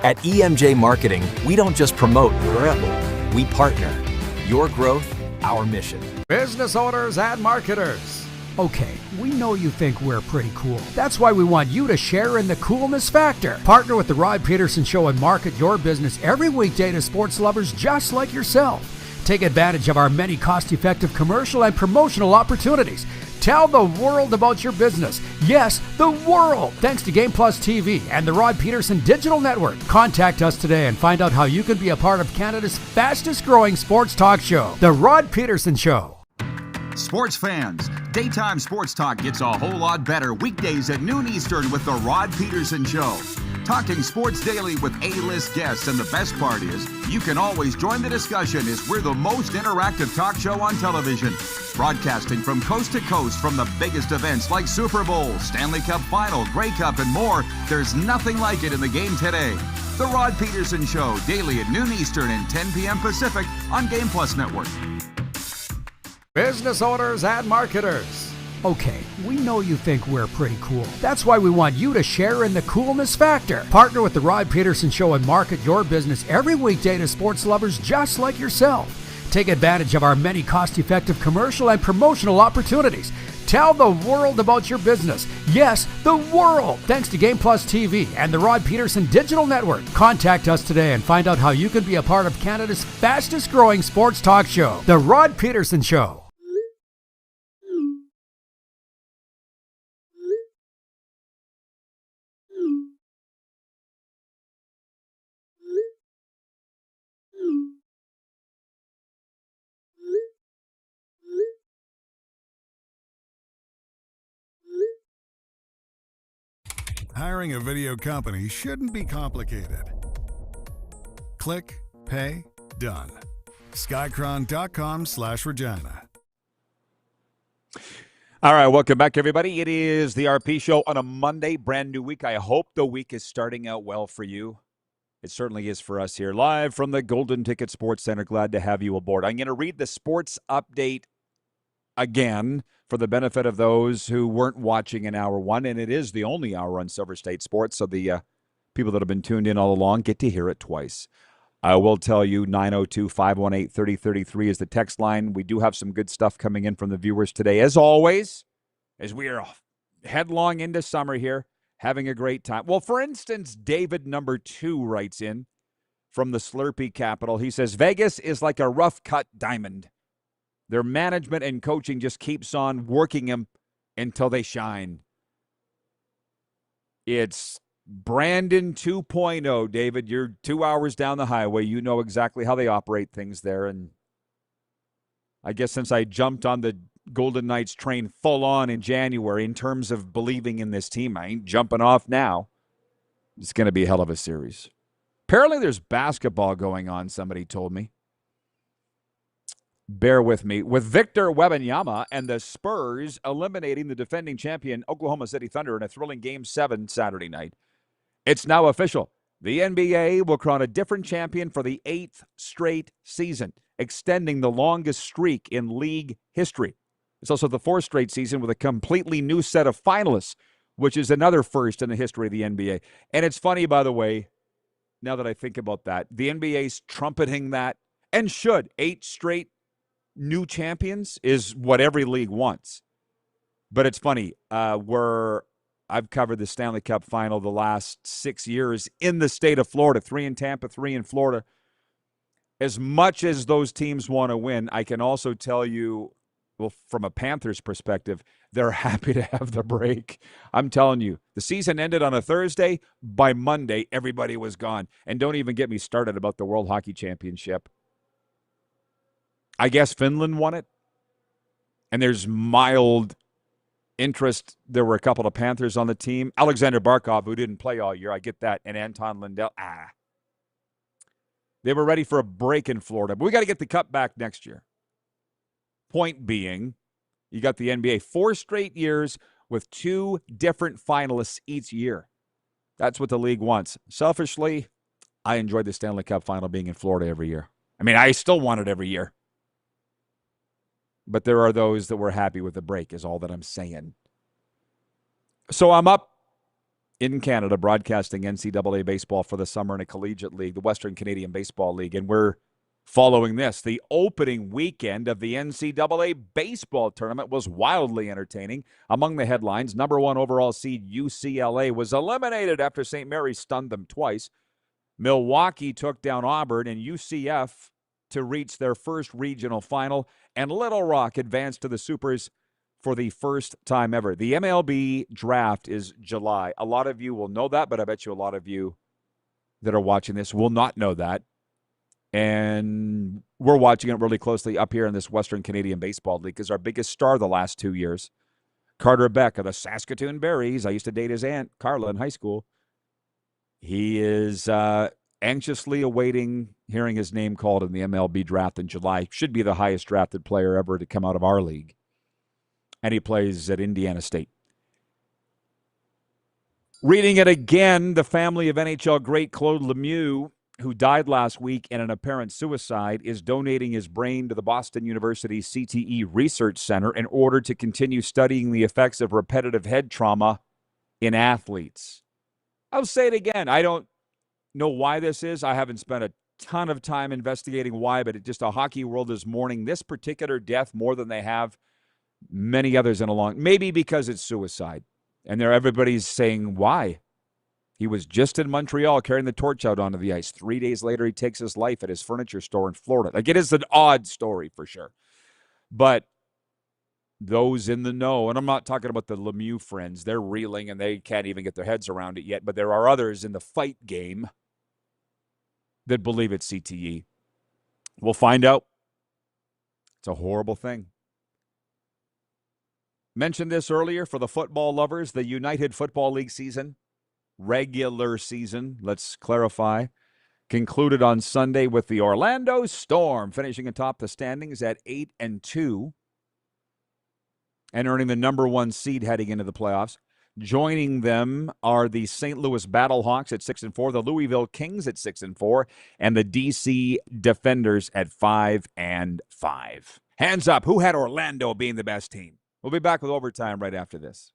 [SPEAKER 15] At EMJ Marketing, we don't just promote, we partner. Your growth, our mission.
[SPEAKER 8] Business owners and marketers. Okay, we know you think we're pretty cool. That's why we want you to share in the coolness factor. Partner with the Rod Pedersen Show and market your business every weekday to sports lovers just like yourself. Take advantage of our many cost-effective commercial and promotional opportunities. Tell the world about your business. Yes, the world. Thanks to Game Plus TV and the Rod Pedersen Digital Network. Contact us today and find out how you can be a part of Canada's fastest-growing sports talk show, The Rod Pedersen Show.
[SPEAKER 14] Sports fans, daytime sports talk gets a whole lot better weekdays at noon Eastern with The Rod Pedersen Show. Talking sports daily with A-list guests, and the best part is, you can always join the discussion as we're the most interactive talk show on television. Broadcasting from coast to coast from the biggest events like Super Bowl, Stanley Cup Final, Grey Cup, and more, there's nothing like it in the game today. The Rod Pedersen Show, daily at noon Eastern and 10 p.m. Pacific on Game Plus Network.
[SPEAKER 8] Business owners and marketers. Okay, we know you think we're pretty cool. That's why we want you to share in the coolness factor. Partner with the Rod Pedersen Show and market your business every weekday to sports lovers just like yourself. Take advantage of our many cost-effective commercial and promotional opportunities. Tell the world about your business. Yes, the world. Thanks to Game Plus TV and the Rod Pedersen Digital Network. Contact us today and find out how you can be a part of Canada's fastest-growing sports talk show, The Rod Pedersen Show.
[SPEAKER 13] Hiring a video company shouldn't be complicated. Click, pay, done. Skycron.com/Regina.
[SPEAKER 3] All right, welcome back, everybody. It is the RP Show on a Monday, brand new week. I hope the week is starting out well for you. It certainly is for us here, live from the Golden Ticket Sports Center. Glad to have you aboard. I'm going to read the sports update again for the benefit of those who weren't watching in hour one, and it is the only hour on Silver State Sports, so the people that have been tuned in all along get to hear it twice. I will tell you, 902-518-3033 is the text line. We do have some good stuff coming in from the viewers today, as always, as we are headlong into summer here, having a great time. Well, for instance, David number 2 writes in from the Slurpee capital. He says, Vegas is like a rough-cut diamond. Their management and coaching just keeps on working them until they shine. It's Brandon 2.0, David. You're 2 hours down the highway. You know exactly how they operate things there. And I guess since I jumped on the Golden Knights train full on in January in terms of believing in this team, I ain't jumping off now. It's going to be a hell of a series. Apparently there's basketball going on, somebody told me. Bear with me. With Victor Wembanyama and the Spurs eliminating the defending champion Oklahoma City Thunder in a thrilling Game 7 Saturday night, it's now official. The NBA will crown a different champion for the 8th straight season, extending the longest streak in league history. It's also the 4th straight season with a completely new set of finalists, which is another first in the history of the NBA. And it's funny, by the way, now that I think about that, the NBA's trumpeting that, and should. 8 straight new champions is what every league wants. But it's funny. We're I've covered the Stanley Cup Final the last 6 years in the state of Florida, 3 in Tampa, 3 in Florida. As much as those teams want to win, I can also tell you, well, from a Panthers perspective, they're happy to have the break. I'm telling you, the season ended on a Thursday. By Monday, everybody was gone. And don't even get me started about the World Hockey Championship. I guess Finland won it. And there's mild interest. There were a couple of Panthers on the team. Alexander Barkov, who didn't play all year, I get that. And Anton Lindell, They were ready for a break in Florida. But we got to get the cup back next year. Point being, you got the NBA 4 straight years with 2 different finalists each year. That's what the league wants. Selfishly, I enjoyed the Stanley Cup Final being in Florida every year. I mean, I still want it every year. But there are those that were happy with the break, is all that I'm saying. So I'm up in Canada broadcasting NCAA baseball for the summer in a collegiate league, the Western Canadian Baseball League, and we're following this. The opening weekend of the NCAA baseball tournament was wildly entertaining. Among the headlines, number 1 overall seed UCLA was eliminated after St. Mary's stunned them twice. Milwaukee took down Auburn, and UCF to reach their first regional final, and Little Rock advanced to the Supers for the first time ever. The MLB draft is July. A lot of you will know that, but I bet you a lot of you that are watching this will not know that. And we're watching it really closely up here in this Western Canadian Baseball League because our biggest star the last 2 years, Carter Beck of the Saskatoon Berries, I used to date his aunt, Carla, in high school. He is anxiously awaiting hearing his name called in the MLB draft in July. Should be the highest drafted player ever to come out of our league. And he plays at Indiana State. Reading it again, the family of NHL great Claude Lemieux, who died last week in an apparent suicide, is donating his brain to the Boston University CTE Research Center in order to continue studying the effects of repetitive head trauma in athletes. I'll say it again. I don't know why this is. I haven't spent a ton of time investigating why, but a hockey world is mourning this particular death more than they have many others in a long, maybe because it's suicide. And everybody's saying, why? He was just in Montreal carrying the torch out onto the ice. 3 days later, he takes his life at his furniture store in Florida. Like, it is an odd story for sure. But those in the know, and I'm not talking about the Lemieux friends, they're reeling and they can't even get their heads around it yet, but there are others in the fight game that believe it's CTE. We'll find out. It's a horrible thing. Mentioned this earlier for the football lovers, the United Football League season, regular season, let's clarify, concluded on Sunday with the Orlando Storm finishing atop the standings at 8-2 and earning the number 1 seed heading into the playoffs. Joining them are the St. Louis Battlehawks at 6-4, the Louisville Kings at 6-4, and the DC Defenders at 5-5. Hands up, who had Orlando being the best team? We'll be back with overtime right after this.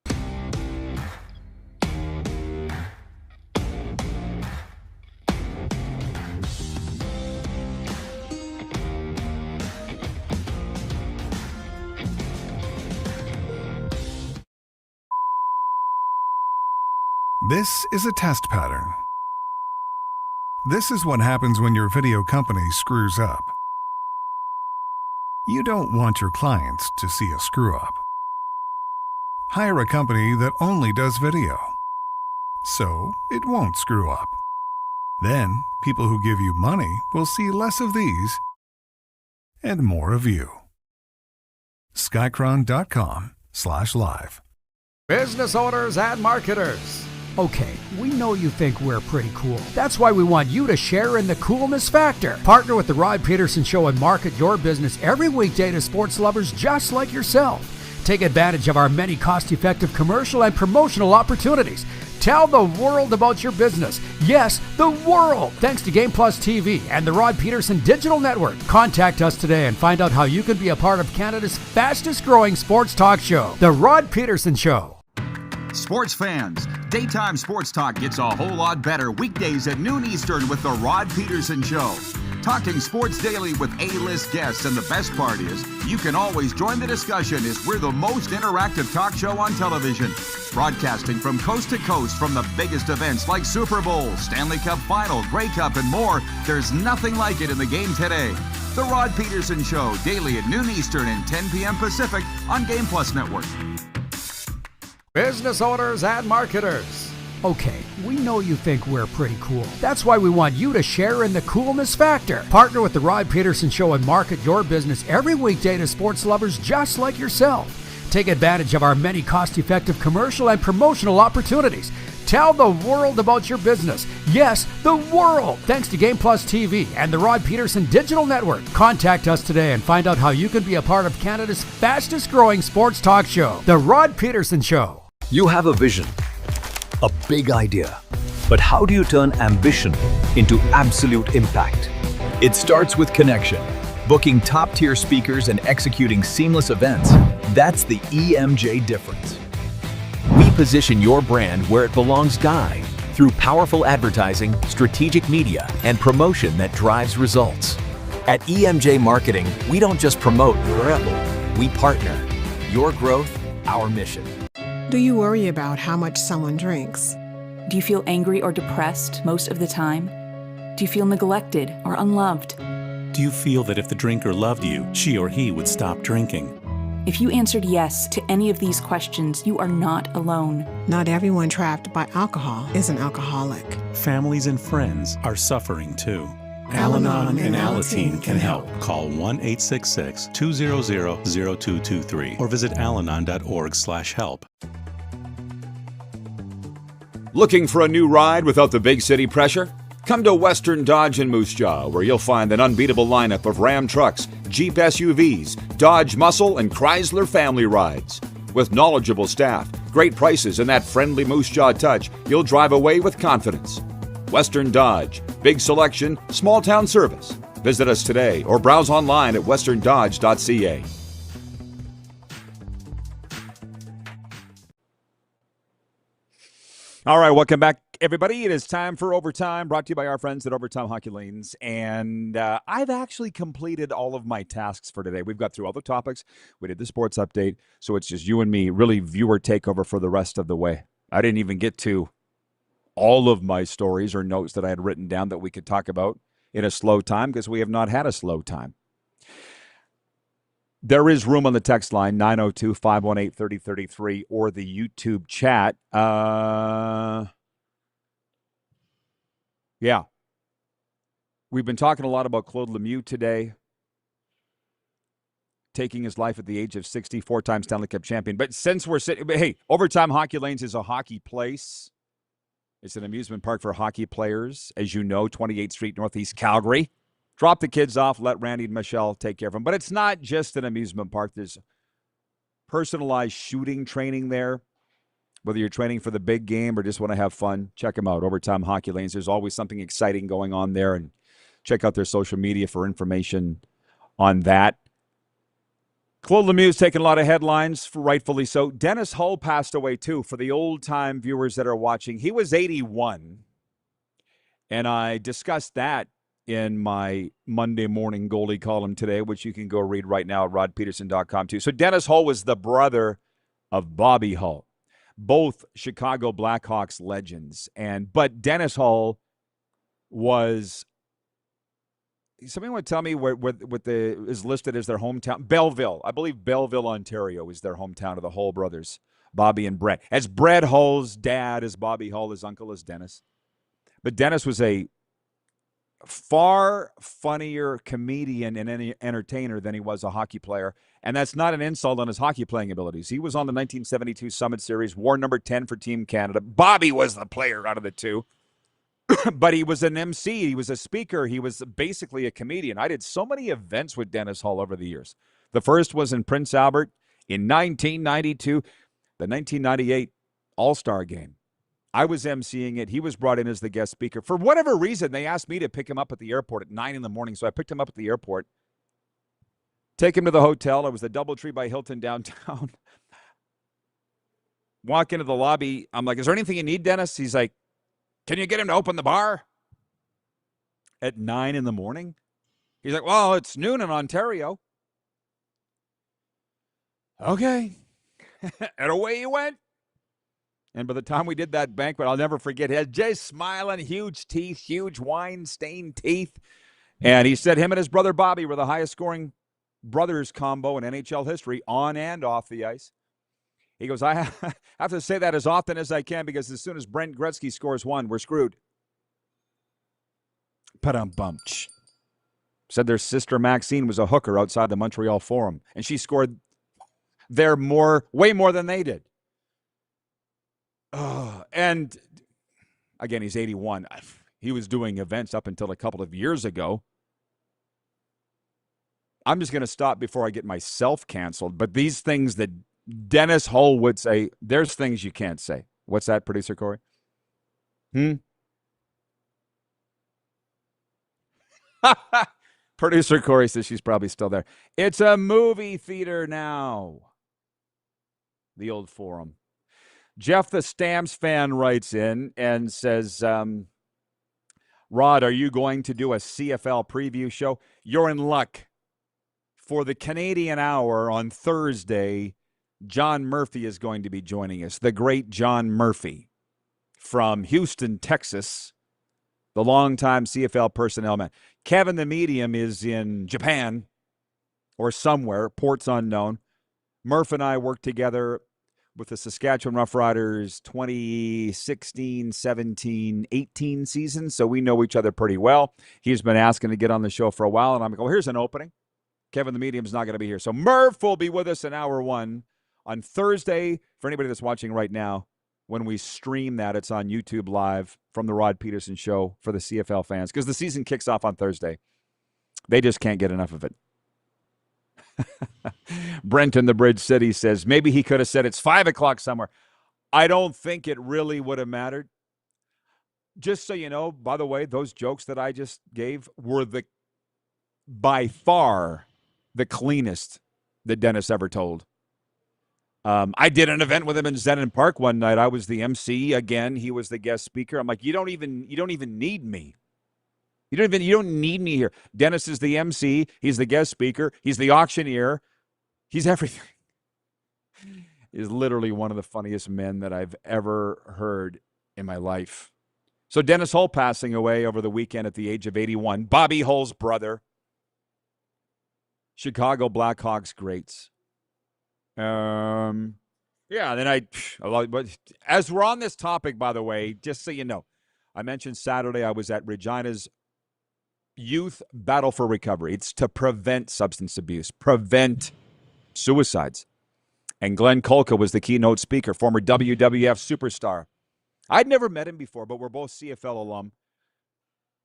[SPEAKER 13] This is a test pattern. This is what happens when your video company screws up. You don't want your clients to see a screw-up. Hire a company that only does video, so it won't screw up. Then, people who give you money will see less of these and more of you. Skycron.com/live.
[SPEAKER 8] Business owners and marketers. Okay, we know you think we're pretty cool. That's why we want you to share in the coolness factor. Partner with the Rod Pedersen Show and market your business every weekday to sports lovers just like yourself. Take advantage of our many cost-effective commercial and promotional opportunities. Tell the world about your business. Yes, the world. Thanks to Game Plus TV and the Rod Pedersen Digital Network. Contact us today and find out how you can be a part of Canada's fastest-growing sports talk show, The Rod Pedersen Show.
[SPEAKER 14] Sports fans, daytime sports talk gets a whole lot better weekdays at noon Eastern with the Rod Pedersen Show. talking sports daily with A-list guests, and the best part is, you can always join the discussion as we're the most interactive talk show on television. Broadcasting from coast to coast from the biggest events like Super Bowl, Stanley Cup Final, Grey Cup, and more, there's nothing like it in the game today. The Rod Pedersen Show, daily at noon Eastern and 10 p.m. Pacific on Game Plus Network.
[SPEAKER 8] Business owners and marketers. Okay, we know you think we're pretty cool. That's why we want you to share in the coolness factor. Partner with the Rod Pedersen Show and market your business every weekday to sports lovers just like yourself. Take advantage of our many cost-effective commercial and promotional opportunities. Tell the world about your business. Yes, the world. Thanks to Game Plus TV and the Rod Pedersen Digital Network. Contact us today and find out how you can be a part of Canada's fastest growing sports talk show, The Rod Pedersen Show.
[SPEAKER 15] You have a vision, a big idea. But how do you turn ambition into absolute impact? It starts with connection. Booking top-tier speakers and executing seamless events. That's the EMJ difference. We position your brand where it belongs, Guy, through powerful advertising, strategic media, and promotion that drives results. At EMJ Marketing, we don't just promote, we partner. Your growth, our mission.
[SPEAKER 5] Do you worry about how much someone drinks?
[SPEAKER 6] Do you feel angry or depressed most of the time? Do you feel neglected or unloved?
[SPEAKER 7] Do you feel that if the drinker loved you, she or he would stop drinking?
[SPEAKER 6] If you answered yes to any of these questions, you are not alone.
[SPEAKER 5] Not everyone trapped by alcohol is an alcoholic.
[SPEAKER 7] Families and friends are suffering too.
[SPEAKER 5] Al-Anon and
[SPEAKER 7] Alateen can help. Call 1-866-200-0223 or visit alanon.org/help.
[SPEAKER 3] Looking for a new ride without the big city pressure? Come to Western Dodge in Moose Jaw, where you'll find an unbeatable lineup of Ram trucks, Jeep SUVs, Dodge Muscle, and Chrysler family rides. With knowledgeable staff, great prices, and that friendly Moose Jaw touch, you'll drive away with confidence. Western Dodge. Big selection, small town service. Visit us today or browse online at westerndodge.ca. All right, welcome back, everybody. It is time for Overtime, brought to you by our friends at Overtime Hockey Lanes. And I've actually completed all of my tasks for today. We've got through all the topics. We did the sports update, so it's just you and me, really viewer takeover for the rest of the way. I didn't even get to all of my stories or notes that I had written down that we could talk about in a slow time, because we have not had a slow time. There is room on the text line, 902-518-3033, or the YouTube chat. Yeah. We've been talking a lot about Claude Lemieux today, taking his life at the age of 60, four-time Stanley Cup champion. But since we're sitting, hey, Overtime Hockey Lanes is a hockey place. It's an amusement park for hockey players, as you know, 28th Street, Northeast Calgary. Drop the kids off, let Randy and Michelle take care of them. But it's not just an amusement park. There's personalized shooting training there. Whether you're training for the big game or just want to have fun, check them out, Overtime Hockey Lanes. There's always something exciting going on there. And check out their social media for information on that. Claude Lemieux's taken a lot of headlines, rightfully so. Dennis Hull passed away, too, for the old-time viewers that are watching. He was 81, and I discussed that in my Monday morning goalie column today, which you can go read right now at rodpedersen.com, too. So Dennis Hull was the brother of Bobby Hull, both Chicago Blackhawks legends. But Dennis Hull was... Somebody want to tell me what is listed as their hometown? Belleville. I believe Belleville, Ontario is their hometown of the Hull brothers, Bobby and Brett. As Brett Hull's dad, as Bobby Hull, his uncle is Dennis. But Dennis was a far funnier comedian and any entertainer than he was a hockey player. And that's not an insult on his hockey playing abilities. He was on the 1972 Summit Series, wore number 10 for Team Canada. Bobby was the player out of the two. But he was an MC. He was a speaker. He was basically a comedian. I did so many events with Dennis Hull over the years. The first was in Prince Albert in 1992, the 1998 All-Star Game. I was emceeing it. He was brought in as the guest speaker. For whatever reason, they asked me to pick him up at the airport at 9 in the morning, so I picked him up at the airport, take him to the hotel. It was the DoubleTree by Hilton downtown. Walk into the lobby. I'm like, is there anything you need, Dennis? He's like, can you get him to open the bar? At 9 in the morning? He's like, well, it's noon in Ontario. Okay. And away he went. And by the time we did that banquet, I'll never forget, he had Jay smiling, huge teeth, huge wine-stained teeth. And he said him and his brother Bobby were the highest-scoring brothers combo in NHL history, on and off the ice. He goes, I have to say that as often as I can because as soon as Brent Gretzky scores one, we're screwed. Pa-dum-bum. Said their sister Maxine was a hooker outside the Montreal Forum, and she scored there way more than they did. And again, he's 81. He was doing events up until a couple of years ago. I'm just going to stop before I get myself canceled. But these things that Dennis Hull would say, there's things you can't say. What's that, producer Corey? Producer Corey says she's probably still there. It's a movie theater now. The old Forum. Jeff the Stamps fan writes in and says, Rod, are you going to do a CFL preview show? You're in luck. For the Canadian Hour on Thursday, John Murphy is going to be joining us. The great John Murphy from Houston, Texas, the longtime CFL personnel man. Kevin the Medium is in Japan or somewhere, ports unknown. Murph and I worked together with the Saskatchewan Roughriders 2016, 17, 18 season, so we know each other pretty well. He's been asking to get on the show for a while, and I'm like, well, here's an opening. Kevin the Medium's not going to be here. So Murph will be with us in hour one on Thursday. For anybody that's watching right now, when we stream that, it's on YouTube Live from the Rod Pedersen Show for the CFL fans, because the season kicks off on Thursday. They just can't get enough of it. Brent in the Bridge City says, maybe he could have said it's 5 o'clock somewhere. I don't think it really would have mattered. Just so you know, by the way, those jokes that I just gave were by far the cleanest that Dennis ever told. I did an event with him in Zennon Park one night. I was the MC. Again, he was the guest speaker. I'm like, you don't even need me. You don't need me here. Dennis is the MC. He's the guest speaker. He's the auctioneer. He's everything. He's literally one of the funniest men that I've ever heard in my life. So Dennis Hull passing away over the weekend at the age of 81. Bobby Hull's brother. Chicago Blackhawks greats. But as we're on this topic, by the way, just so you know, I mentioned Saturday I was at Regina's Youth Battle for Recovery. It's to prevent substance abuse, prevent suicides. And Glenn Kolka was the keynote speaker, former WWF superstar. I'd never met him before, but we're both CFL alum.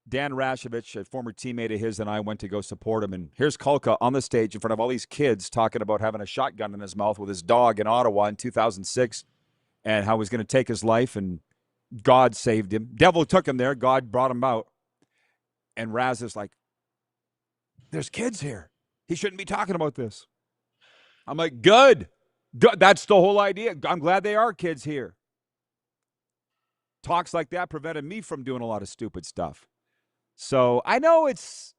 [SPEAKER 3] Dan Rashovich, a former teammate of his, and I went to go support him. And here's Kolka on the stage in front of all these kids talking about having a shotgun in his mouth with his dog in Ottawa in 2006 and how he was going to take his life, and God saved him. Devil took him there. God brought him out. And Raz is like, there's kids here. He shouldn't be talking about this. I'm like, good. That's the whole idea. I'm glad they are kids here. Talks like that prevented me from doing a lot of stupid stuff. So I know it's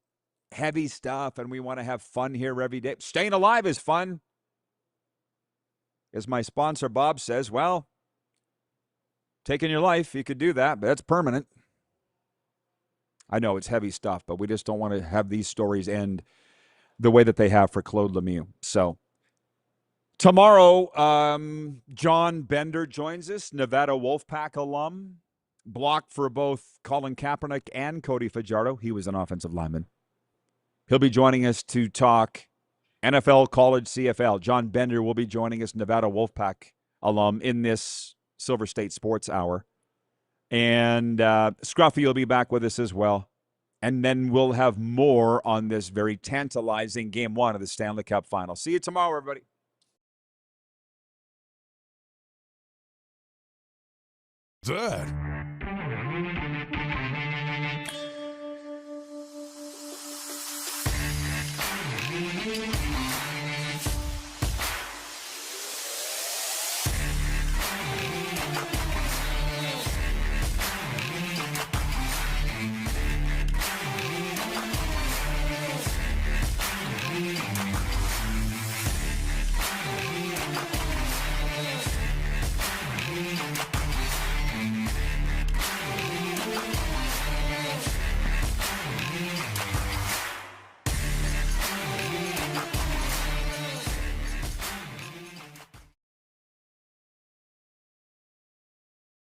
[SPEAKER 3] heavy stuff and we want to have fun here every day. Staying alive is fun. As my sponsor Bob says, well, taking your life, you could do that, but that's permanent. I know it's heavy stuff, but we just don't want to have these stories end the way that they have for Claude Lemieux. So tomorrow, John Bender joins us, Nevada Wolfpack alum, blocked for both Colin Kaepernick and Cody Fajardo. He was an offensive lineman. He'll be joining us to talk NFL, college, CFL. John Bender will be joining us, Nevada Wolfpack alum, in this Silver State Sports Hour. And Scruffy will be back with us as well. And then we'll have more on this very tantalizing Game 1 of the Stanley Cup Final. See you tomorrow, everybody.
[SPEAKER 11] That